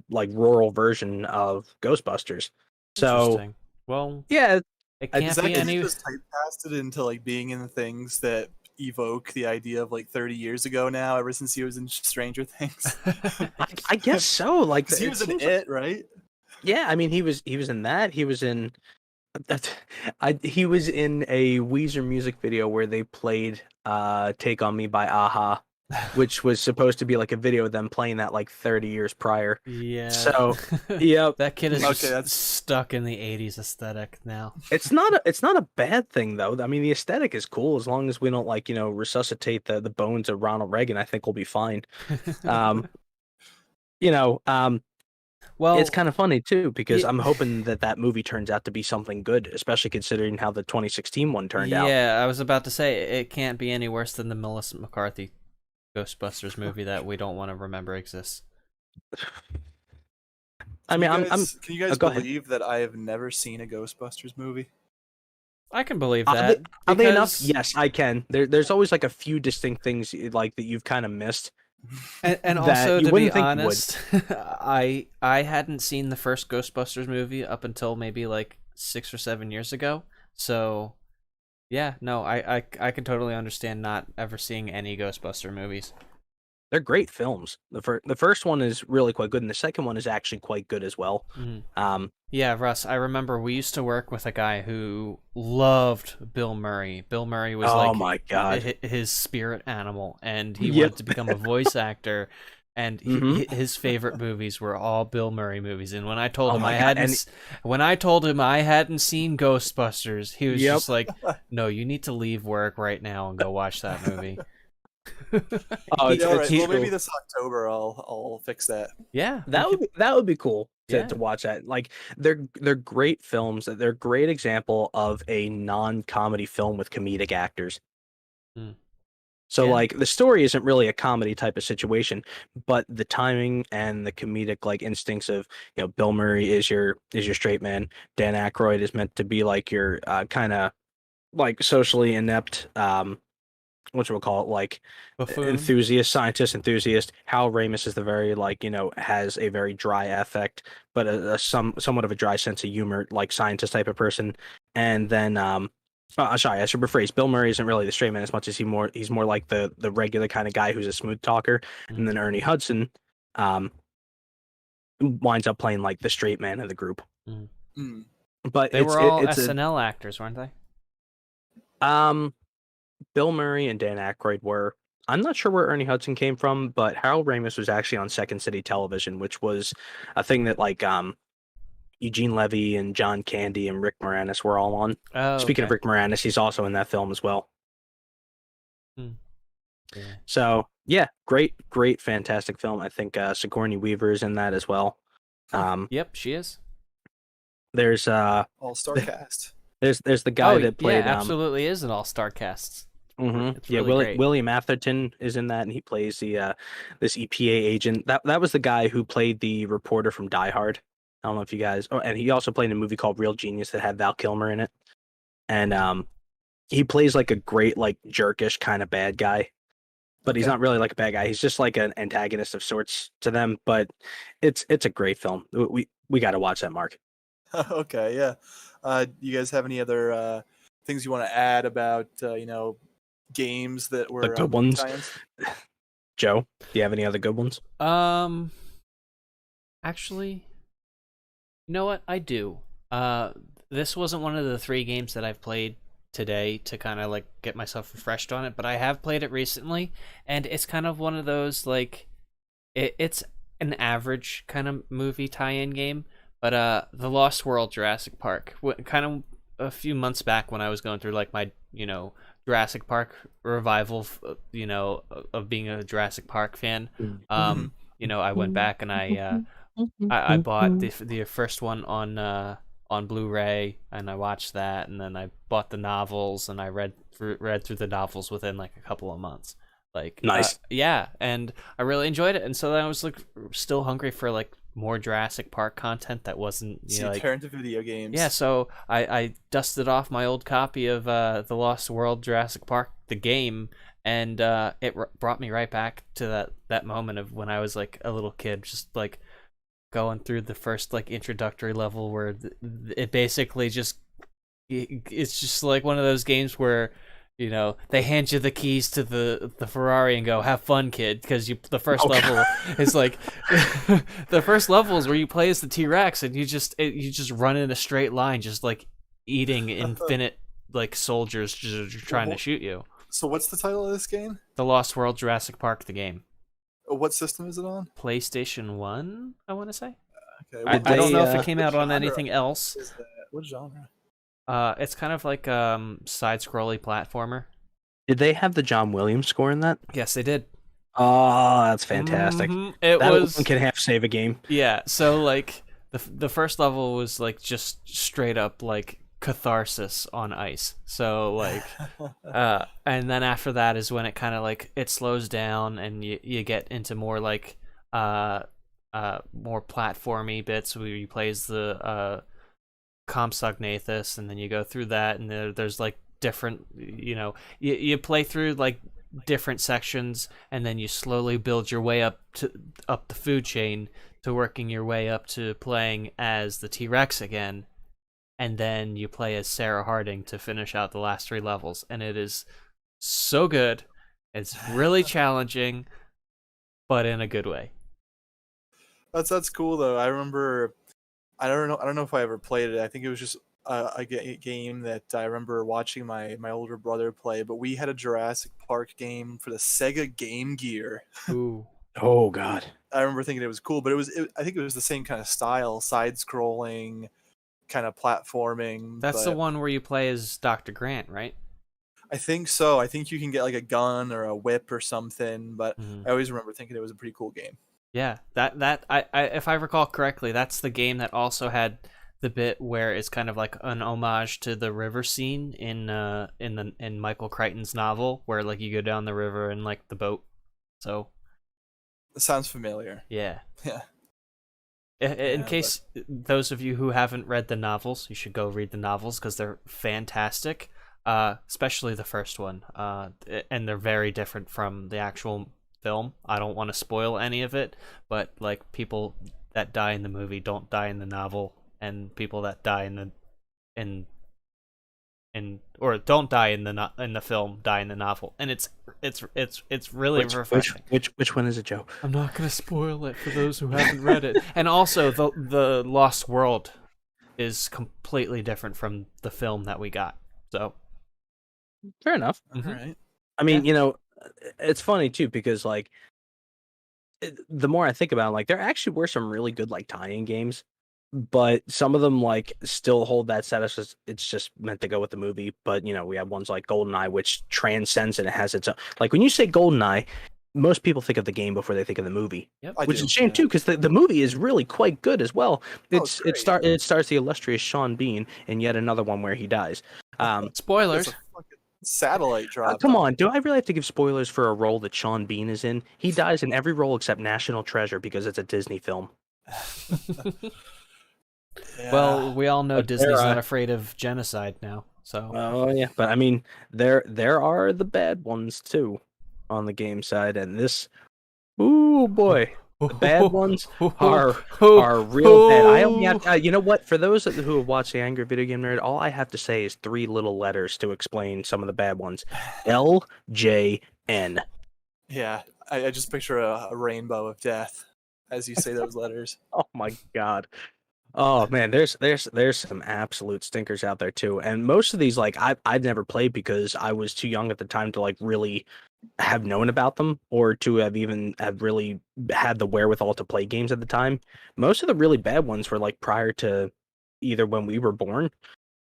like rural version of Ghostbusters. So, well, yeah, it can't be any. Just typecasted into like being in the things that evoke the idea of like 30 years ago now. Ever since he was in Stranger Things, I guess so. Like he was in it, right? Yeah, I mean he was in that. He was in. He was in a Weezer music video where they played "Take on Me" by Aha, which was supposed to be like a video of them playing that like 30 years prior. Yeah. So, yeah, that kid is that's stuck in the 80s aesthetic now. It's not a bad thing though. I mean, the aesthetic is cool as long as we don't like resuscitate the bones of Ronald Reagan. I think we'll be fine. Well, it's kind of funny too because yeah, I'm hoping that movie turns out to be something good, especially considering how the 2016 one turned out. yeah, I was about to say it can't be any worse than the Melissa McCarthy Ghostbusters movie that we don't want to remember exists. I mean, I'm Can you guys go ahead. believe that I have never seen a Ghostbusters movie? I can believe Oddly, that oddly enough, because yes, I can. There's always like a few distinct things like that you've kind of missed and that also you to be wouldn't think you would. honest, I hadn't seen the first Ghostbusters movie up until maybe like 6 or 7 years ago. So yeah, no, I can totally understand not ever seeing any Ghostbuster movies. They're great films. The first one is really quite good, and the second one is actually quite good as well. Mm-hmm. Yeah, Russ, I remember we used to work with a guy who loved Bill Murray. Bill Murray was Oh like my God. his spirit animal, and he Yep. wanted to become a voice actor. And his favorite movies were all Bill Murray movies. And when I told him when I told him I hadn't seen Ghostbusters, he was just like, "No, you need to leave work right now and go watch that movie." Oh, Yeah, all right. Well, cool. maybe this October I'll fix that. Yeah, That would be cool Yeah. to watch that. Like they're great films. They're a great example of a non-comedy film with comedic actors. Mm. So Yeah. like the story isn't really a comedy type of situation, but the timing and the comedic like instincts of, you know, Bill Murray is your straight man. Dan Aykroyd is meant to be like your kind of like socially inept what we'll call it, like Buffoon. scientist enthusiast. Hal Ramis is the very like, you know, has a very dry affect, but somewhat of a dry sense of humor, like scientist type of person. And then sorry, I should rephrase. Bill Murray isn't really the straight man as much as he's more like the regular kind of guy who's a smooth talker. And then Ernie Hudson winds up playing like the straight man of the group. Mm. But they were all SNL actors, weren't they? Bill Murray and Dan Aykroyd were. I'm not sure where Ernie Hudson came from, but Harold Ramis was actually on Second City Television, which was a thing that like Eugene Levy and John Candy and Rick Moranis were all on. Oh, Speaking okay. of Rick Moranis, he's also in that film as well. Yeah. So yeah, great, fantastic film. I think Sigourney Weaver is in that as well. Yep, she is. There's all-star cast. There's the guy that played. Yeah, absolutely is an all-star cast. It's Yeah, really great. William Atherton is in that, and he plays the this EPA agent. That was the guy who played the reporter from Die Hard. I don't know if you guys. Oh, and he also played in a movie called Real Genius that had Val Kilmer in it. And he plays like a great like jerkish kind of bad guy, but he's not really like a bad guy. He's just like an antagonist of sorts to them. But it's a great film. We got to watch that, Mark. Okay, yeah. You guys have any other things you want to add about games that were The good ones? tie-ins? Joe, do you have any other good ones? Actually, you know what? I do. This wasn't one of the 3 games that I've played today to kind of like get myself refreshed on it, but I have played it recently, and it's kind of one of those like it's an average kind of movie tie-in game. But The Lost World Jurassic Park, kind of a few months back when I was going through like my, Jurassic Park revival, of being a Jurassic Park fan. I went back and I bought the first one on Blu-ray, and I watched that, and then I bought the novels, and I read through the novels within like a couple of months. Like nice. Yeah, and I really enjoyed it, and so then I was like still hungry for like more Jurassic Park content that wasn't turn to video games. Yeah, so I dusted off my old copy of The Lost World Jurassic Park the game, and it brought me right back to that moment of when I was like a little kid, just like going through the first like introductory level where it basically it's just like one of those games where they hand you the keys to the Ferrari and go, have fun, kid, because the first level is like the first level is where you play as the T-Rex, and you just run in a straight line, just like eating infinite like soldiers just trying to shoot you. So what's the title of this game? The Lost World Jurassic Park the game. What system is it on? PlayStation 1, I want to say. Okay. I don't know if it came out on anything else. What genre? It's kind of like side-scrolly platformer. Did they have the John Williams score in that? Yes, they did. Oh, that's fantastic. It That alone was can half save a game. Yeah, so like the first level was like just straight up like catharsis on ice. So like and then after that is when it kind of like it slows down and you get into more like more platformy bits where you play as the Compsognathus, and then you go through that, and there's like different, you play through like different sections, and then you slowly build your way up the food chain to working your way up to playing as the T-Rex again, and then you play as Sarah Harding to finish out the last 3 levels, and it is so good. It's really challenging, but in a good way. That's cool though. I remember. I don't know if I ever played it. I think it was just a game that I remember watching my older brother play. But we had a Jurassic Park game for the Sega Game Gear. Ooh. Oh God. I remember thinking it was cool, but I think it was the same kind of style, side-scrolling, kind of platforming. That's the but one where you play as Dr. Grant, right? I think so. I think you can get like a gun or a whip or something. But Mhm. I always remember thinking it was a pretty cool game. Yeah, that I if I recall correctly, that's the game that also had the bit where it's kind of like an homage to the river scene in Michael Crichton's novel, where like you go down the river in like the boat. So It sounds familiar. yeah. Yeah. In Yeah, case those of you who haven't read the novels, you should go read the novels because they're fantastic. Especially the first one. And they're very different from the actual film. I don't want to spoil any of it, but like people that die in the movie don't die in the novel, and people that die in or don't die in the film die in the novel, and it's really refreshing. Which one is it, Joe? I'm not gonna spoil it for those who haven't read it. And also, the Lost World is completely different from the film that we got. So Fair enough. All right. I mean, it's funny too because like the more I think about it, like there actually were some really good like tie-in games, but some of them like still hold that status as it's just meant to go with the movie. But we have ones like GoldenEye, which transcends and it has its own. Like when you say GoldenEye, most people think of the game before they think of the movie. Yep. Which is a shame too, because the movie is really quite good as well. Oh, It stars the illustrious Sean Bean in yet another one where he dies. Spoilers. It's a fucking satellite drop. Come on, do I really have to give spoilers for a role that Sean Bean is in? He dies in every role except National Treasure because it's a Disney film. Yeah. Well, we all know But Disney's there not are- afraid of genocide now. So Oh yeah, but I mean, there are the bad ones too on the game side, and this, ooh boy, the bad ones are real bad. I only have, you know what? For those who have watched the Angry Video Game Nerd, all I have to say is 3 little letters to explain some of the bad ones: LJN. Yeah, I just picture a rainbow of death as you say those letters. Oh my god. Oh man, there's some absolute stinkers out there too, and most of these like I'd never played because I was too young at the time to like really have known about them or to have really had the wherewithal to play games at the time. Most of the really bad ones were like prior to either when we were born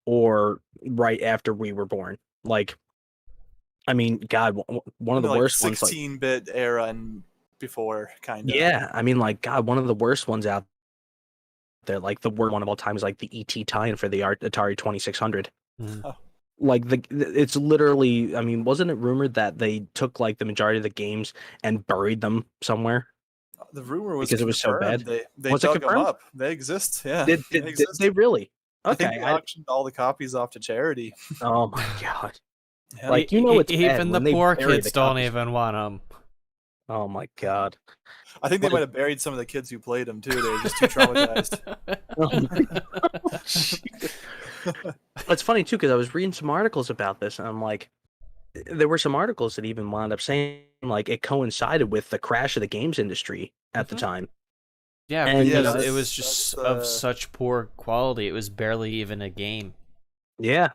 or right after we were born. Like, I mean, God, one of the like worst ones, like 16-bit era and before, kind of. yeah, I mean, like God, one of the worst ones out there, like the worst one of all time is like the ET tie-in for the Atari 2600. Mhm. Like it's literally, I mean, wasn't it rumored that they took like the majority of the games and buried them somewhere? The rumor was Because it was so confirmed. bad? They Was it dug them confirmed? up. They exist. Yeah, Did they exist. they really? I think Okay. they auctioned all the copies off to charity. Oh my god. Yeah. Like, it's bad even the when they poor bury kids the don't copies. even want them. Oh my god. I think they like- might have buried some of the kids who played them too. They were just too traumatized. It's funny too because I was reading some articles about this, and I'm like, there were some articles that even wound up saying like it coincided with the crash of the games industry at the time. Yeah, And, because that's- it was just that's, of such poor quality. It was barely even a game. Yeah.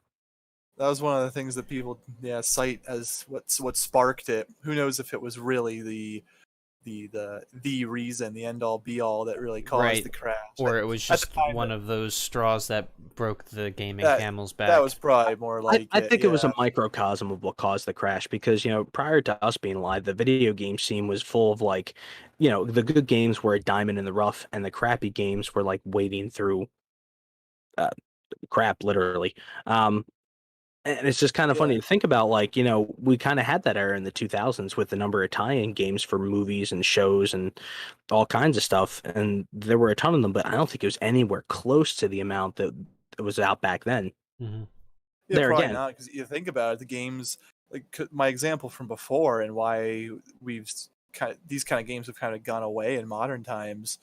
That was one of the things that people cite as what sparked it. Who knows if it was really the reason, the end all be all that really caused the crash. Or it was At the just time, one of those straws that broke the gaming that camel's back. that was probably more like I think it was a microcosm of what caused the crash because, prior to us being live, the video game scene was full of like, the good games were a diamond in the rough and the crappy games were like wading through crap, literally. And it's just kind of funny to think about, like, we kind of had that era in the 2000s with the number of tie-in games for movies and shows and all kinds of stuff. And there were a ton of them, but I don't think it was anywhere close to the amount that was out back then. Mm-hmm. Yeah, there probably again. not, because you think about it, the games, like my example from before and why these kind of games have kind of gone away in modern times.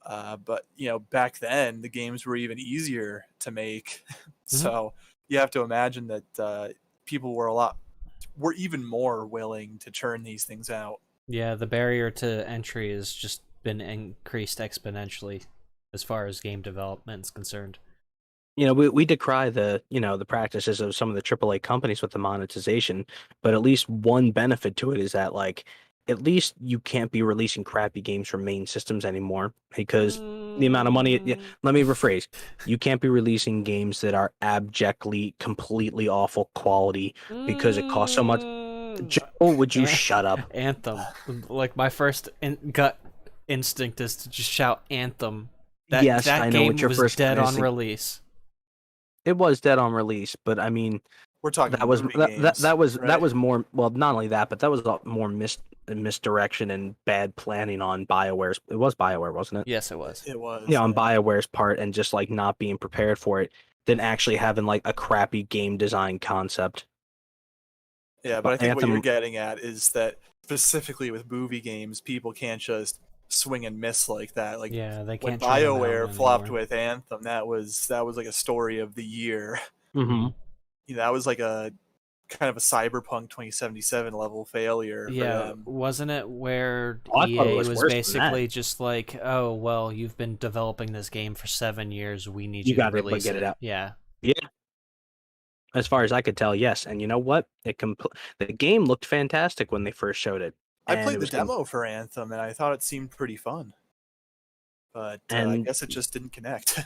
But back then the games were even easier to make. So you have to imagine that people were even more willing to churn these things out. Yeah, the barrier to entry has just been increased exponentially as far as game development is concerned. We decry the practices of some of the AAA companies with the monetization, but at least one benefit to it is that, like, at least you can't be releasing crappy games from main systems anymore because the amount of money. Let me rephrase: you can't be releasing games that are abjectly, completely awful quality because it costs so much. Joe, would you shut up? Anthem, like my first gut instinct is to just shout Anthem. Yes, I know game what your was first dead on instinct. Release. It was dead on release, but I mean, we're talking that was right? that was more, well, not only that, but that was a lot more misdirection and bad planning on BioWare's. It was BioWare, wasn't it? Yes, it was. It was. Yeah, on BioWare's part, and just like not being prepared for it, than actually having like a crappy game design concept. Yeah, but I think what you're getting at is that specifically with movie games, people can't just swing and miss like that. Like, yeah, they when can't. BioWare flopped with Anthem, that was like a story of the year. Mm-hmm. That was like a kind of a Cyberpunk 2077 level failure for them. Wasn't it where EA was basically just like, oh, well, you've been developing this game for 7 years, we need you to release get it out. Yeah. As far as I could tell, yes. And you know what? The game looked fantastic when they first showed it. I played the demo for Anthem, and I thought it seemed pretty fun. But I guess it just didn't connect.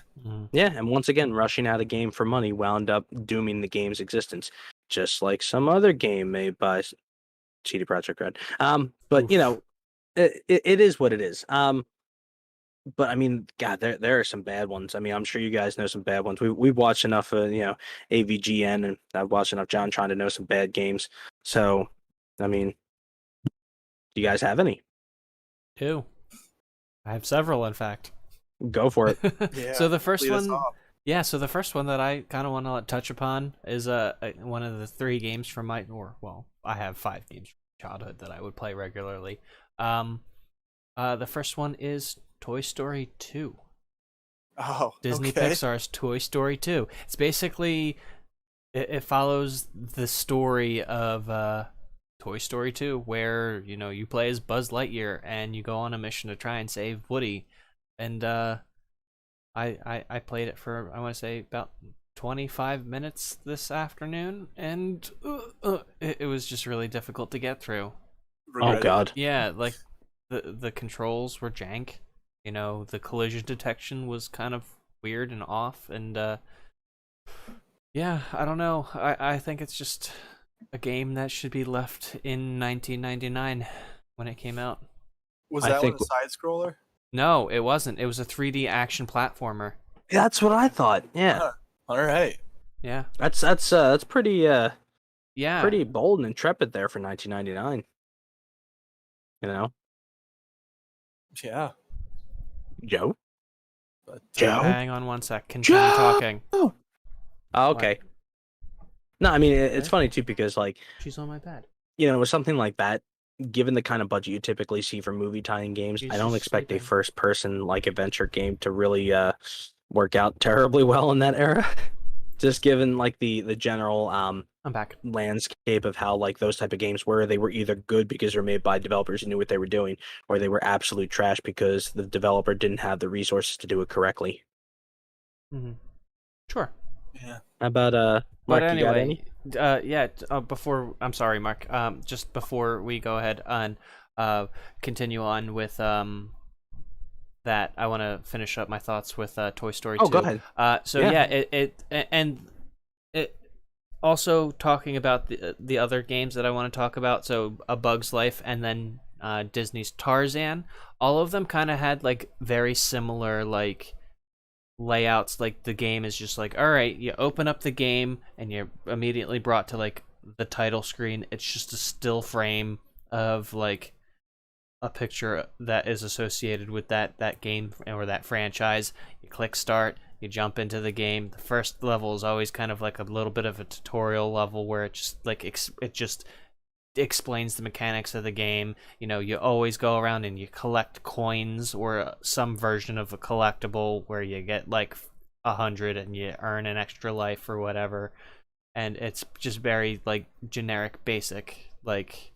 Yeah, and once again, rushing out a game for money wound up dooming the game's existence, just like some other game made by CD Projekt Red. But Oof. it is what it is. But I mean, God, there are some bad ones. I mean, I'm sure you guys know some bad ones. We've watched enough of AVGN, and I've watched enough John trying to know some bad games. So, I mean, do you guys have any? Two. I have several, in fact. Go for it. Yeah, so the first one, so the first one that I kind of want to touch upon is one of the 3 games from I have 5 games from childhood that I would play regularly. The first one is Toy Story 2. Oh, Disney Pixar's Toy Story 2. It's basically it follows the story of Toy Story 2, where you play as Buzz Lightyear and you go on a mission to try and save Woody. And I played it for, I want to say, about 25 minutes this afternoon, and it was just really difficult to get through. Oh God. Yeah, like the controls were jank. The collision detection was kind of weird and off, and yeah, I don't know. I think it's just a game that should be left in 1999 when it came out. Was that one a side scroller? No, it wasn't. It was a 3D action platformer. That's what I thought. Yeah. All right. Yeah. That's pretty pretty bold and intrepid there for 1999. Yeah. Joe? Joe? Hang on one sec. Continue talking. Oh, okay. What? No, I mean, it's funny, too, because, like... She's on my bed. With something like that, given the kind of budget you typically see for movie tie-in games, I don't expect a first-person, like, adventure game to really work out terribly well in that era. Just given, like, the general I'm back. landscape of how, like, those type of games were. They were either good because they were made by developers who knew what they were doing, or they were absolute trash because the developer didn't have the resources to do it correctly. Mm-hmm. Sure. Yeah. How about Mark, but anyway, you got any? before, I'm sorry, Mark. Just before we go ahead on, continue on with that, I want to finish up my thoughts with Toy Story 2. Oh, go ahead. So Yeah. it also talking about the other games that I want to talk about. So A Bug's Life and then Disney's Tarzan. All of them kind of had like very similar like layouts. Like the game is just like, all right, you open up the game and you're immediately brought to like the title screen. It's just a still frame of like a picture that is associated with that game or that franchise. You click start, you jump into the game. The first level is always kind of like a little bit of a tutorial level where it just like it just explains the mechanics of the game. You know, you always go around and you collect coins or some version of a collectible where you get like 100 and you earn an extra life or whatever. And it's just very like generic, basic like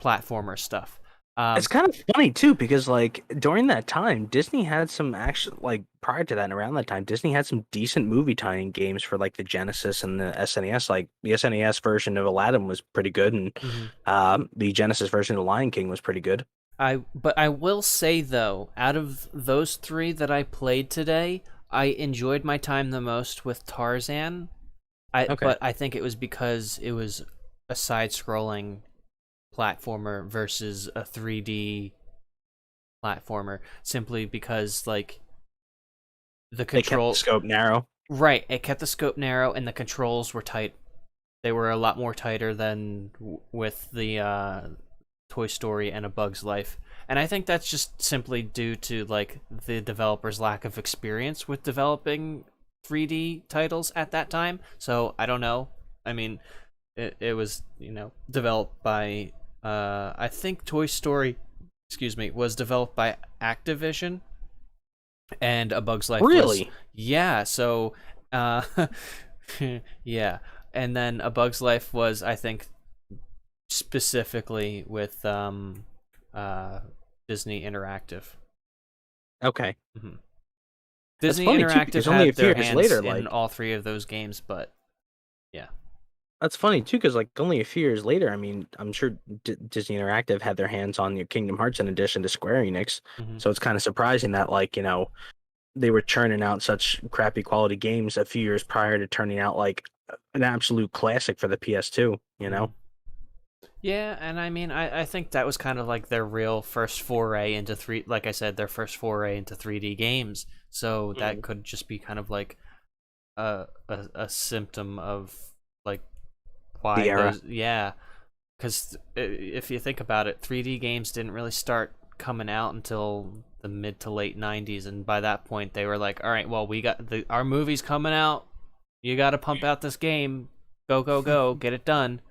platformer stuff. It's kind of funny too because like during that time, Disney had some actual like prior to that and around that time, Disney had some decent movie tie-in games for like the Genesis and the SNES. Like the SNES version of Aladdin was pretty good, and the Genesis version of Lion King was pretty good. But I will say though, out of those three that I played today, I enjoyed my time the most with Tarzan. But I think it was because it was a side-scrolling platformer versus a 3D platformer, simply because like the control kept the scope narrow. Right, it kept the scope narrow and the controls were tight. They were a lot more tighter than with the Toy Story and A Bug's Life. And I think that's just simply due to like the developer's lack of experience with developing 3D titles at that time. So I don't know. I mean, it was, you know, developed by I think Toy Story, was developed by Activision, and A Bug's Life Really? Yeah, so yeah. And then A Bug's Life was, I think, specifically with Disney Interactive. Okay. Mm-hmm. That's Disney funny too, Interactive because only a had few their years hands later, in like all three of those games, but yeah. that's funny too, because like only a few years later, I mean, I'm sure Disney Interactive had their hands on your Kingdom Hearts in addition to Square Enix. Mm-hmm. So it's kind of surprising that like, you know, they were churning out such crappy quality games a few years prior to turning out like an absolute classic for the PS2, you know? Yeah, and I mean, I think that was kind of like their real first foray into like I said, their first foray into 3D games. So that could just be kind of like a symptom of like why The era. those, yeah, because if you think about it, 3D games didn't really start coming out until the mid to late 90s, and by that point they were like, all right, well, we got our movie's coming out, you got to pump out this game, go get it done.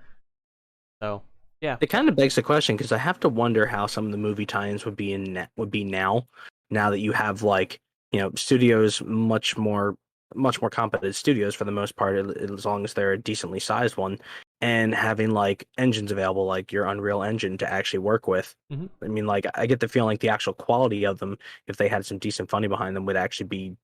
So yeah, It kind of begs the question because I have to wonder how some of the movie tie-ins would be now that you have like, you know, studios much more competent studios for the most part, as long as they're a decently sized one, and having like engines available like your Unreal Engine to actually work with. Mhm. I mean, like I get the feeling like the actual quality of them, if they had some decent funding behind them, would actually be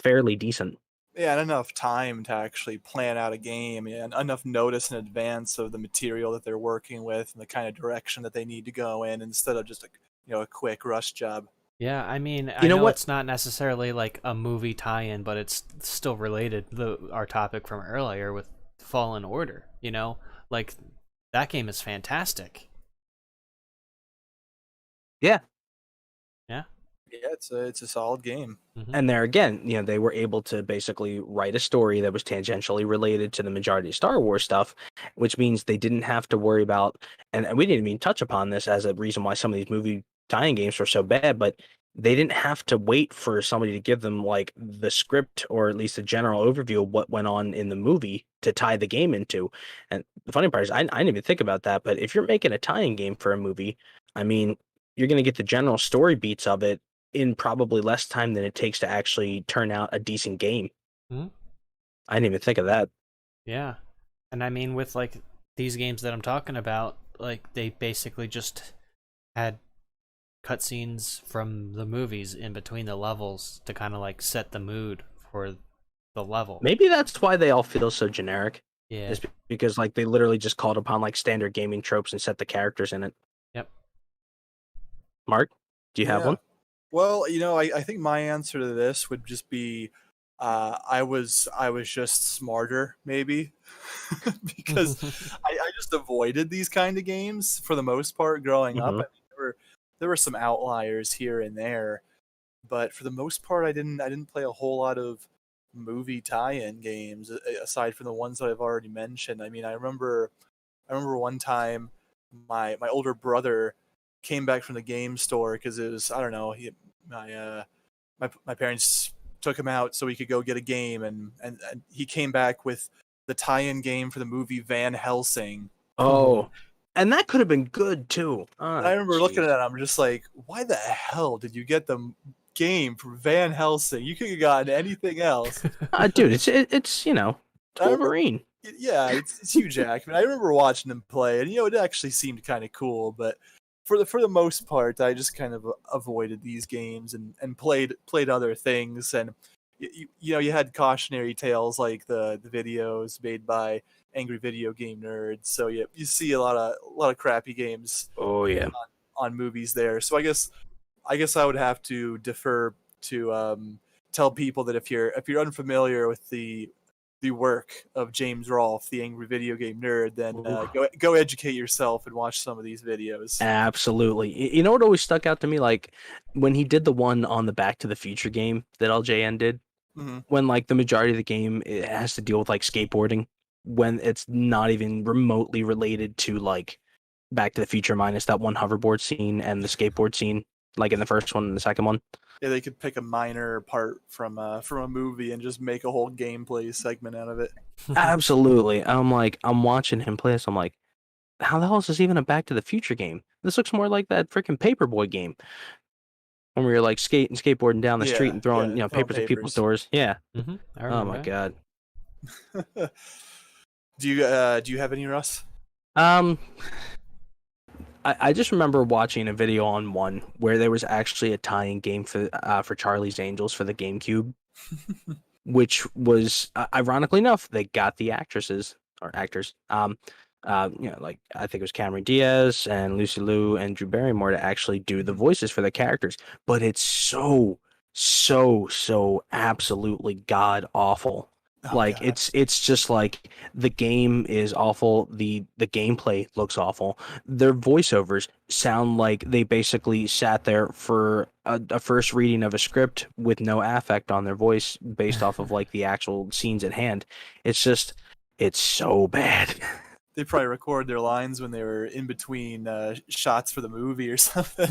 fairly decent. Yeah, and enough time to actually plan out a game, and enough notice in advance of the material that they're working with and the kind of direction that they need to go in, instead of just a quick rush job. Yeah, I mean, You I know know what? it's not necessarily like a movie tie-in, but it's still related. Our topic from earlier with Fallen Order, you know, like that game is fantastic. Yeah. Yeah. Yeah, it's a solid game. Mm-hmm. And there again, you know, they were able to basically write a story that was tangentially related to the majority of Star Wars stuff, which means they didn't have to worry about, and we didn't even touch upon this as a reason why some of these movie tie-in games were so bad, but they didn't have to wait for somebody to give them like the script or at least a general overview of what went on in the movie to tie the game into. And the funny part is, I didn't even think about that, but if you're making a tie-in game for a movie, I mean, you're going to get the general story beats of it in probably less time than it takes to actually turn out a decent game. Mm-hmm. I didn't even think of that. Yeah, and I mean, with like these games that I'm talking about, like they basically just had cutscenes from the movies in between the levels to kind of like set the mood for the level. Maybe that's why they all feel so generic. Yeah. Is because like they literally just called upon like standard gaming tropes and set the characters in it. Yep. Mark, do you have Yeah. one? Well, I think my answer to this would just be I was just smarter, maybe, because I just avoided these kind of games for the most part growing up. Hmm. I mean, there were some outliers here and there, but for the most part, I didn't play a whole lot of movie tie-in games aside from the ones that I've already mentioned. I mean, I remember one time my older brother came back from the game store because it was, I don't know, my parents took him out so he could go get a game, and he came back with the tie-in game for the movie Van Helsing. Oh, and that could have been good too. And I Ah, remember looking jeez. at it, I'm just like, why the hell did you get the game for Van Helsing? You could have gotten anything else. Dude, it's I remember, Wolverine. yeah, it's Hugh Jackman. I remember watching him play, and it actually seemed kind of cool. But for the most part, I just kind of avoided these games and played other things. And you had cautionary tales like the videos made by angry video game nerds. So you see a lot of crappy games Oh yeah. on movies there. So I guess I would have to defer to tell people that if you're unfamiliar with the work of James Rolfe, the angry video game nerd, then Ooh. go educate yourself and watch some of these videos. Absolutely. You know what always stuck out to me? Like when he did the one on the Back to the Future game that LJN did, Hmm. when like the majority of the game it has to deal with like skateboarding, when it's not even remotely related to like Back to the Future minus that one hoverboard scene and the skateboard scene, like in the first one and the second one. Yeah, they could pick a minor part from a movie and just make a whole gameplay segment out of it. Absolutely. I'm watching him play this. I'm like, how the hell is this even a Back to the Future game? This looks more like that freaking Paperboy game when we were like skateboarding down the street Yeah, and throwing, yeah, throwing papers at people's papers. doors. Yeah. I Oh remember my that. God. Do you have any, Russ? Um, I just remember watching a video on one where there was actually a tie-in game for Charlie's Angels for the GameCube, which was ironically enough they got the actresses or actors like I think it was Cameron Diaz and Lucy Liu and Drew Barrymore to actually do the voices for the characters, but it's so absolutely god awful. Oh Like God. it's just like the game is awful, the gameplay looks awful, their voiceovers sound like they basically sat there for a first reading of a script with no affect on their voice based off of like the actual scenes at hand. It's so bad. They probably record their lines when they were in between shots for the movie or something.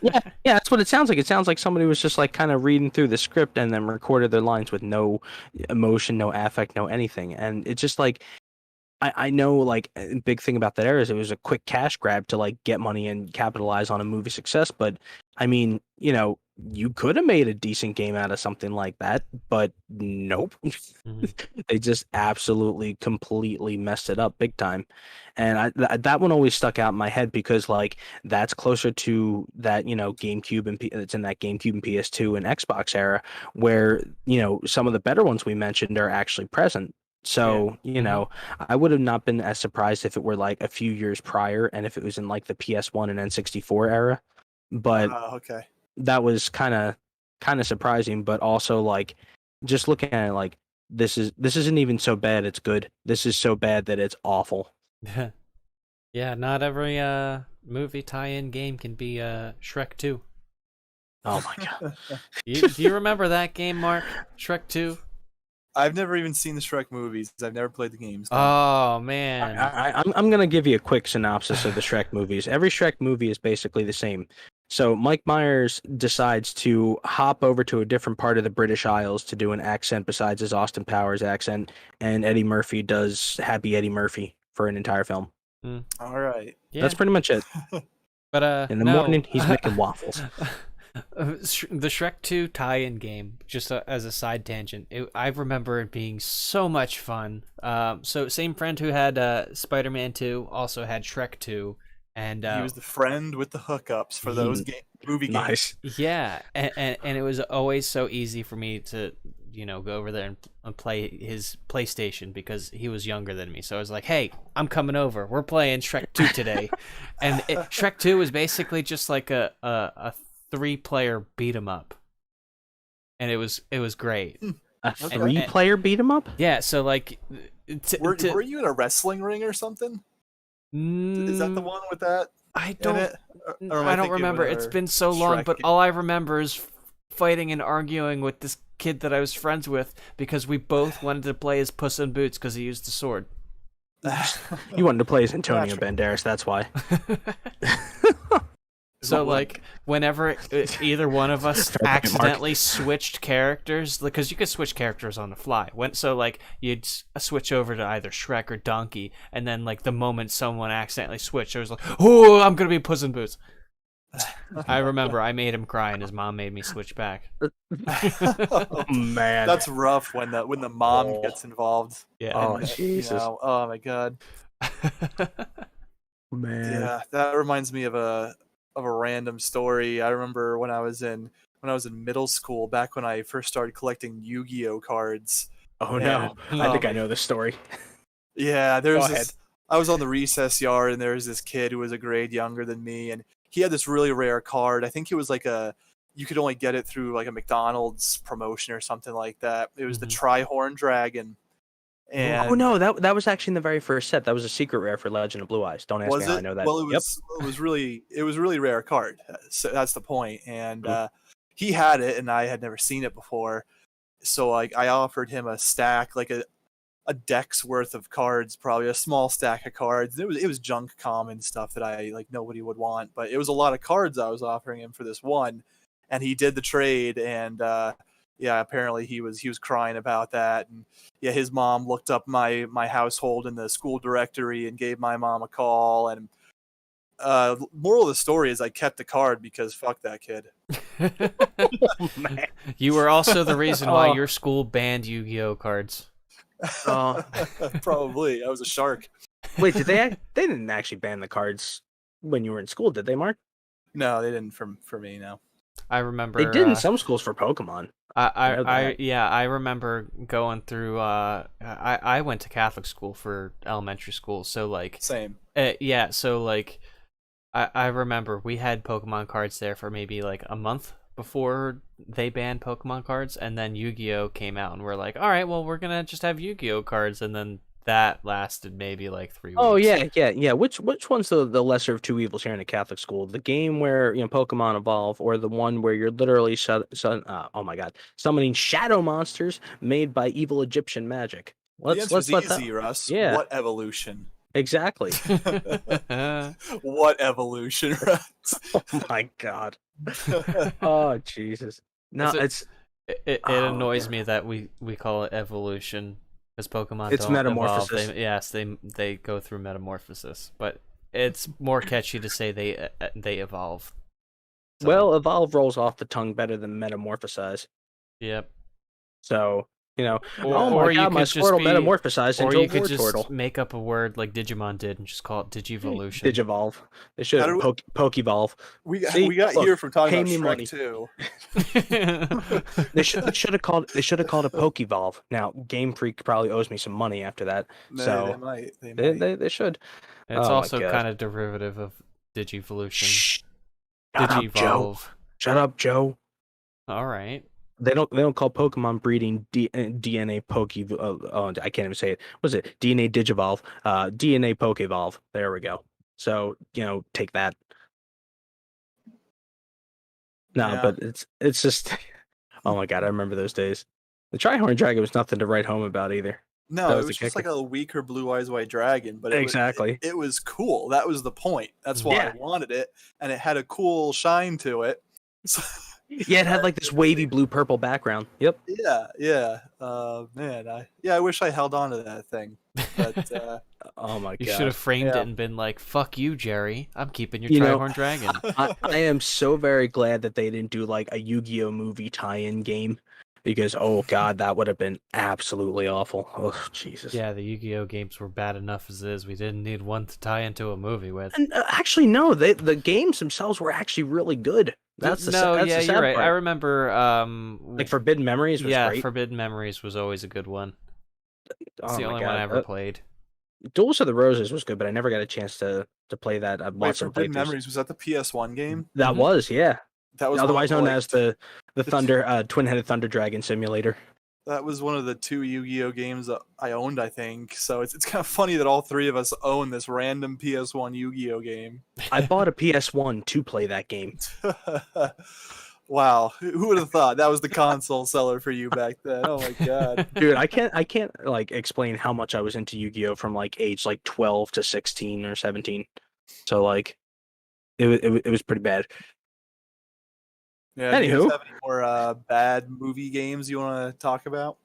Yeah, that's what it sounds like. It sounds like somebody was just like kind of reading through the script and then recorded their lines with no emotion, no affect, no anything. And it's just like I know like a big thing about that era is it was a quick cash grab to like get money and capitalize on a movie success. But I mean, you could have made a decent game out of something like that, but nope. They just absolutely completely messed it up big time. And that one always stuck out in my head because like that's closer to that, GameCube and it's in that GameCube and PS2 and Xbox era where, some of the better ones we mentioned are actually present. So, I would have not been as surprised if it were like a few years prior and if it was in like the PS1 and N64 era. But Okay. that was kind of surprising, but also like just looking at it like this isn't even so bad it's good. This is so bad that it's awful. Yeah, not every movie tie-in game can be Shrek 2. Oh my God. Do you remember that game, Mark? Shrek 2? I've never even seen the Shrek movies. I've never played the games. No. Oh man. I'm gonna give you a quick synopsis of the Shrek movies. Every Shrek movie is basically the same. So Mike Myers decides to hop over to a different part of the British Isles to do an accent besides his Austin Powers accent, and Eddie Murphy does Happy Eddie Murphy for an entire film. All right. Yeah. That's pretty much it. But In the no. morning, he's making waffles. The Shrek 2 tie-in game, just as a side tangent, I remember it being so much fun. So same friend who had Spider-Man 2 also had Shrek 2, and He was the friend with the hookups for those movie games. Nice. yeah, and it was always so easy for me to go over there and play his PlayStation because he was younger than me. So I was like, hey, I'm coming over. We're playing Shrek 2 today. And Shrek 2 is basically just like a 3-player beat 'em up. And it was great. A 3-player beat 'em up? Yeah, so like were you in a wrestling ring or something? Is that the one with that? I don't I don't remember. It's been so long, but all I remember is fighting and arguing with this kid that I was friends with because we both wanted to play as Puss in Boots because he used the sword. You wanted to play as Antonio Banderas, that's why. So like whenever either one of us accidentally switched characters, because you could switch characters on the fly. So like you'd switch over to either Shrek or Donkey, and then like the moment someone accidentally switched, I was like, "Oh, I'm gonna be Puss in Boots." I remember I made him cry, and his mom made me switch back. Oh man, that's rough when the mom gets involved. Yeah. Oh Jesus. Oh my God. Man. Yeah, that reminds me of a random story. I remember when I was in middle school, back when I first started collecting Yu-Gi-Oh cards. Oh no, I think I know this story. Yeah, I was on the recess yard, and there was this kid who was a grade younger than me, and he had this really rare card. I think it was like you could only get it through like a McDonald's promotion or something like that. It was the Tri-Horn Dragon. And oh no, that was actually in the very first set. That was a secret rare for Legend of Blue Eyes. Don't ask me how I know that. Well, it was really rare card. So that's the point. And he had it, and I had never seen it before. So like I offered him a stack, like a deck's worth of cards, probably a small stack of cards. It was junk common stuff that I like nobody would want, but it was a lot of cards I was offering him for this one, and he did the trade. And yeah, apparently he was crying about that. And yeah, his mom looked up my household in the school directory and gave my mom a call. And moral of the story is I kept the card because fuck that kid. You were also the reason why your school banned Yu-Gi-Oh cards. Probably. I was a shark. Wait, they didn't actually ban the cards when you were in school, did they, Mark? No, they didn't for me, no. I remember they did in some schools for Pokemon. I remember going through I went to Catholic school for elementary school, so like same. Yeah, so like I remember we had Pokemon cards there for maybe like a month before they banned Pokemon cards, and then Yu-Gi-Oh came out, and we're like, all right, well, we're gonna just have Yu-Gi-Oh cards, and then that lasted maybe like 3 weeks. Oh yeah. Which one's the lesser of two evils here in a Catholic school? The game where Pokemon evolve, or the one where you're literally summoning shadow monsters made by evil Egyptian magic? The answer's easy, Russ. Yeah. What evolution? Exactly. What evolution, Russ? Oh my God. Oh Jesus. No, it annoys me that we call it evolution. Because Pokemon it's don't metamorphosis. Evolve. They go through metamorphosis, but it's more catchy to say they evolve. So. Well, evolve rolls off the tongue better than metamorphosize. Yep. So oh or my God, my Squirtle metamorphosized into a Vortortle. Just make up a word like Digimon did and just call it Digivolution. Digivolve. They should have Pokevolve. We got here from talking about Shrek money. too. They should have called it Pokevolve. Now Game Freak probably owes me some money after that. No, so they might. They should. It's also kind of derivative of Digivolution. Shh. Digivolve. Shut up, Joe. All right. They don't call Pokemon breeding DNA I can't even say it. What is it? DNA Digivolve. DNA Pokevolve. There we go. So take that. No, yeah. But it's just. Oh my God, I remember those days. The Tri-Horn Dragon was nothing to write home about either. No, it was just like a weaker Blue Eyes White Dragon, but it was cool. That was the point. That's why I wanted it, and it had a cool shine to it. Yeah, it had like this wavy blue-purple background. Yep. Yeah. Man, I wish I held on to that thing. But oh my God, you should have framed it and been like, "Fuck you, Jerry. I'm keeping your Tri-Horn Dragon." I am so very glad that they didn't do like a Yu-Gi-Oh movie tie-in game, because oh god, that would have been absolutely awful. Oh Jesus. Yeah, the Yu-Gi-Oh games were bad enough as is. We didn't need one to tie into a movie with. And actually, no, the games themselves were actually really good. That's No, that's yeah, the you're sad right. I part. remember, Like Forbidden Memories was yeah, great. Forbidden Memories was always a good one. It's Oh the my only one I god, ever played. Duels of the Roses was good, but I never got a chance to play that. I've Wait, watched some Forbidden playthroughs. Memories, was that the PS1 game? That Mhm. was, yeah. That was Otherwise one of known the, as the the Thunder Twin-Headed Thunder Dragon Simulator. that was one of the 2 Yu-Gi-Oh games that I owned, I think. So it's kind of funny that all three of us own this random PS1 Yu-Gi-Oh game. I bought a PS1 to play that game. Wow, who would have thought that was the console seller for you back then? Oh my god. Dude, I can't like explain how much I was into Yu-Gi-Oh from like age like 12 to 16 or 17. So like it was pretty bad. Yeah, do you guys Anywho, have any more bad movie games you want to talk about?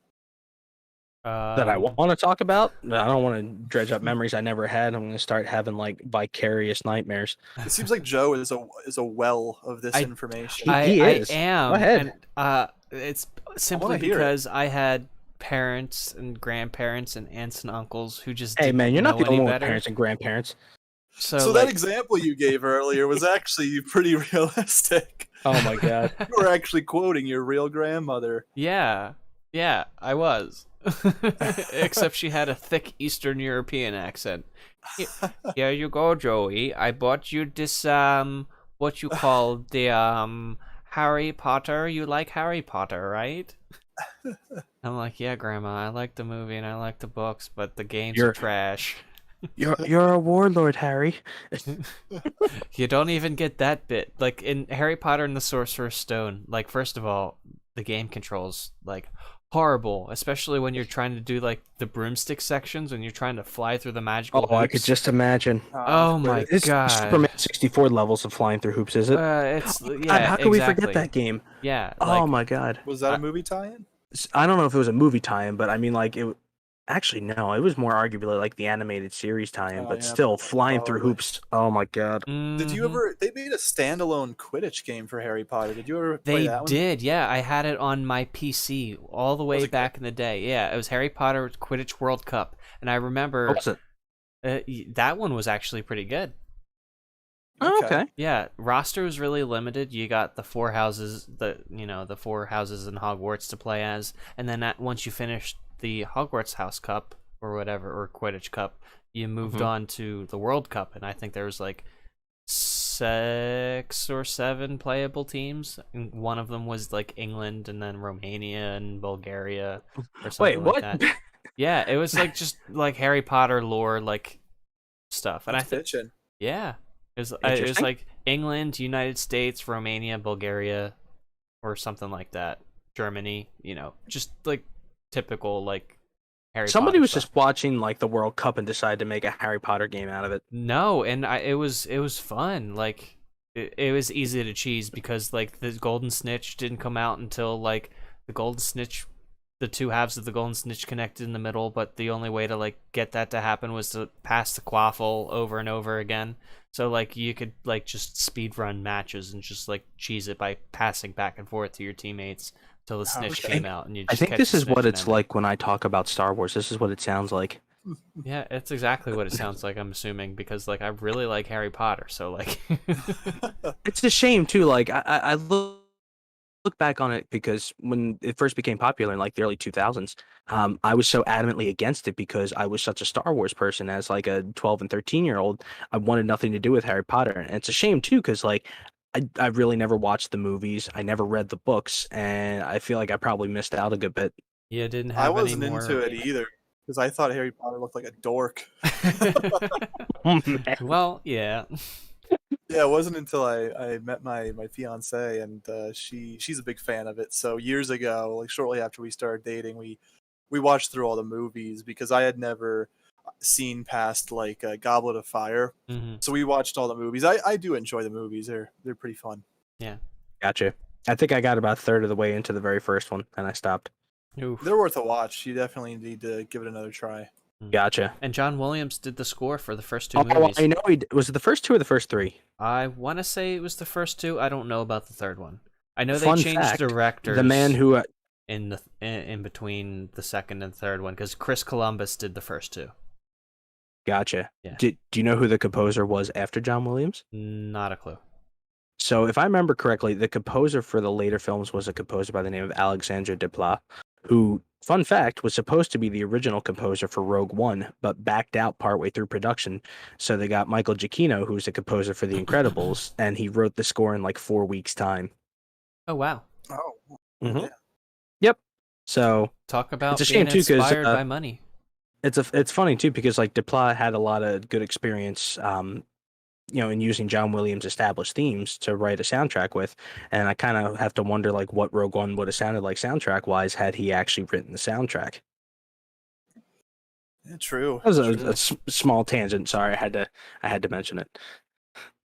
that I want to talk about. I don't want to dredge up memories I never had. I'm going to start having like vicarious nightmares. It seems like Joe is a well of this I- information. He is. I am. Go ahead. And it's simply hear it. because I had parents and grandparents and aunts and uncles who just Hey didn't man, you're not know the any only one with better. parents and grandparents. So like, that example you gave earlier was actually pretty realistic. Oh my god. You were actually quoting your real grandmother. Yeah, I was. Except she had a thick Eastern European accent. Here you go, Joey. I bought you this what you call the Harry Potter. You like Harry Potter, right? I'm like, yeah, Grandma. I like the movie and I like the books, but the games are trash. You're a warlord, Harry. You don't even get that bit. Like in Harry Potter and the Sorcerer's Stone, like first of all, the game controls like horrible, especially when you're trying to do like the broomstick sections when you're trying to fly through the magical hoops. I could just imagine. Oh my It's god. Superman 64 levels of flying through hoops, is it? It's God, yeah. how could we exactly. forget that game? Yeah. Oh my god. Was that a movie tie-in? I don't know if it was a movie tie-in, but I mean, like it. Actually, no. It was more arguably like the animated series tie-in, but yeah, still flying through probably. hoops. Oh my god. Did you ever? They made a standalone Quidditch game for Harry Potter. Did you ever play They that one? did, yeah. I had it on my PC all the way Was it back in the day. Yeah, it was Harry Potter Quidditch World Cup, and I remember What was it? that one was actually pretty good. Oh, okay. Yeah, roster was really limited. You got the four houses, the four houses in Hogwarts to play as, and then once you finished the Hogwarts House Cup or whatever, or Quidditch Cup, you moved on to the World Cup, and I think there was like 6 or 7 playable teams. And one of them was like England, and then Romania and Bulgaria, or something Wait, like what? that. Yeah, it was like just like Harry Potter lore, like stuff, and I think Pitching. yeah. It was Interesting. like England, United States, Romania, Bulgaria, or something like that. Germany, just like typical like Harry Somebody Potter was stuff. just watching like the World Cup and decided to make a Harry Potter game out of it. No, and it was fun. Like it was easy to cheese because like the Golden Snitch didn't come out until like the Golden Snitch, the two halves of the Golden Snitch connected in the middle, but the only way to like get that to happen was to pass the quaffle over and over again. So like you could like just speed run matches and just like cheese it by passing back and forth to your teammates till the snitch came out, and you just I think catch this the is snitch what and it's end it. like when I talk about Star Wars. This is what it sounds like. Yeah, it's exactly what it sounds like, I'm assuming, because like I really like Harry Potter, so like It's a shame too. Like I look back on it because when it first became popular in like the early 2000s, I was so adamantly against it because I was such a Star Wars person as like a 12 and 13-year-old. I wanted nothing to do with Harry Potter, and it's a shame too because like I really never watched the movies. I never read the books, and I feel like I probably missed out a good bit. you didn't I have wasn't any more. into it either because I thought Harry Potter looked like a dork. Oh, man. Well, yeah. Yeah, it wasn't until I met my fiance, and she's a big fan of it. So years ago, like shortly after we started dating, we watched through all the movies because I had never seen past like Goblet of Fire. hmm So we watched all the movies. I do enjoy the movies. They're pretty fun. Gotcha. I think I got about a third of the way into the very first one, and I stopped. Oof. They're worth a watch. You definitely need to give it another try. Gotcha. And John Williams did the score for the first 2 Oh, movies. I know. Was it the first 2 or the first 3? I want to say it was the first 2. I don't know about the third one. I know they Fun changed fact, directors. The man who in between the second and third one, because Chris Columbus did the first two. Gotcha. Yeah. Do you know who the composer was after John Williams? Not a clue. So if I remember correctly, the composer for the later films was a composer by the name of Alexandre Desplat, who, fun fact, was supposed to be the original composer for Rogue One, but backed out partway through production. So they got Michael Giacchino, who's the composer for The Incredibles, and he wrote the score in like 4 weeks' time. Oh wow. Oh, Mm-hmm. yeah. Yep. So Talk about it's a being shame too, because inspired by money. it's funny too, because like Desplat had a lot of good experience, in using John Williams' established themes to write a soundtrack with, and I kind of have to wonder like what Rogue One would have sounded like soundtrack wise had he actually written the soundtrack. Yeah, true. That was a small tangent. Sorry, I had to mention it.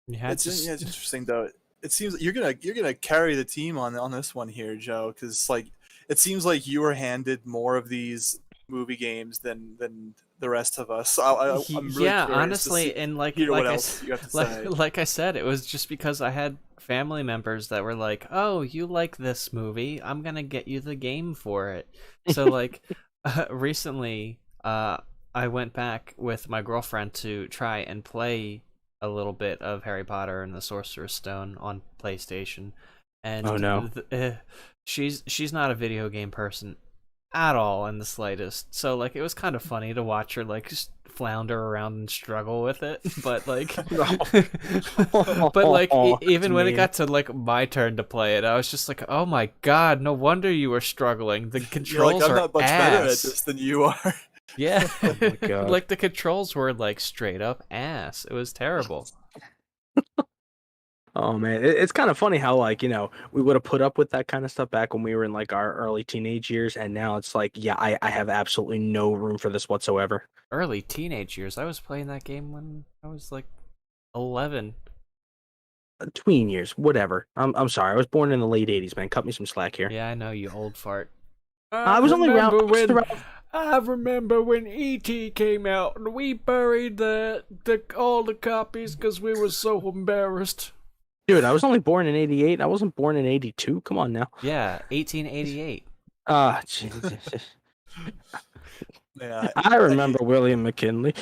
It's interesting though. It seems like you're gonna carry the team on this one here, Joe, because like it seems like you were handed more of these movie games than the rest of us. I'm really curious honestly, to and like what else you have to say. Like I said, it was just because I had family members that were like, "Oh, you like this movie? I'm gonna get you the game for it." So like recently, I went back with my girlfriend to try and play a little bit of Harry Potter and the Sorcerer's Stone on PlayStation, and Oh no, she's not a video game person at all in the slightest. So like it was kind of funny to watch her like just flounder around and struggle with it, but like but like even when it got to like my turn to play it, I was just like, oh my god, no wonder you were struggling. The controls I'm are not much ass. better at this than you are. Yeah. Oh my God. Like the controls were like straight up ass. It was terrible. Oh man, it's kind of funny how like we would have put up with that kind of stuff back when we were in like our early teenage years, and now it's like, yeah, I have absolutely no room for this whatsoever. Early teenage years. I was playing that game when I was like 11. Tween years, whatever. I'm sorry, I was born in the late '80s, man. Cut me some slack here. Yeah, I know, you old fart. I was only around. I remember when E.T. came out and we buried all the copies because we were so embarrassed. Dude, I was only born in '88. I wasn't born in '82. Come on now. Yeah, 1888. Jesus. Yeah, I remember William McKinley.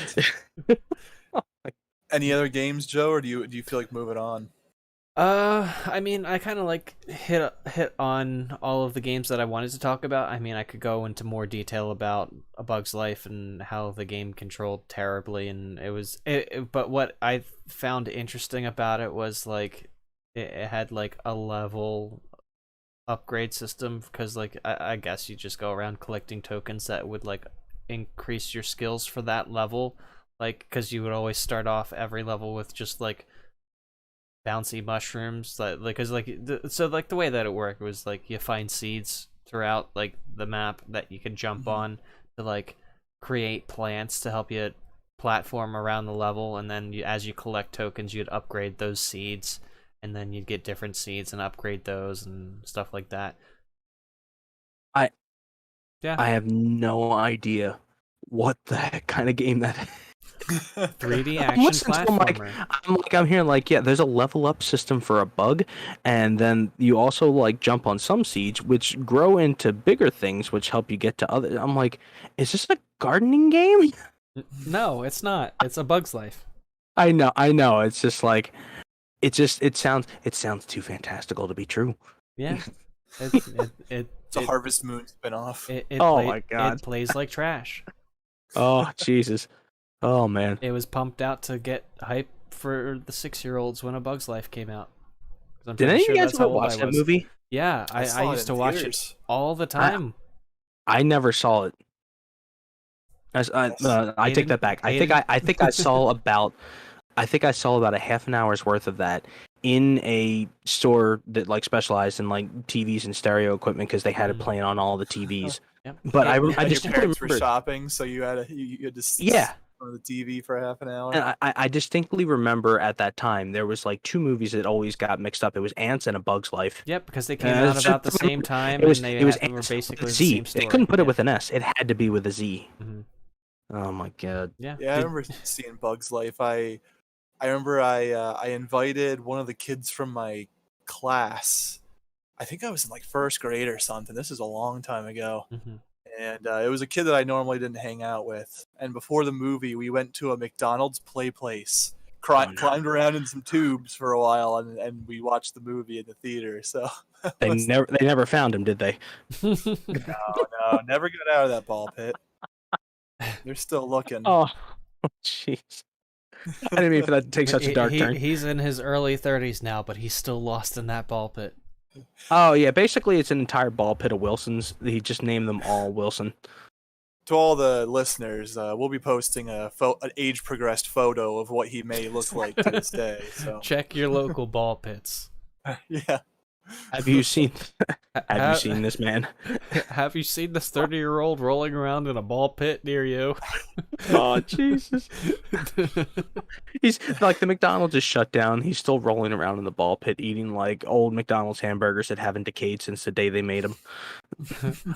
Any other games, Joe, or do you feel like moving on? I mean, I kind of like hit on all of the games that I wanted to talk about. I mean, I could go into more detail about A Bug's Life and how the game controlled terribly, and but what I found interesting about it was like it had like a level upgrade system, because like I guess you just go around collecting tokens that would like increase your skills for that level, like because you would always start off every level with just like bouncy mushrooms, because so like the way that it worked was like you find seeds throughout like the map that you can jump on to like create plants to help you platform around the level, and then as you collect tokens you'd upgrade those seeds, and then you'd get different seeds and upgrade those and stuff like that. I have no idea what the heck kind of game that is. 3D action platformer. I'm hearing like, yeah, there's a level up system for a bug, and then you also like jump on some seeds which grow into bigger things which help you get to other. I'm like, is this a gardening game? No, it's not. It's A Bug's Life. I know. It's just like, it sounds too fantastical to be true. Yeah. It's a Harvest Moon spinoff. My God. It plays like trash. Oh Jesus. Oh man. It was pumped out to get hype for the 6-year-olds when A Bug's Life came out. Did any of you guys ever watch that movie? Yeah, I used to watch it all the time. I never saw it. I take that back. I think I saw about a half an hour's worth of that in a store that like specialized in like TVs and stereo equipment, because they had it playing on all the TVs. Yep. But I your just parents remember were shopping, so you had to sit on the TV for half an hour. And I distinctly remember at that time there was like two movies that always got mixed up. It was Ants and A Bug's Life. Yep, because they came out about the same time, it was were basically the same story. They couldn't put it with an S. It had to be with a Z. Mm-hmm. Oh my God. Yeah. I remember seeing Bug's Life. I remember I invited one of the kids from my class I think I was in like first grade or something. This is a long time ago. Mhm. And it was a kid that I normally didn't hang out with. And before the movie, we went to a McDonald's play place, climbed around in some tubes for a while, and we watched the movie in the theater. So They never found him, did they? no, never got out of that ball pit. They're still looking. Oh, jeez. I didn't mean for that to take such a dark turn. He's in his early 30s now, but he's still lost in that ball pit. Oh yeah, basically it's an entire ball pit of Wilsons. He just named them all Wilson. To all the listeners, we'll be posting an age progressed photo of what he may look like to this day. So Check your local ball pits. yeah. Have you seen this man? Have you seen this 30-year-old rolling around in a ball pit near you? Oh Jesus! He's like, the McDonald's is shut down. He's still rolling around in the ball pit, eating like old McDonald's hamburgers that haven't decayed since the day they made them.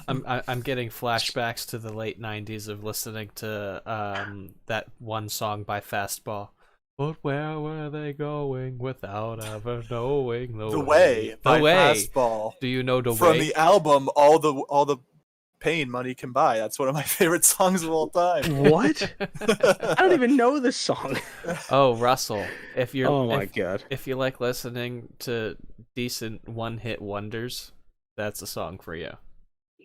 I'm getting flashbacks to the late 90s of listening to that one song by Fastball. But where were they going without ever knowing the way? By The way. Fastball. Do you know the From way? the album all the pain money can buy. That's one of my favorite songs of all time. What? I don't even know this song. Oh, Russell, if you're Oh my god. if you like listening to decent one-hit wonders, that's a song for you.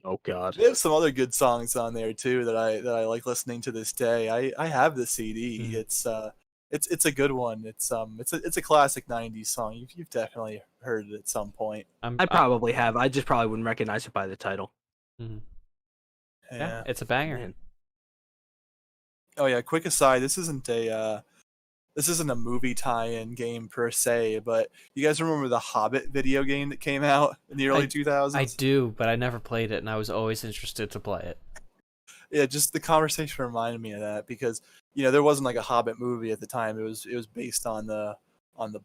Oh god. They have some other good songs on there too that I like listening to this day. I have the CD. Mhm. It's a good one. It's a classic '90s song. You've definitely heard it at some point. I probably have. I just probably wouldn't recognize it by the title. Mhm. Yeah. Yeah, it's a banger. Man. Oh yeah. Quick aside. This isn't a movie tie-in game per se, but you guys remember the Hobbit video game that came out in the early 2000s? I do, but I never played it, and I was always interested to play it. Yeah, just the conversation reminded me of that because there wasn't like a Hobbit movie at the time. It was based on the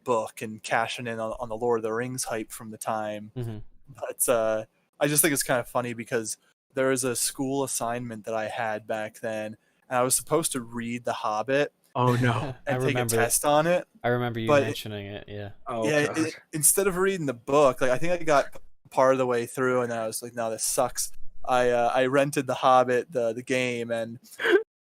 book and cashing in on the Lord of the Rings hype from the time. Mm-hmm. But I just think it's kind of funny because there was a school assignment that I had back then, and I was supposed to read The Hobbit. Oh no! And take a test on it. I remember you mentioning it. Yeah. Oh yeah. Instead of reading the book, like I think I got part of the way through, and I was like, "No, this sucks." I rented The Hobbit, the game, and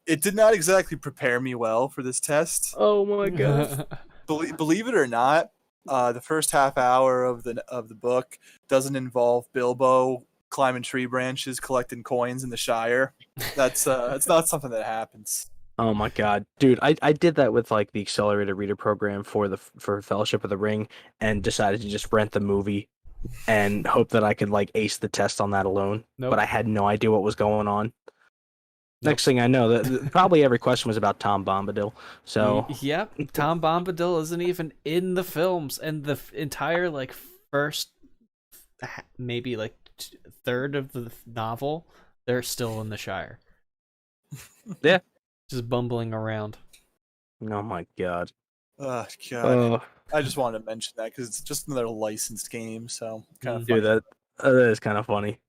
it did not exactly prepare me well for this test. Oh my god! Believe it or not, the first half hour of the book doesn't involve Bilbo climbing tree branches, collecting coins in the Shire. That's it's not something that happens. Oh my god, dude! I did that with like the accelerated reader program for Fellowship of the Ring, and decided to just rent the movie and hope that I could like ace the test on that alone. Nope. But I had no idea what was going on. Next thing I know, probably every question was about Tom Bombadil. So yep, Tom Bombadil isn't even in the films, and the entire like first maybe like third of the novel, they're still in the Shire. Yeah, just bumbling around. Oh my god. Oh god. I just wanted to mention that because it's just another licensed game, so kind of funny. Dude, that is kind of funny.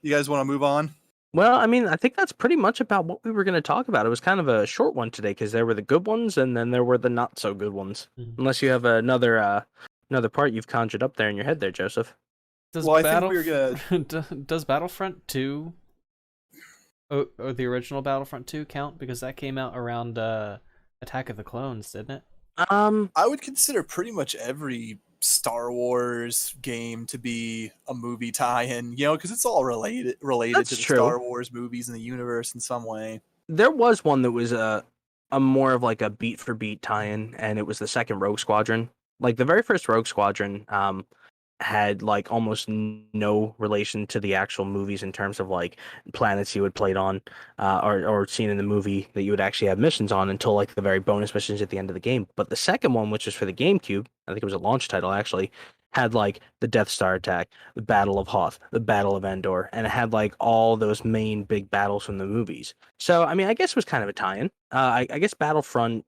You guys want to move on? Well, I mean, I think that's pretty much about what we were going to talk about. It was kind of a short one today because there were the good ones and then there were the not so good ones. Mm-hmm. Unless you have another part you've conjured up there in your head there, Joseph. I think we were gonna... Does Battlefront 2 or the original Battlefront 2 count? Because that came out around Attack of the Clones, didn't it? I would consider pretty much every Star Wars game to be a movie tie-in, because it's all related That's to the true. Star Wars movies and the universe in some way. There was one that was a more of like a beat for beat tie-in, and it was the second Rogue Squadron. Like the very first Rogue Squadron had like almost no relation to the actual movies in terms of like planets you would played on or seen in the movie that you would actually have missions on until like the very bonus missions at the end of the game. But the second one, which was for the GameCube, I think it was a launch title actually, had like the Death Star attack, the Battle of Hoth, the Battle of Endor, and it had like all those main big battles from the movies. So I mean, I guess it was kind of a tie-in. I guess Battlefront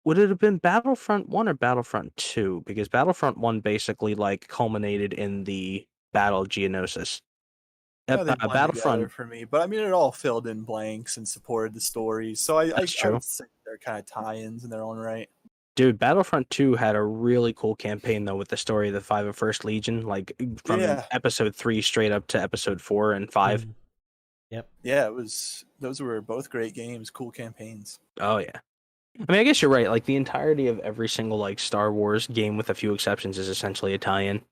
would it have been Battlefront 1 or Battlefront 2? Because Battlefront 1 basically like culminated in the Battle of Geonosis. Yeah, they blend Battlefront together for me, but I mean, it all filled in blanks and supported the stories. So I would say they're kind of tie-ins in their own right. Dude, Battlefront 2 had a really cool campaign though with the story of the 501st Legion, like from Yeah. episode 3 straight up to episode 4 and 5. Yep. Yeah, those were both great games, cool campaigns. Oh yeah. I mean, I guess you're right. Like the entirety of every single like Star Wars game, with a few exceptions, is essentially Italian.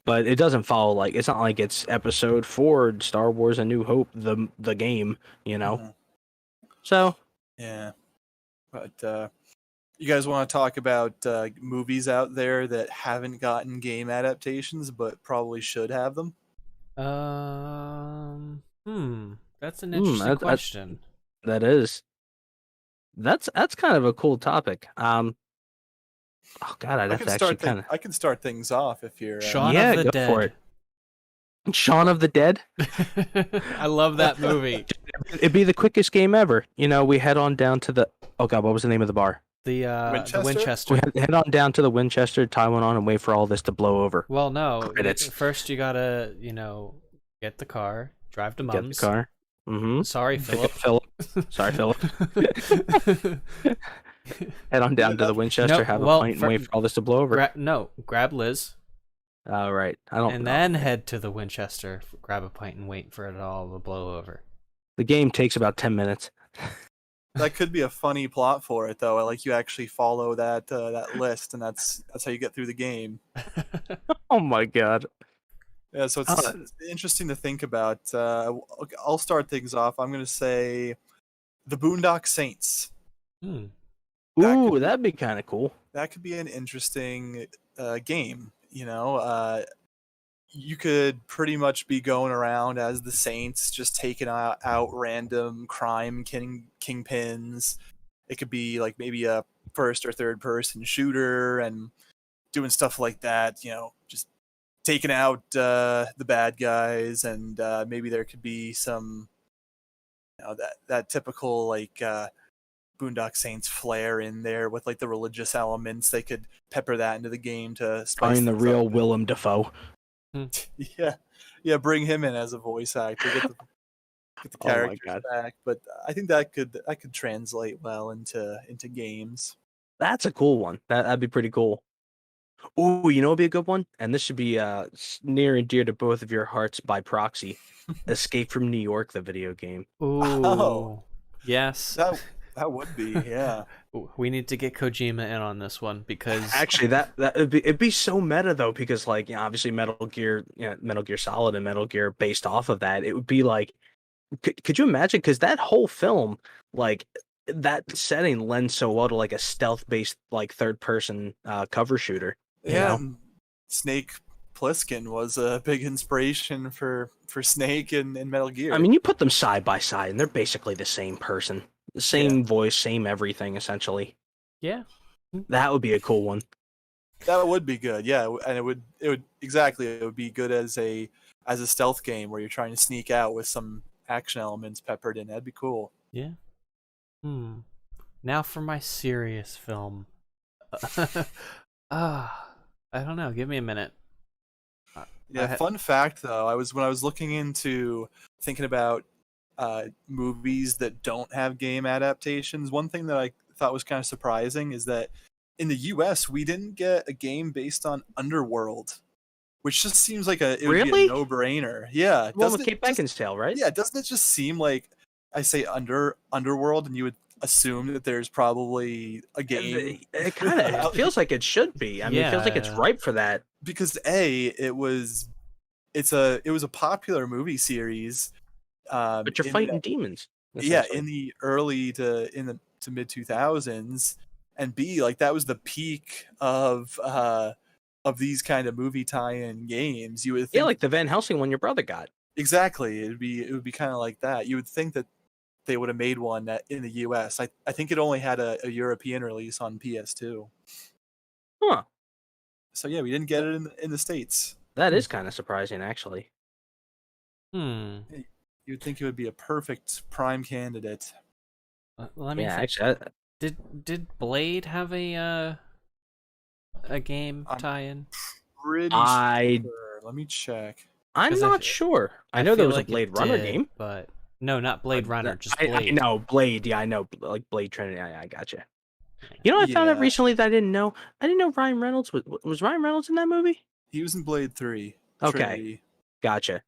But it doesn't follow like it's not like it's episode 4 Star Wars: A New Hope, the game, you know. Mhm. So Yeah, but you guys want to talk about movies out there that haven't gotten game adaptations but probably should have them? That's an interesting question. That is. That's kind of a cool topic. Oh God, I'd have to actually kind of. I can start things off if you're. Shaun of the go Dead. for it. Shaun of the Dead. I love that movie. It'd be the quickest game ever. You know, we head on down to the. Oh God, what was the name of the bar? The Winchester. We head on down to the Winchester, tie one on, and wait for all this to blow over. Well, no. Credits. First, you gotta, get the car, drive to Mom's. Get the car. Mm-hmm. Sorry, Philip. Sorry, Philip. Head on down to the Winchester, have a pint, and wait for all this to blow over. Grab Liz. Oh, right. I don't. And then head to the Winchester, grab a pint, and wait for it all to blow over. The game takes about 10 minutes. That could be a funny plot for it, though. Like you actually follow that list, and that's how you get through the game. Oh my God. Yeah, so it's interesting to think about. I'll start things off. I'm going to say the Boondock Saints. Ooh, that'd be kind of cool. That could be an interesting game. You could pretty much be going around as the Saints, just taking out random crime kingpins. It could be like maybe a first or third person shooter and doing stuff like that. Just taking out the bad guys, and maybe there could be some, that typical like Boondock Saints flair in there with like the religious elements. They could pepper that into the game to spice Find the real up. Willem Dafoe. Yeah, bring him in as a voice actor. Get the characters back. But I think that could translate well into games. That's a cool one. That'd be pretty cool. Ooh, it'd be a good one, and this should be near and dear to both of your hearts by proxy. Escape from New York, the video game. Ooh, yes. That would be, yeah. We need to get Kojima in on this one because actually it'd be so meta though, because like obviously Metal Gear Solid and Metal Gear based off of that. It would be like, could you imagine? Because that whole film, like that setting lends so well to like a stealth based like third person cover shooter. Yeah, Snake Plissken was a big inspiration for Snake in Metal Gear. I mean, you put them side by side, and they're basically the same person. The same voice, same everything, essentially. Yeah. That would be a cool one. That would be good, yeah. And it would be good as a stealth game where you're trying to sneak out with some action elements peppered in. That'd be cool. Yeah. Now for my serious film. I don't know. Give me a minute. Fun fact though, when I was looking into thinking about movies that don't have game adaptations, one thing that I thought was kind of surprising is that in the US we didn't get a game based on Underworld, which just seems like it would be a no-brainer. Yeah, well, with Kate Beckinsale, right? Yeah, doesn't it just seem like I say Underworld and you would assume that there's probably a game? It kind of feels like it should be. I mean, it feels like it's ripe for that. Because it was a popular movie series. But you're fighting demons. Yeah, in the early to mid 2000s, and B, like that was the peak of these kind of movie tie-in games. You would think, like the Van Helsing one your brother got. Exactly, it would be kind of like that. You would think that they would have made one in the US. I think it only had a European release on PS2. Huh. So yeah, we didn't get it in the States. That is kind of surprising, actually. You'd think it would be a perfect prime candidate. Let me think. Actually, did Blade have a game tie-in? Pretty sure. Let me check. I'm not sure. I know there was a Blade Runner game, but no, not Blade Runner. Just Blade. I know Blade. Yeah, I know, like Blade Trinity. I gotcha. You know, I found out Yeah, recently that I didn't know. I didn't know Ryan Reynolds was Ryan Reynolds in that movie. he was in Blade 3 Okay, Trinity. gotcha.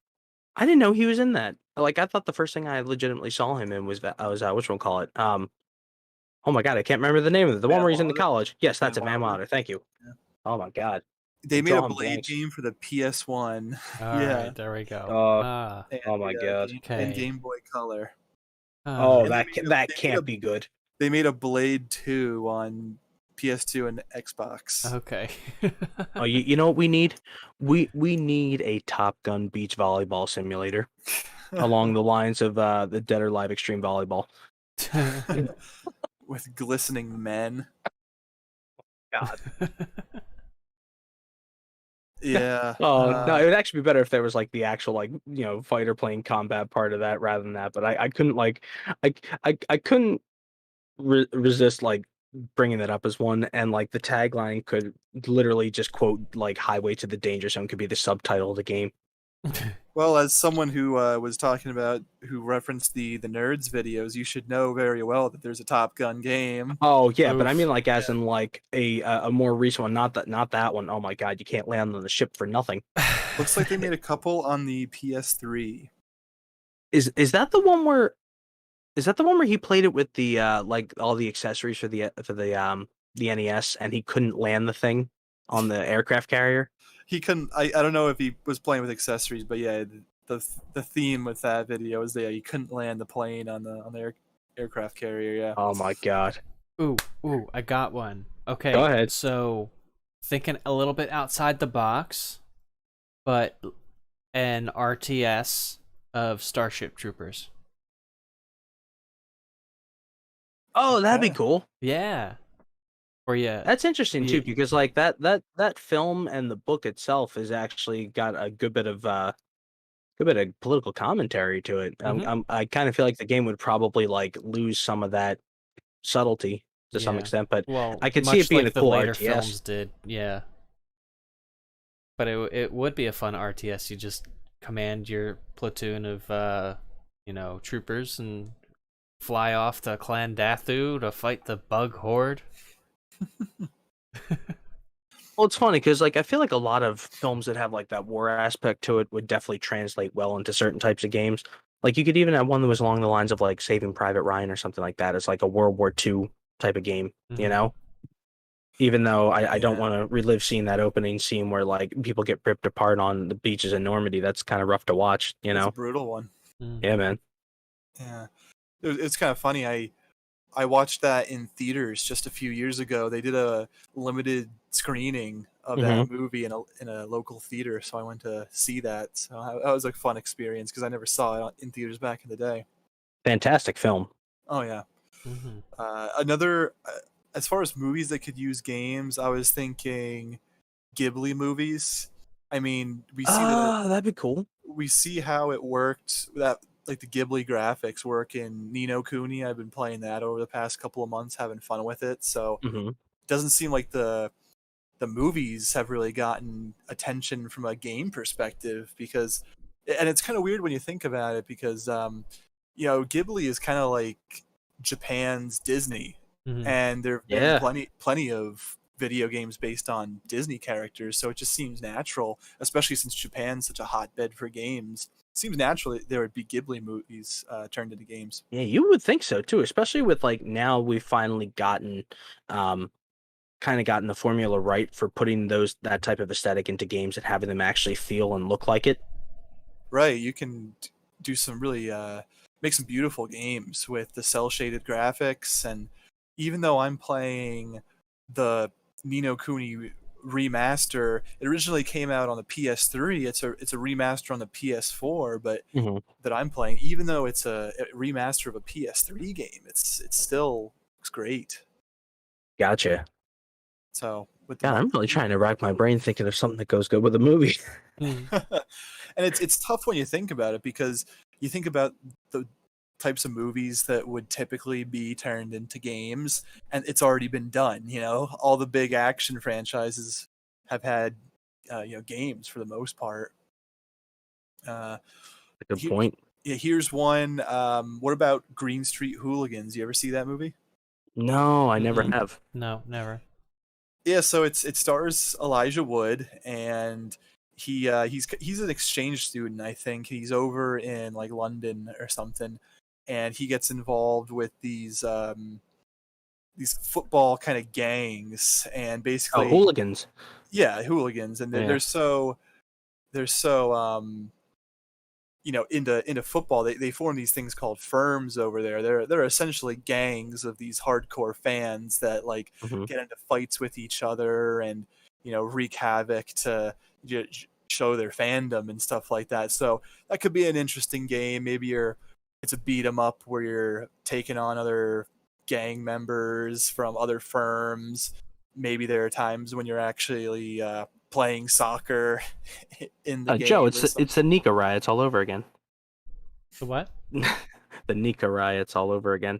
I didn't know he was in that. Like, I thought the first thing I legitimately saw him in was that I was whatchamacallit. Oh my god, I can't remember the name of it. The one Van where he's in the Wilder. college. Yes, that's Van a Van Wilder. Wilder. Thank you. Yeah. Oh my god, They made a drawing Blade blanks. game for the PS1. All Yeah, right, there we go. and Oh my god. and Okay. Game Boy Color. Oh, And that can't be good. they made a Blade 2 on PS2 and Xbox. Okay. Oh, you know what we need? We need a Top Gun beach volleyball simulator along the lines of the Dead or Alive Extreme Volleyball. With glistening men. God. Yeah. Oh no, it would actually be better if there was like the actual like fighter plane combat part of that rather than that. But I couldn't like I couldn't resist like bringing that up as one, and like the tagline could literally just quote like "Highway to the Danger Zone" could be the subtitle of the game. Well, as someone who was talking about who referenced the nerds videos, you should know very well that there's a Top Gun game. Oh yeah, but I Oof. mean like as in like a more recent one, not that one. Oh my god, you can't land on the ship for nothing. Looks like they made a couple on the PS3. Is that the one where he played it with the like all the accessories for the NES and he couldn't land the thing on the aircraft carrier? He couldn't. I don't know if he was playing with accessories, but yeah, the theme with that video is that he couldn't land the plane on the aircraft carrier. Yeah. Oh my god. Ooh, I got one. Okay, Go ahead. so thinking a little bit outside the box, but an RTS of Starship Troopers. Oh, that'd be Okay. cool. Yeah. Or yeah. That's interesting too, Yeah. because like that film and the book itself has actually got a good bit of political commentary to it. Mhm. I kind of feel like the game would probably like lose some of that subtlety to some Yeah. extent, but Well, I could see much it being like a the cool later RTS. films did. Yeah. But it would be a fun RTS. You just command your platoon of troopers and fly off to Clan Dathu to fight the bug horde. Well, it's funny because like I feel like a lot of films that have like that war aspect to it would definitely translate well into certain types of games. Like you could even have one that was along the lines of like Saving Private Ryan or something like that. It's like a World War II type of game, you Mhm. know? Even though I don't Yeah. want to relive seeing that opening scene where like people get ripped apart on the beaches in Normandy. That's kind of rough to watch, you It's a know? brutal one. Mhm. Yeah, man. Yeah. It's kind of funny. I watched that in theaters just a few years ago. They did a limited screening of that movie in a local theater, so I went to see that. So that was a fun experience because I never saw it in theaters back in the day. Fantastic film. Oh yeah. Mhm. Another, as far as movies that could use games, I was thinking Ghibli movies. I mean, That'd be cool. we see how it worked that like the Ghibli graphics work in Nino Kuni. I've been playing that over the past couple of months, having fun with it. So hmm it doesn't seem like the movies have really gotten attention from a game perspective because, and it's kind of weird when you think about it because Ghibli is kind of like Japan's Disney, Mhm. and there have been Yeah. plenty of video games based on Disney characters, so it just seems natural, especially since Japan's such a hotbed for games. It seems natural that there would be Ghibli movies turned into games. Yeah, you would think so too, especially with like now we've finally gotten kind of gotten the formula right for putting that type of aesthetic into games and having them actually feel and look like it. Right, you can do some really make some beautiful games with the cell shaded graphics, and even though I'm playing the Nino Kuni remaster, it originally came out on the PS3. It's a remaster on the PS4, but hmm that I'm playing, even though it's a remaster of a PS3 game, it still looks great. Gotcha. So with the God, I'm really trying to rack my brain thinking of something that goes good with a movie. Mhm. and it's tough when you think about it because you think about the types of movies that would typically be turned into games, and it's already been done. All the big action franchises have had games for the most part. Good point. Here's one. What about Green Street Hooligans? You ever see that movie? No, I never Mm-mm. have. No, never. Yeah, so it stars Elijah Wood, and he's an exchange student. I think he's over in like London or something, and he gets involved with these football kind of gangs, and Oh, basically, hooligans. yeah, hooligans, and Yeah. they're so into football. They form these things called firms over there. They're essentially gangs of these hardcore fans that like Hmm. get into fights with each other and wreak havoc to show their fandom and stuff like that. So that could be an interesting game. Maybe it's a beat 'em up where you're taking on other gang members from other firms. Maybe there are times when you're actually playing soccer in the Joe, game or it's something. the Nika riots all over again. The what? The Nika riots all over again.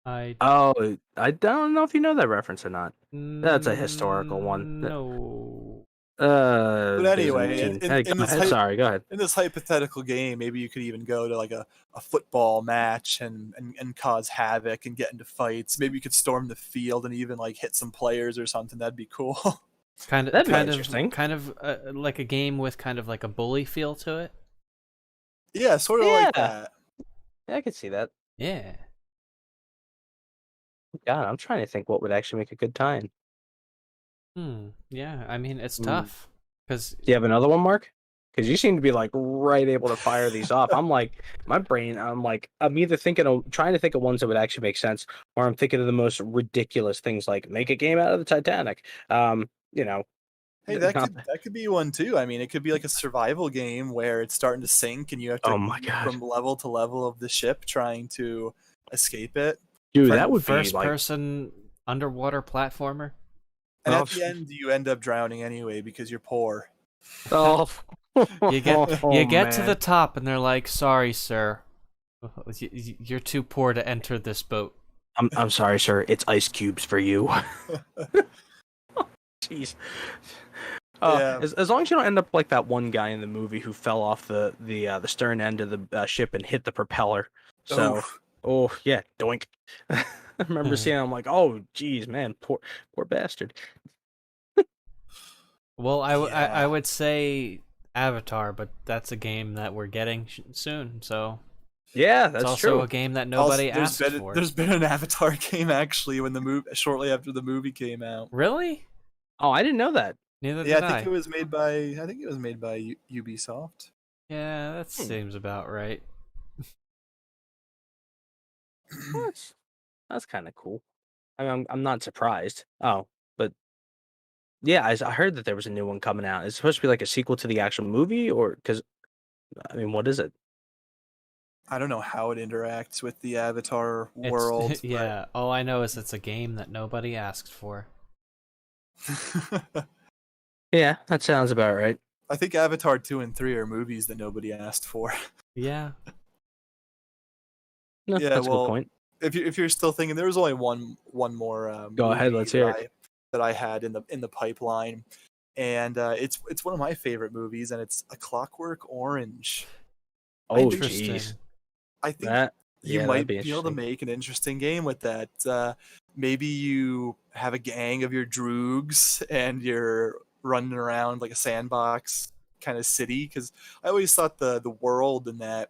I Oh, I don't know if you know that reference or not. That's a historical one. no. But anyway, Byzantine. in, Hey, in go this ahead. Sorry, go ahead. in this hypothetical game, maybe you could even go to like a football match and cause havoc and get into fights. Maybe you could storm the field and even like hit some players or something. That'd be cool. Kind of, That'd be kind of, interesting. kind of like a game with kind of like a bully feel to it. Yeah, sort of like Yeah, that. I could see that. Yeah. God, I'm trying to think what would actually make a good time. Yeah. I mean, it's Hmm. tough because Do you have another one, Mark? Because you seem to be like right able to fire these off. I'm like, my brain, I'm either trying to think of ones that would actually make sense, or I'm thinking of the most ridiculous things like make a game out of the Titanic. You know, Hey, not, that could be one too. I mean, it could be like a survival game where it's starting to sink and you have to oh my move God, from level to level of the ship trying to escape it. dude, that first, would be first like, person underwater platformer. And oh, at the end, you end up drowning anyway because you're poor. oh, You get oh to the man. top and they're like, "Sorry, sir, you're too poor to enter this boat." I'm sorry, sir. It's ice cubes for you. Jeez. Yeah. As long as you don't end up like that one guy in the movie who fell off the stern end of the ship and hit the propeller. So, Oh, oh yeah, doink. I remember seeing. I'm like, oh, geez, man, poor bastard. Well, I yeah. would say Avatar, but that's a game that we're getting soon, so Yeah, it's that's also true. a game that Also, nobody asked for. there's been an Avatar game actually when the movie shortly after the movie came out. Really? Oh, I didn't know that. Neither Yeah, did I. I think it was made by Ubisoft. Yeah, that Hmm. seems about right. Well, that's kind of cool. I mean, I'm not surprised. Oh, but yeah, I heard that there was a new one coming out. It's supposed to be like a sequel to the actual movie, or because I mean, what is it? I don't know how it interacts with the Avatar It's world, but yeah. All I know is it's a game that nobody asked for. Yeah, that sounds about right. I think Avatar 2 and 3 are movies that nobody asked for. Yeah. No, Yeah, that's a good well, point. if you're still thinking, there was only one more Go ahead, movie let's hear it. that I had in the pipeline, and it's one of my favorite movies, and it's A Clockwork Orange. I Oh, think Interesting. jeez, I think that you yeah, that'd might be be able to interesting. make an interesting game with that. Maybe you have a gang of your droogs and you're running around like a sandbox kind of city. Because I always thought the world in that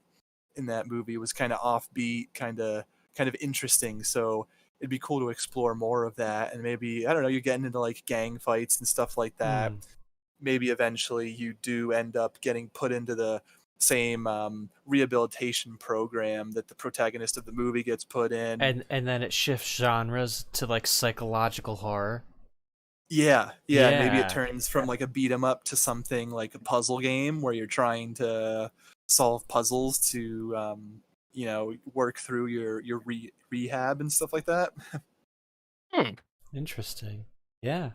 movie was kind of offbeat, kind of interesting. So it'd be cool to explore more of that. And maybe I don't know, you're getting into like gang fights and stuff like that. Hmm. Maybe eventually you do end up getting put into the same rehabilitation program that the protagonist of the movie gets put in. And then it shifts genres to like psychological horror. Yeah, and maybe it Yeah. turns from like a beat 'em up to something like a puzzle game where you're trying to solve puzzles to work through your rehab and stuff like that. Hmm. Interesting. Yeah.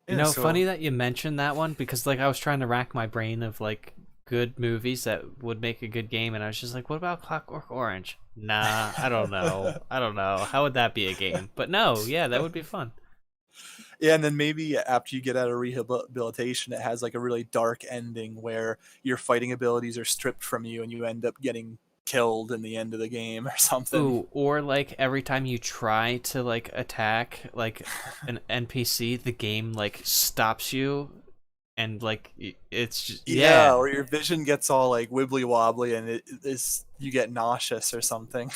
You Yeah, know, so funny that you mentioned that one because like I was trying to rack my brain of like good movies that would make a good game and I was just like, what about Clockwork Orange? Nah, I don't know. I don't know. How would that be a game? But no, yeah, that would be fun. yeah, and then maybe after you get out of rehabilitation, it has like a really dark ending where your fighting abilities are stripped from you and you end up getting killed in the end of the game or something. Ooh, or like every time you try to like attack like an NPC, the game like stops you, and like it's just Yeah, or your vision gets all like wibbly wobbly, and you get nauseous or something.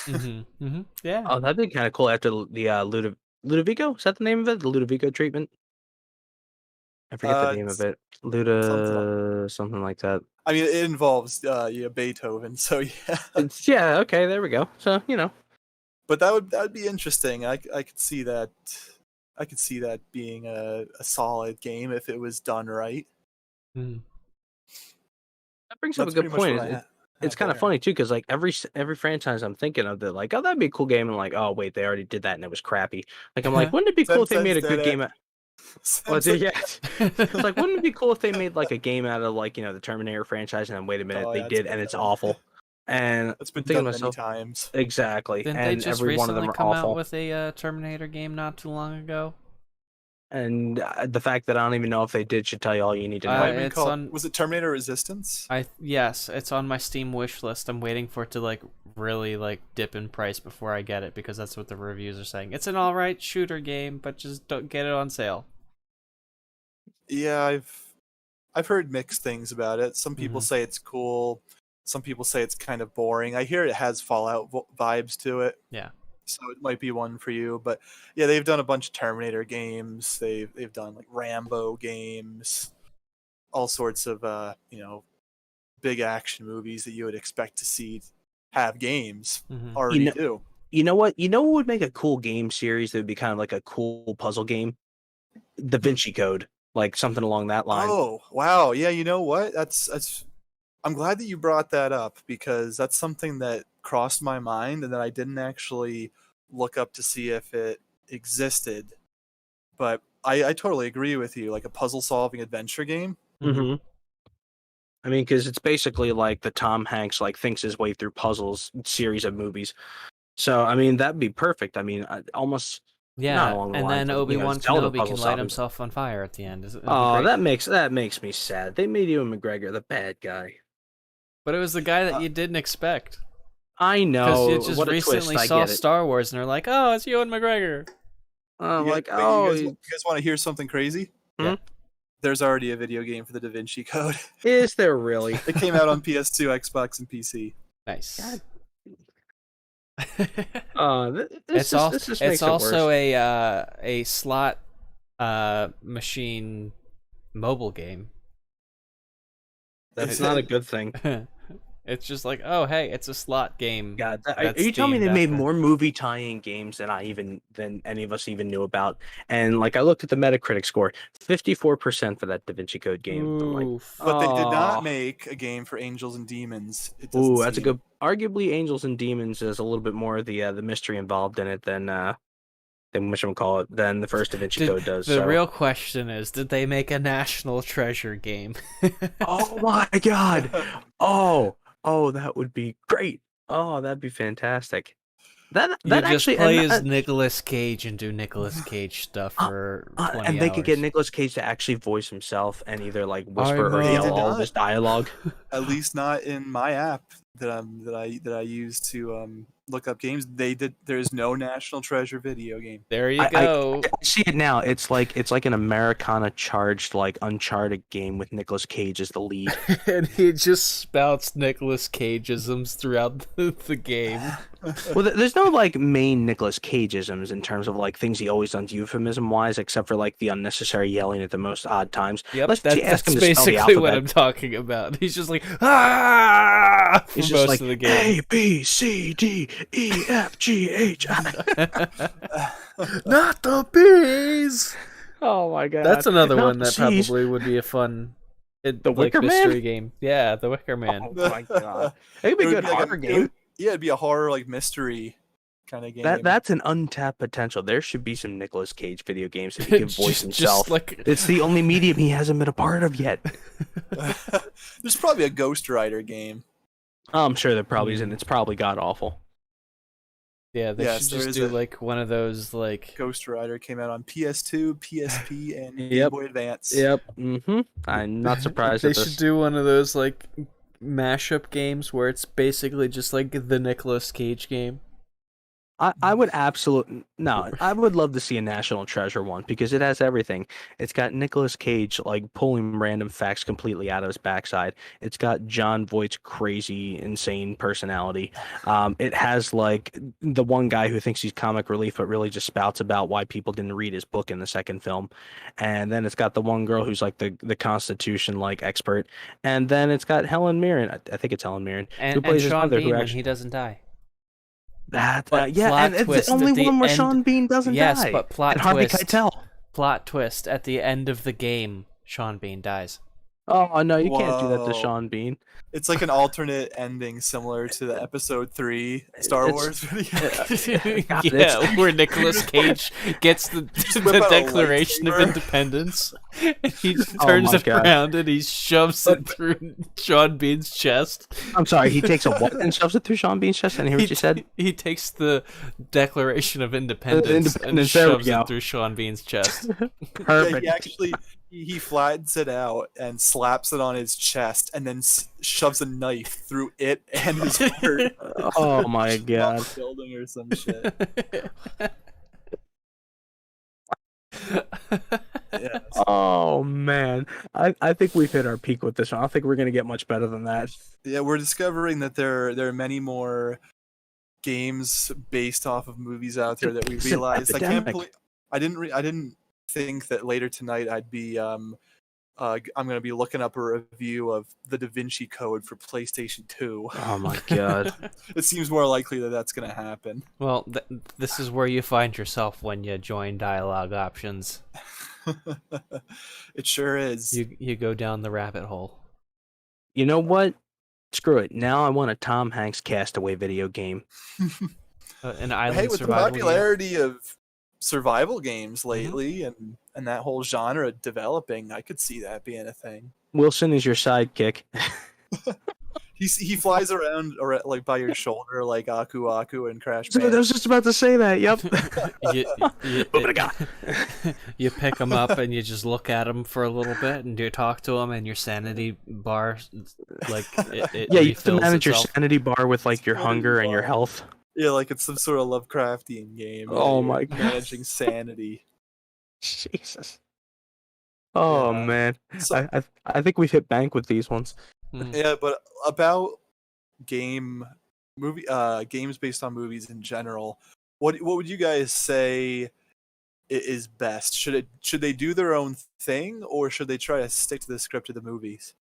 Yeah. Oh, that'd be kind of cool after the Ludovico? Is that the name of it? The Ludovico treatment? I forget the name of it. Something like that. I mean, it involves Beethoven, so yeah. Yeah, okay, there we go. So, But that would be interesting. I could see that. I could see that being a solid game if it was done right. That brings up a good pretty much point. It's kind of funny too, because like every franchise I'm thinking of, they're like, oh, that'd be a cool game, and like, oh wait, they already did that and it was crappy. Like I'm like, wouldn't it be cool if they made a good game? Well, yeah. It's like, wouldn't it be cool if they made like a game out of like the Terminator franchise, and then wait a minute, they did, and it's awful. And it's been done many times. Exactly. Didn't and they just every one of recently them are come awful. out with a Terminator game not too long ago? And the fact that I don't even know if they did should tell you all you need to know. Was it Terminator Resistance? Yes, it's on my Steam wish list. I'm waiting for it to like really like dip in price before I get it, because that's what the reviews are saying. It's an alright shooter game, but just don't get it on sale. Yeah, I've heard mixed things about it. Some people say it's cool. Some people say it's kind of boring. I hear it has Fallout vibes to it. Yeah. So it might be one for you. But yeah, they've done a bunch of Terminator games. They've done like Rambo games, all sorts of big action movies that you would expect to see have games already do. You know what? You know what would make a cool game series that would be kind of like a cool puzzle game? Da Vinci Code. Like something along that line. Oh, wow. Yeah, you know what? That's I'm glad that you brought that up, because that's something that crossed my mind and that I didn't actually look up to see if it existed. But I totally agree with you. Like a puzzle-solving adventure game. Mm-hmm. I mean, because it's basically like the Tom Hanks like thinks his way through puzzles series of movies. So I mean, that'd be perfect. I mean, almost. Yeah, and then Obi-Wan Kenobi can light himself on fire at the end. Oh, that makes me sad. They made Ewan McGregor the bad guy. But it was the guy that you didn't expect. I know. Because you just recently saw Star Wars, and they're like, "Oh, it's Ewan McGregor." You guys want to hear something crazy? Yeah. There's already a video game for the Da Vinci Code. Is there really? It came out on PS2, Xbox, and PC. Nice. God. It's also a slot machine mobile game. That's not a good thing. It's just like, oh hey, it's a slot game. God, are you telling me they made more movie tie-in games than any of us even knew about? And like I looked at the Metacritic score, 54% for that Da Vinci Code game. But they did not make a game for Angels and Demons. Ooh, that's a good. Arguably, Angels and Demons is a little bit more of the mystery involved in it than the first Da Vinci Code does. The real question is, did they make a National Treasure game? Oh my God! Oh, that would be great. Oh, that'd be fantastic. That actually play as Nicolas Cage and do Nicolas Cage stuff for 20 and they hours. could get Nicolas Cage to actually voice himself and either like whisper or yell all of his dialogue. At least not in my app that I use to look up games. There is no National Treasure video game. There you go. I see it now. It's like an Americana charged like Uncharted game with Nicolas Cage as the lead. And he just spouts Nicolas Cageisms throughout the game. Well, there's no like main Nicolas Cageisms in terms of like things he always does euphemism wise, except for like the unnecessary yelling at the most odd times. Yep, that's basically what I'm talking about. He's just like He's just like A B C D E F G H. Not the bees. Oh my God, that's another one that probably would be a fun. The Wicker mystery Man game. Yeah, the Wicker Man. Oh my God, it'd be a good horror game. Yeah, it'd be a horror like mystery kind of game. That's an untapped potential. There should be some Nicolas Cage video games if he can voice himself. Like... It's the only medium he hasn't been a part of yet. There's probably a Ghost Rider game. I'm sure there probably isn't. It's probably god awful. Yeah, they should just do like one of those like Ghost Rider came out on PS2, PSP, and Game Boy Advance. Yep. I'm not surprised. They should do one of those like mashup games where it's basically just like the Nicolas Cage game? I would absolutely no. I would love to see a National Treasure one because it has everything. It's got Nicolas Cage like pulling random facts completely out of his backside. It's got John Voight's crazy, insane personality. It has like the one guy who thinks he's comic relief, but really just spouts about why people didn't read his book in the second film. And then it's got the one girl who's like the Constitution like expert. And then it's got Helen Mirren. I think it's Helen Mirren who And plays his Sean mother, Bean who when actually. he doesn't die. That But yeah, plot and it's twist the only at the one where end- Sean Bean doesn't Yes, die. but plot and Harvey twist. Keitel. Plot twist at the end of the game, Sean Bean dies. Oh no, you can't do that to Whoa. Sean Bean. It's like an alternate ending similar to the episode 3 Star It's- Wars video. God, Yeah, where Nicolas Cage gets the whip out a Declaration of lightsaber. Independence, and he Oh turns my it God. around and he shoves it through Sean Bean's chest. I'm sorry, he takes a what and shoves it through Sean Bean's chest. And hear what you said? He takes the Declaration of Independence, and Independence, there we shoves go. it through Sean Bean's chest. Yeah, Perfect. he actually he flattens it out and slaps it on his chest, and then shoves a knife through it and his heart. Oh my God. Building or some shit. Yeah. Oh man, I think we've hit our peak with this one. I don't think we're gonna get much better than that. Yeah, we're discovering that there are many more games based off of movies out there that we It's an realized. I can't epidemic. believe I didn't think that later tonight I'd be I'm going to be looking up a review of the Da Vinci Code for PlayStation 2. Oh my God. It seems more likely that that's going to happen. Well, this is where you find yourself when you join Dialogue Options. It sure is. You go down the rabbit hole. You know what? Screw it. Now I want a Tom Hanks Castaway video game. An island Hey, with the survival game. popularity of survival games lately and that whole genre developing, I could see that being a thing. Wilson is your sidekick. He flies around or like by your shoulder like Aku Aku and Crash I Bandicoot. was just about to say that. Yep. Oh my God. You pick them up and you just look at them for a little bit and you talk to them, and your sanity bar, like it Yeah, you have to refills manage your itself. sanity bar with like your Sanity hunger and your bar. health. Yeah, like it's some sort of Lovecraftian game. Oh You're my God. managing sanity. Jesus. Oh Yeah. man, So, I think we've hit bank with these ones. yeah, but about games based on movies in general, what would you guys say is best? Should they do their own thing, or should they try to stick to the script of the movies?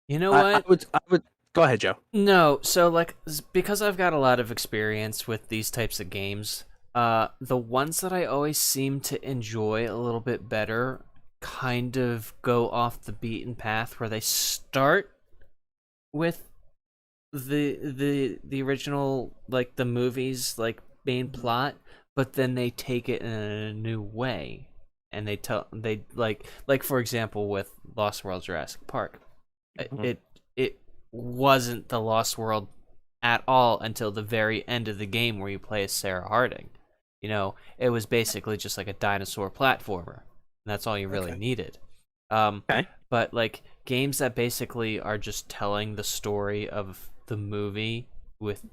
You know I what? would go ahead, Joe. No, so like because I've got a lot of experience with these types of games, the ones that I always seem to enjoy a little bit better kind of go off the beaten path, where they start with the original, like the movies, like main plot, but then they take it in a new way, and they like for example with Lost World Jurassic Park. Mhm. It wasn't the Lost World at all until the very end of the game, where you play as Sarah Harding. You know, it was basically just like a dinosaur platformer, and that's all you really Okay. needed. Okay. But like games that basically are just telling the story of the movie with,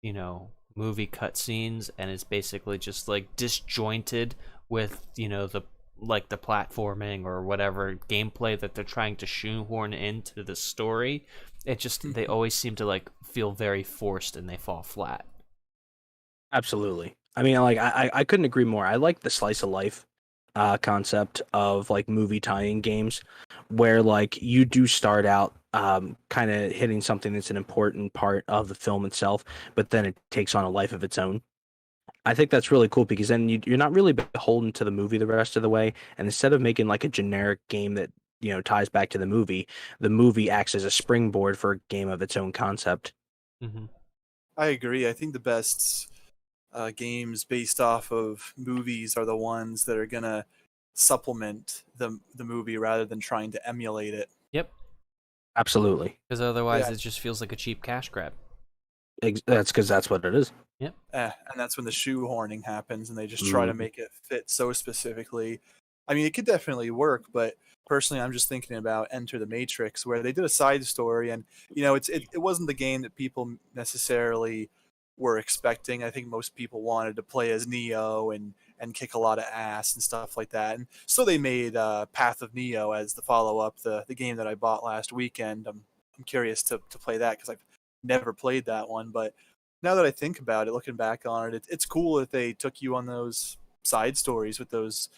you know, movie cutscenes, and it's basically just like disjointed with, you know, the platforming or whatever gameplay that they're trying to shoehorn into the story. It just they always seem to like feel very forced, and they fall flat. Absolutely. I mean, like I couldn't agree more. I like the slice of life concept of like movie tie-in games, where like you do start out kind of hitting something that's an important part of the film itself, but then it takes on a life of its own. I think that's really cool because then you're not really beholden to the movie the rest of the way. And instead of making like a generic game that, you know, ties back to the movie acts as a springboard for a game of its own concept. Mm-hmm. I agree. I think the best games based off of movies are the ones that are gonna supplement the movie rather than trying to emulate it. Yep. Absolutely. Because otherwise, Yeah. it just feels like a cheap cash grab. That's because that's what it is. And that's when the shoehorning happens, and they just try to make it fit so specifically. I mean, it could definitely work, but personally, I'm just thinking about Enter the Matrix, where they did a side story, and it wasn't the game that people necessarily were expecting. I think most people wanted to play as Neo and kick a lot of ass and stuff like that. And so they made Path of Neo as the follow up, the game that I bought last weekend. I'm curious to play that because I've never played that one. But now that I think about it, looking back on it, it's cool that they took you on those side stories with those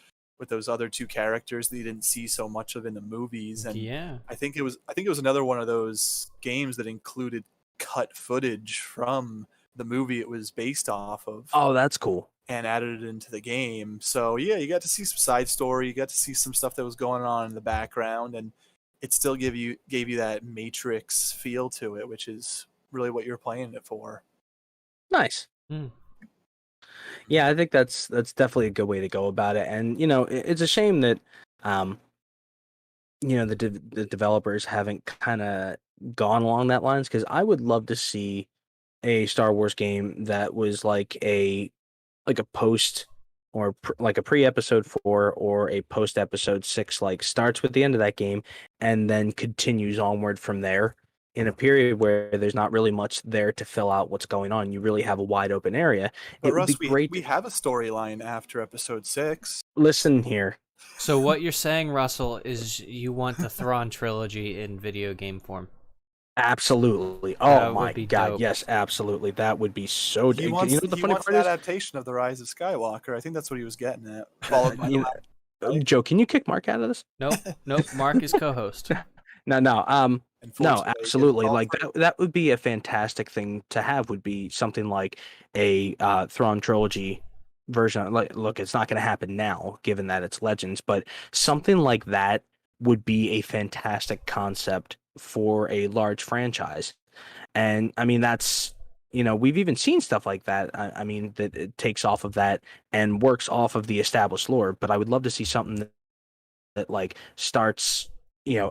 other two characters that you didn't see so much of in the movies. And Yeah. I think it was another one of those games that included cut footage from the movie it was based off of. Oh, that's cool. And added it into the game. So yeah, you got to see some side story, you got to see some stuff that was going on in the background, and it still gave you that Matrix feel to it, which is really what you're playing it for. Nice. Yeah, I think that's definitely a good way to go about it. And it's a shame that the developers haven't kind of gone along that lines, because I would love to see a Star Wars game that was like a post or like a pre-episode 4 or a post episode 6, like starts with the end of that game and then continues onward from there in a period where there's not really much there to fill out what's going on. You really have a wide open area. But It would Russ, be great. we have a storyline after episode 6. Listen here. So what you're saying, Russell, is you want the Thrawn trilogy in video game form? Absolutely. That Oh would my be God. dope. Yes, absolutely. That would be so He dope. wants, You know what the he funny wants part an is? adaptation of The Rise of Skywalker. I think that's what he was getting at. Followed by Joe, can you kick Mark out of this? Nope. Mark is co-host. No. No, Unfortunately, absolutely. yeah, Like that would be a fantastic thing to have, would be something like a Thrawn trilogy version. Like, look, it's not going to happen now, given that it's Legends, but something like that would be a fantastic concept for a large franchise. And I mean, that's, we've even seen stuff like that. I mean, that it takes off of that and works off of the established lore. But I would love to see something that like starts,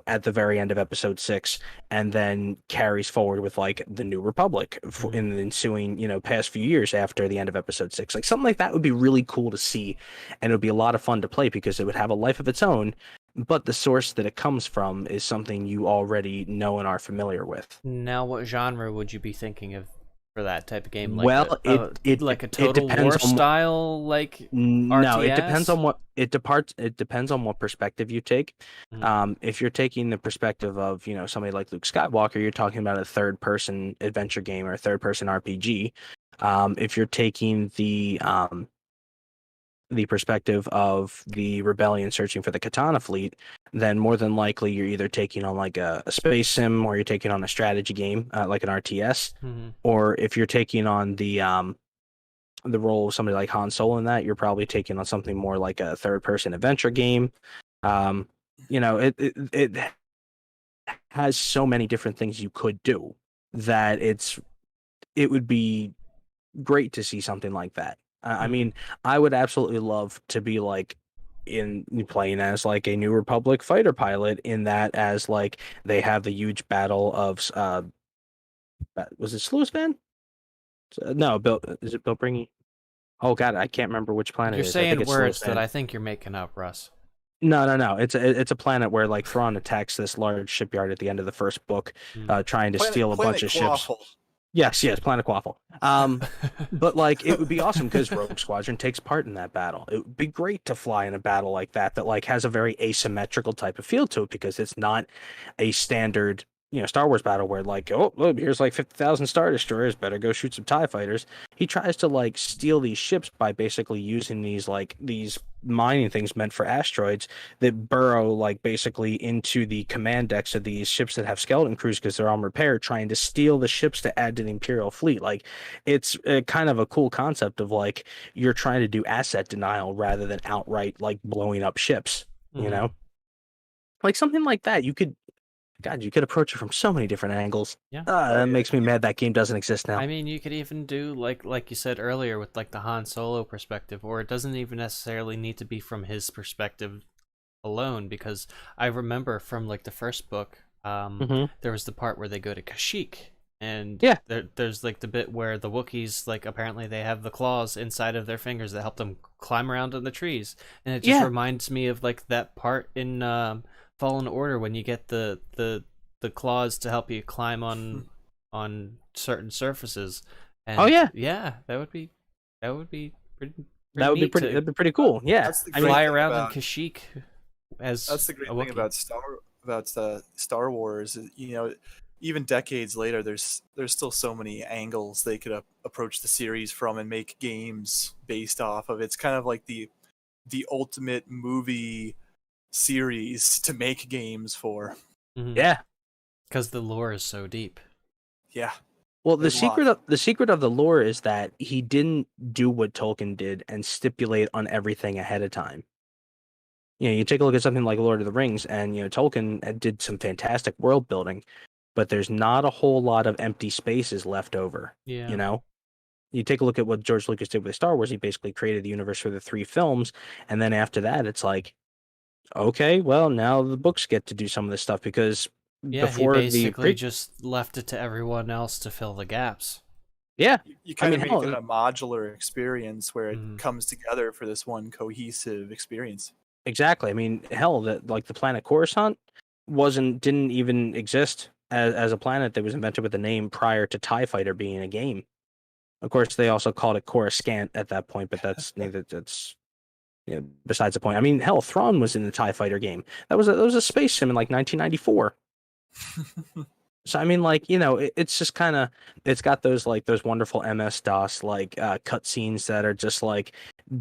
at the very end of episode 6 and then carries forward with like the New Republic in the ensuing, past few years after the end of episode 6. Like something like that would be really cool to see, and it would be a lot of fun to play because it would have a life of its own. But the source that it comes from is something you already know and are familiar with. Now, what genre would you be thinking of for that type of game? Like Well, like a Total War style, like no, RTS? it depends on what perspective you take. If you're taking the perspective of somebody like Luke Skywalker, you're talking about a third-person adventure game or a third-person RPG. If you're taking the perspective of the rebellion searching for the Katana fleet, then more than likely you're either taking on like a space sim, or you're taking on a strategy game like an RTS, or if you're taking on the role of somebody like Han Solo in that, you're probably taking on something more like a third-person adventure game. It has so many different things you could do that it would be great to see something like that. I mean, I would absolutely love to be like playing as like a New Republic fighter pilot, in that as like they have the huge battle of was it Sluice Van? No, Bill, is it Bill Bringy? Oh God, I can't remember which planet You're it is. I think saying it's words Sluice Van. that I think you're making up, Russ. No. It's a planet where like Thrawn attacks this large shipyard at the end of the first book, trying to steal a bunch of ships. Yes, Planet Quaffle. But like it would be awesome because Rogue Squadron takes part in that battle. It would be great to fly in a battle like that like has a very asymmetrical type of feel to it, because it's not a standard Star Wars battle where like, oh look, here's like 50,000 Star Destroyers, better go shoot some TIE fighters. He tries to like steal these ships by basically using these mining things meant for asteroids that burrow like basically into the command decks of these ships that have skeleton crews because they're on repair, trying to steal the ships to add to the Imperial fleet. Like it's kind of a cool concept of like you're trying to do asset denial rather than outright like blowing up ships, like something like that. You could approach it from so many different angles. Yeah. That makes me mad that game doesn't exist now. I mean, you could even do like you said earlier with like the Han Solo perspective, or it doesn't even necessarily need to be from his perspective alone, because I remember from like the first book, there was the part where they go to Kashyyyk, and there's like the bit where the Wookiees, like apparently they have the claws inside of their fingers that help them climb around in the trees, and it just reminds me of like that part in Fallen Order when you get the claws to help you climb on certain surfaces. And Oh yeah, yeah, that would be pretty that would be neat pretty. to That'd be pretty cool. Yeah, That's the I great mean, fly thing around in about Kashyyyk that's as the great a thing Wookiee. about Star Wars. You know, even decades later, there's still so many angles they could approach the series from and make games based off of. It's kind of like the ultimate movie series to make games for. yeah. Because the lore is so deep. Yeah, Well, the there's a lot. secret of the lore is that he didn't do what Tolkien did and stipulate on everything ahead of time. You know, you take a look at something like Lord of the Rings, and Tolkien did some fantastic world building, but there's not a whole lot of empty spaces left over. Yeah. You know, you take a look at what George Lucas did with Star Wars. He basically created the universe for the 3 films, and then after that, it's like, okay, well, now the books get to do some of this stuff because Yeah, he before the basically just left it to everyone else to fill the gaps. yeah, You I kind mean, of make hell, it a modular experience where it Mhm. comes together for this one cohesive experience. exactly. I mean, hell, that like the planet Coruscant didn't even exist as a planet that was invented with the name prior to TIE Fighter being a game. Of course, they also called it Coruscant at that point, but that's neither. That's besides the point. I mean, hell, Thrawn was in the TIE Fighter game. That was a space sim in like 1994. So I mean, like it's just kind of it's got those wonderful MS DOS like cutscenes that are just like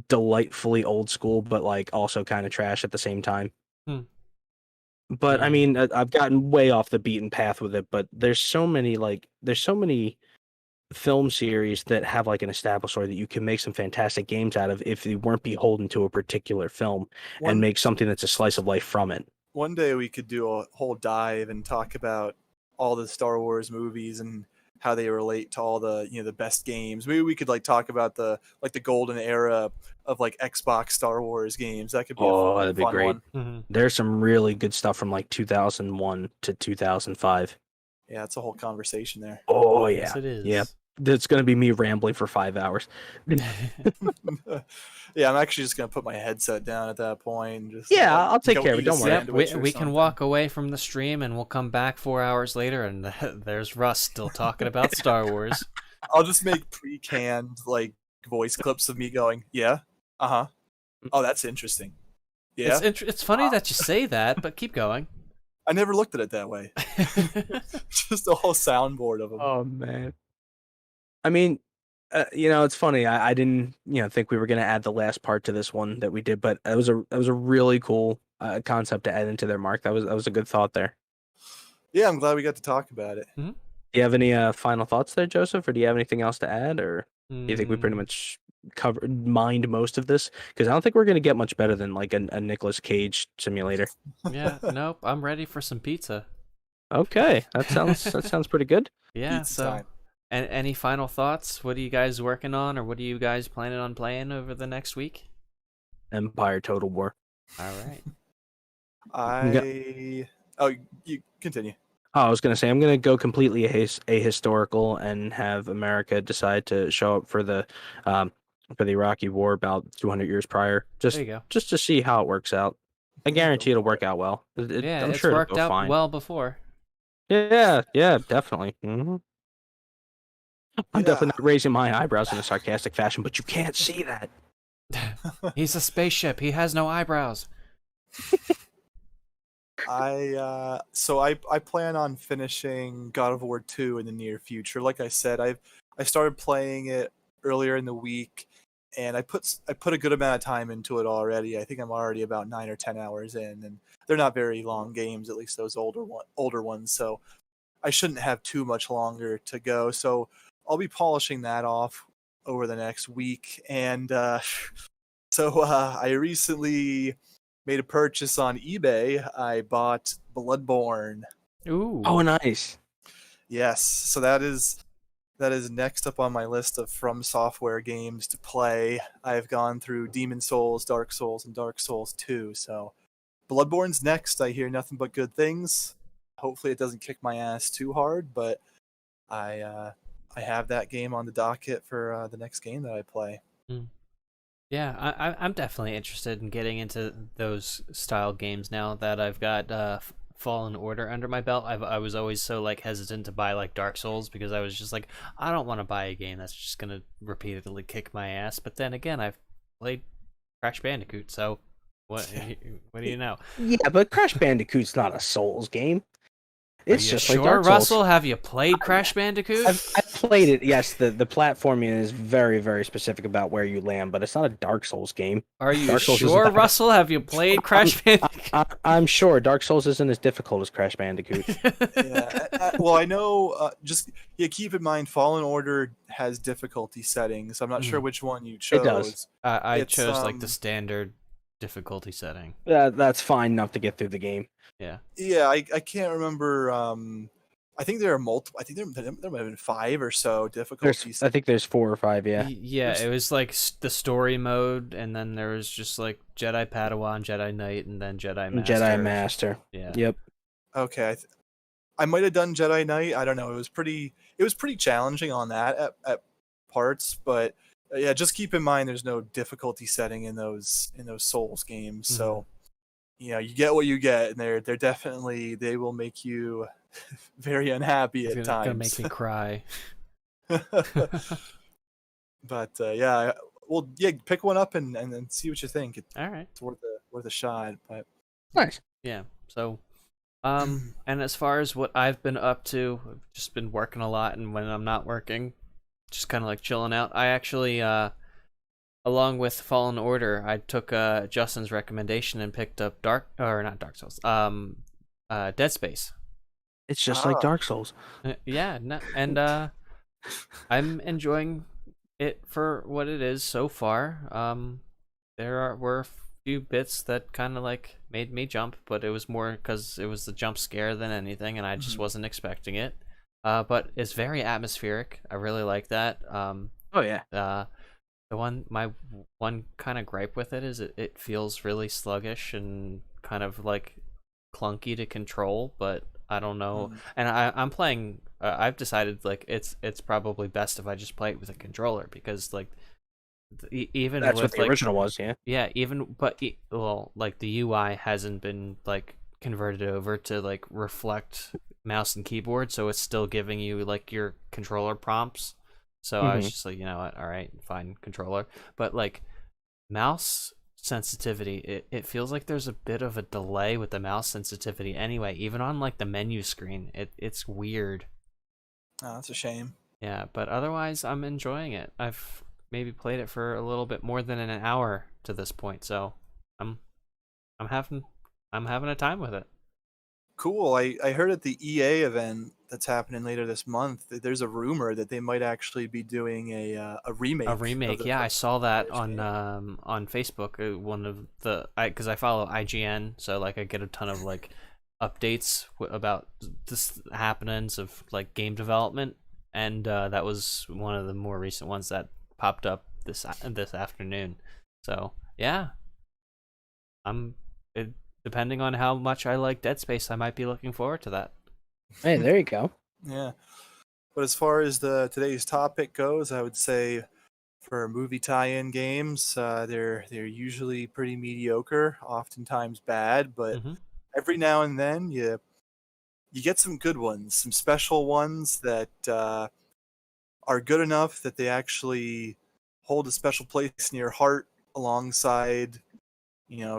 delightfully old school, but like also kind of trash at the same time. Hmm. But I Yeah. mean, I've gotten way off the beaten path with it. But there's so many film series that have like an established story that you can make some fantastic games out of if you weren't beholden to a particular film and One make something that's a slice of life from it. one day we could do a whole dive and talk about all the Star Wars movies and how they relate to all the the best games. Maybe we could like talk about the golden era of like Xbox Star Wars games. That could be a Oh, that'd be fun great. one. Mhm. There's some really good stuff from like 2001 to 2005. Yeah, it's a whole conversation there. Oh Yes, yeah, it is. yeah. That's gonna be me rambling for 5 hours. Yeah, I'm actually just gonna put my headset down at that point. And just Yeah, I'll take go care of it. eat a Don't worry. Yep, sandwich or we can something. walk away from the stream and we'll come back 4 hours later and there's Russ still talking about Star Wars. I'll just make pre-canned like voice clips of me going, "Yeah, uh-huh. Oh, that's interesting. Yeah." It's funny that you say that, but keep going. I never looked at it that way. Just a whole soundboard of them. Oh man. I mean, it's funny. I didn't, think we were gonna add the last part to this one that we did, but it was a really cool concept to add into there, Mark. That was a good thought there. Yeah, I'm glad we got to talk about it. Do you have any final thoughts there, Joseph, or do you have anything else to add, or do you think we pretty much mined most of this? Because I don't think we're gonna get much better than like a Nicolas Cage simulator. Yeah, nope, I'm ready for some pizza. Okay, that sounds pretty good. Yeah, Pizza so time. and any final thoughts? What are you guys working on or what are you guys planning on playing over the next week? Empire Total War. All right. Oh, you continue. Oh, I was gonna say I'm gonna go completely ahistorical and have America decide to show up for the Iraqi War about 200 years prior, There you go. just to see how it works out. I guarantee it'll work out well. Yeah, I'm it's sure worked it'll go out fine. well before. Yeah, definitely. I'm Yeah. definitely not raising my eyebrows in a sarcastic fashion, but you can't see that. He's a spaceship. He has no eyebrows. I plan on finishing God of War 2 in the near future. Like I said, I started playing it earlier in the week, and I put a good amount of time into it already. I think I'm already about 9 or 10 hours in, and they're not very long games, at least those older ones. So I shouldn't have too much longer to go. So I'll be polishing that off over the next week, and I recently made a purchase on eBay. I bought Bloodborne. Ooh. Oh, nice. Yes, so that is next up on my list of From Software games to play. I've gone through Demon Souls, Dark Souls, and Dark Souls 2, so Bloodborne's next. I hear nothing but good things. Hopefully it doesn't kick my ass too hard, but I have that game on the docket for the next game that I play. Yeah, I'm definitely interested in getting into those style games now that I've got Fallen Order under my belt. I was always so like hesitant to buy like Dark Souls because I was just like, I don't want to buy a game that's just gonna repeatedly kick my ass. But then again, I've played Crash Bandicoot, so what what do you know? Yeah, but Crash Bandicoot's not a Souls game. Are It's you just sure, like Dark Russell? Souls. Have you played Crash Bandicoot? I've played it. Yes, the platforming is very, very specific about where you land, but it's not a Dark Souls game. Are you Dark Souls sure, isn't Russell? Have you played Crash Bandicoot? I'm sure Dark Souls isn't as difficult as Crash Bandicoot. Yeah. Well, I know. Keep in mind, Fallen Order has difficulty settings. I'm not sure which one you chose. It does. I chose like the standard difficulty setting. That's fine enough to get through the game. Yeah. Yeah, I can't remember. I think there are multiple. I think there might have been 5 or so difficulties. I think there's 4 or 5. Yeah. Yeah, it was like the story mode, and then there was just like Jedi Padawan, Jedi Knight, and then Jedi Master. Jedi Master. Yeah. Yep. Okay, I might have done Jedi Knight. I don't know. It was pretty challenging on that at parts, but yeah, just keep in mind there's no difficulty setting in those Souls games. Mm-hmm. So you get what you get, and they're definitely, they will make you very unhappy at times. Gonna make me cry. But pick one up and see what you think. All right, it's worth a shot. But nice. Yeah. So, and as far as what I've been up to, I've just been working a lot, and when I'm not working, just kind of like chilling out. I actually, along with Fallen Order, I took Justin's recommendation and picked up Dead Space. It's just like Dark Souls. Yeah, and I'm enjoying it for what it is so far. There were a few bits that kind of like made me jump, but it was more because it was the jump scare than anything, and I just wasn't expecting it. But it's very atmospheric. I really like that. Oh yeah. My one kind of gripe with it is it feels really sluggish and kind of like clunky to control, but I don't know. And I'm playing. I've decided like it's probably best if I just play it with a controller, because like even that's with what the original was. Yeah. Like the UI hasn't been like converted over to like reflect mouse and keyboard, so it's still giving you like your controller prompts. So I was just like, you know what? All right, fine, controller. But like mouse sensitivity, it feels like there's a bit of a delay with the mouse sensitivity anyway, even on like the menu screen. It's weird. Oh, that's a shame. Yeah, but otherwise I'm enjoying it. I've maybe played it for a little bit more than an hour to this point, so I'm having a time with it. Cool. I heard at the EA event that's happening later this month, there's a rumor that they might actually be doing a remake. A remake, yeah, I saw that on Facebook. One of because I follow IGN, so like I get a ton of like updates about this happenings of like game development, and that was one of the more recent ones that popped up this afternoon. So yeah, depending on how much I like Dead Space, I might be looking forward to that. Hey, there you go. Yeah. But as far as today's topic goes, I would say for movie tie-in games, they're usually pretty mediocre, oftentimes bad, but every now and then you get some good ones, some special ones that are good enough that they actually hold a special place in your heart alongside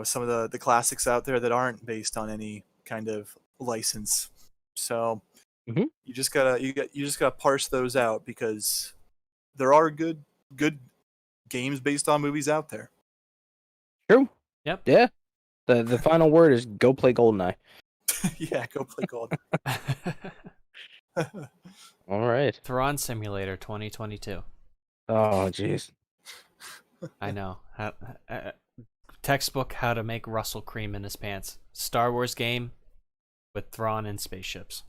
some of the classics out there that aren't based on any kind of license. So you just gotta parse those out, because there are good games based on movies out there. True. Yep. Yeah. The final word is go play GoldenEye. Yeah, go play GoldenEye. All right. Thrawn Simulator 2022. Oh, jeez. I know. Textbook how to make Russell cream in his pants. Star Wars game with Thrawn and spaceships.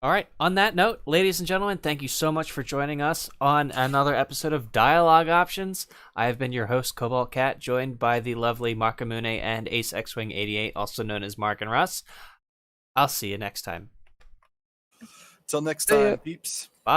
All right. On that note, ladies and gentlemen, thank you so much for joining us on another episode of Dialogue Options. I have been your host, Cobalt Cat, joined by the lovely Marcamune and Ace X-Wing 88, also known as Mark and Russ. I'll see you next time. Till next time, peeps. Bye.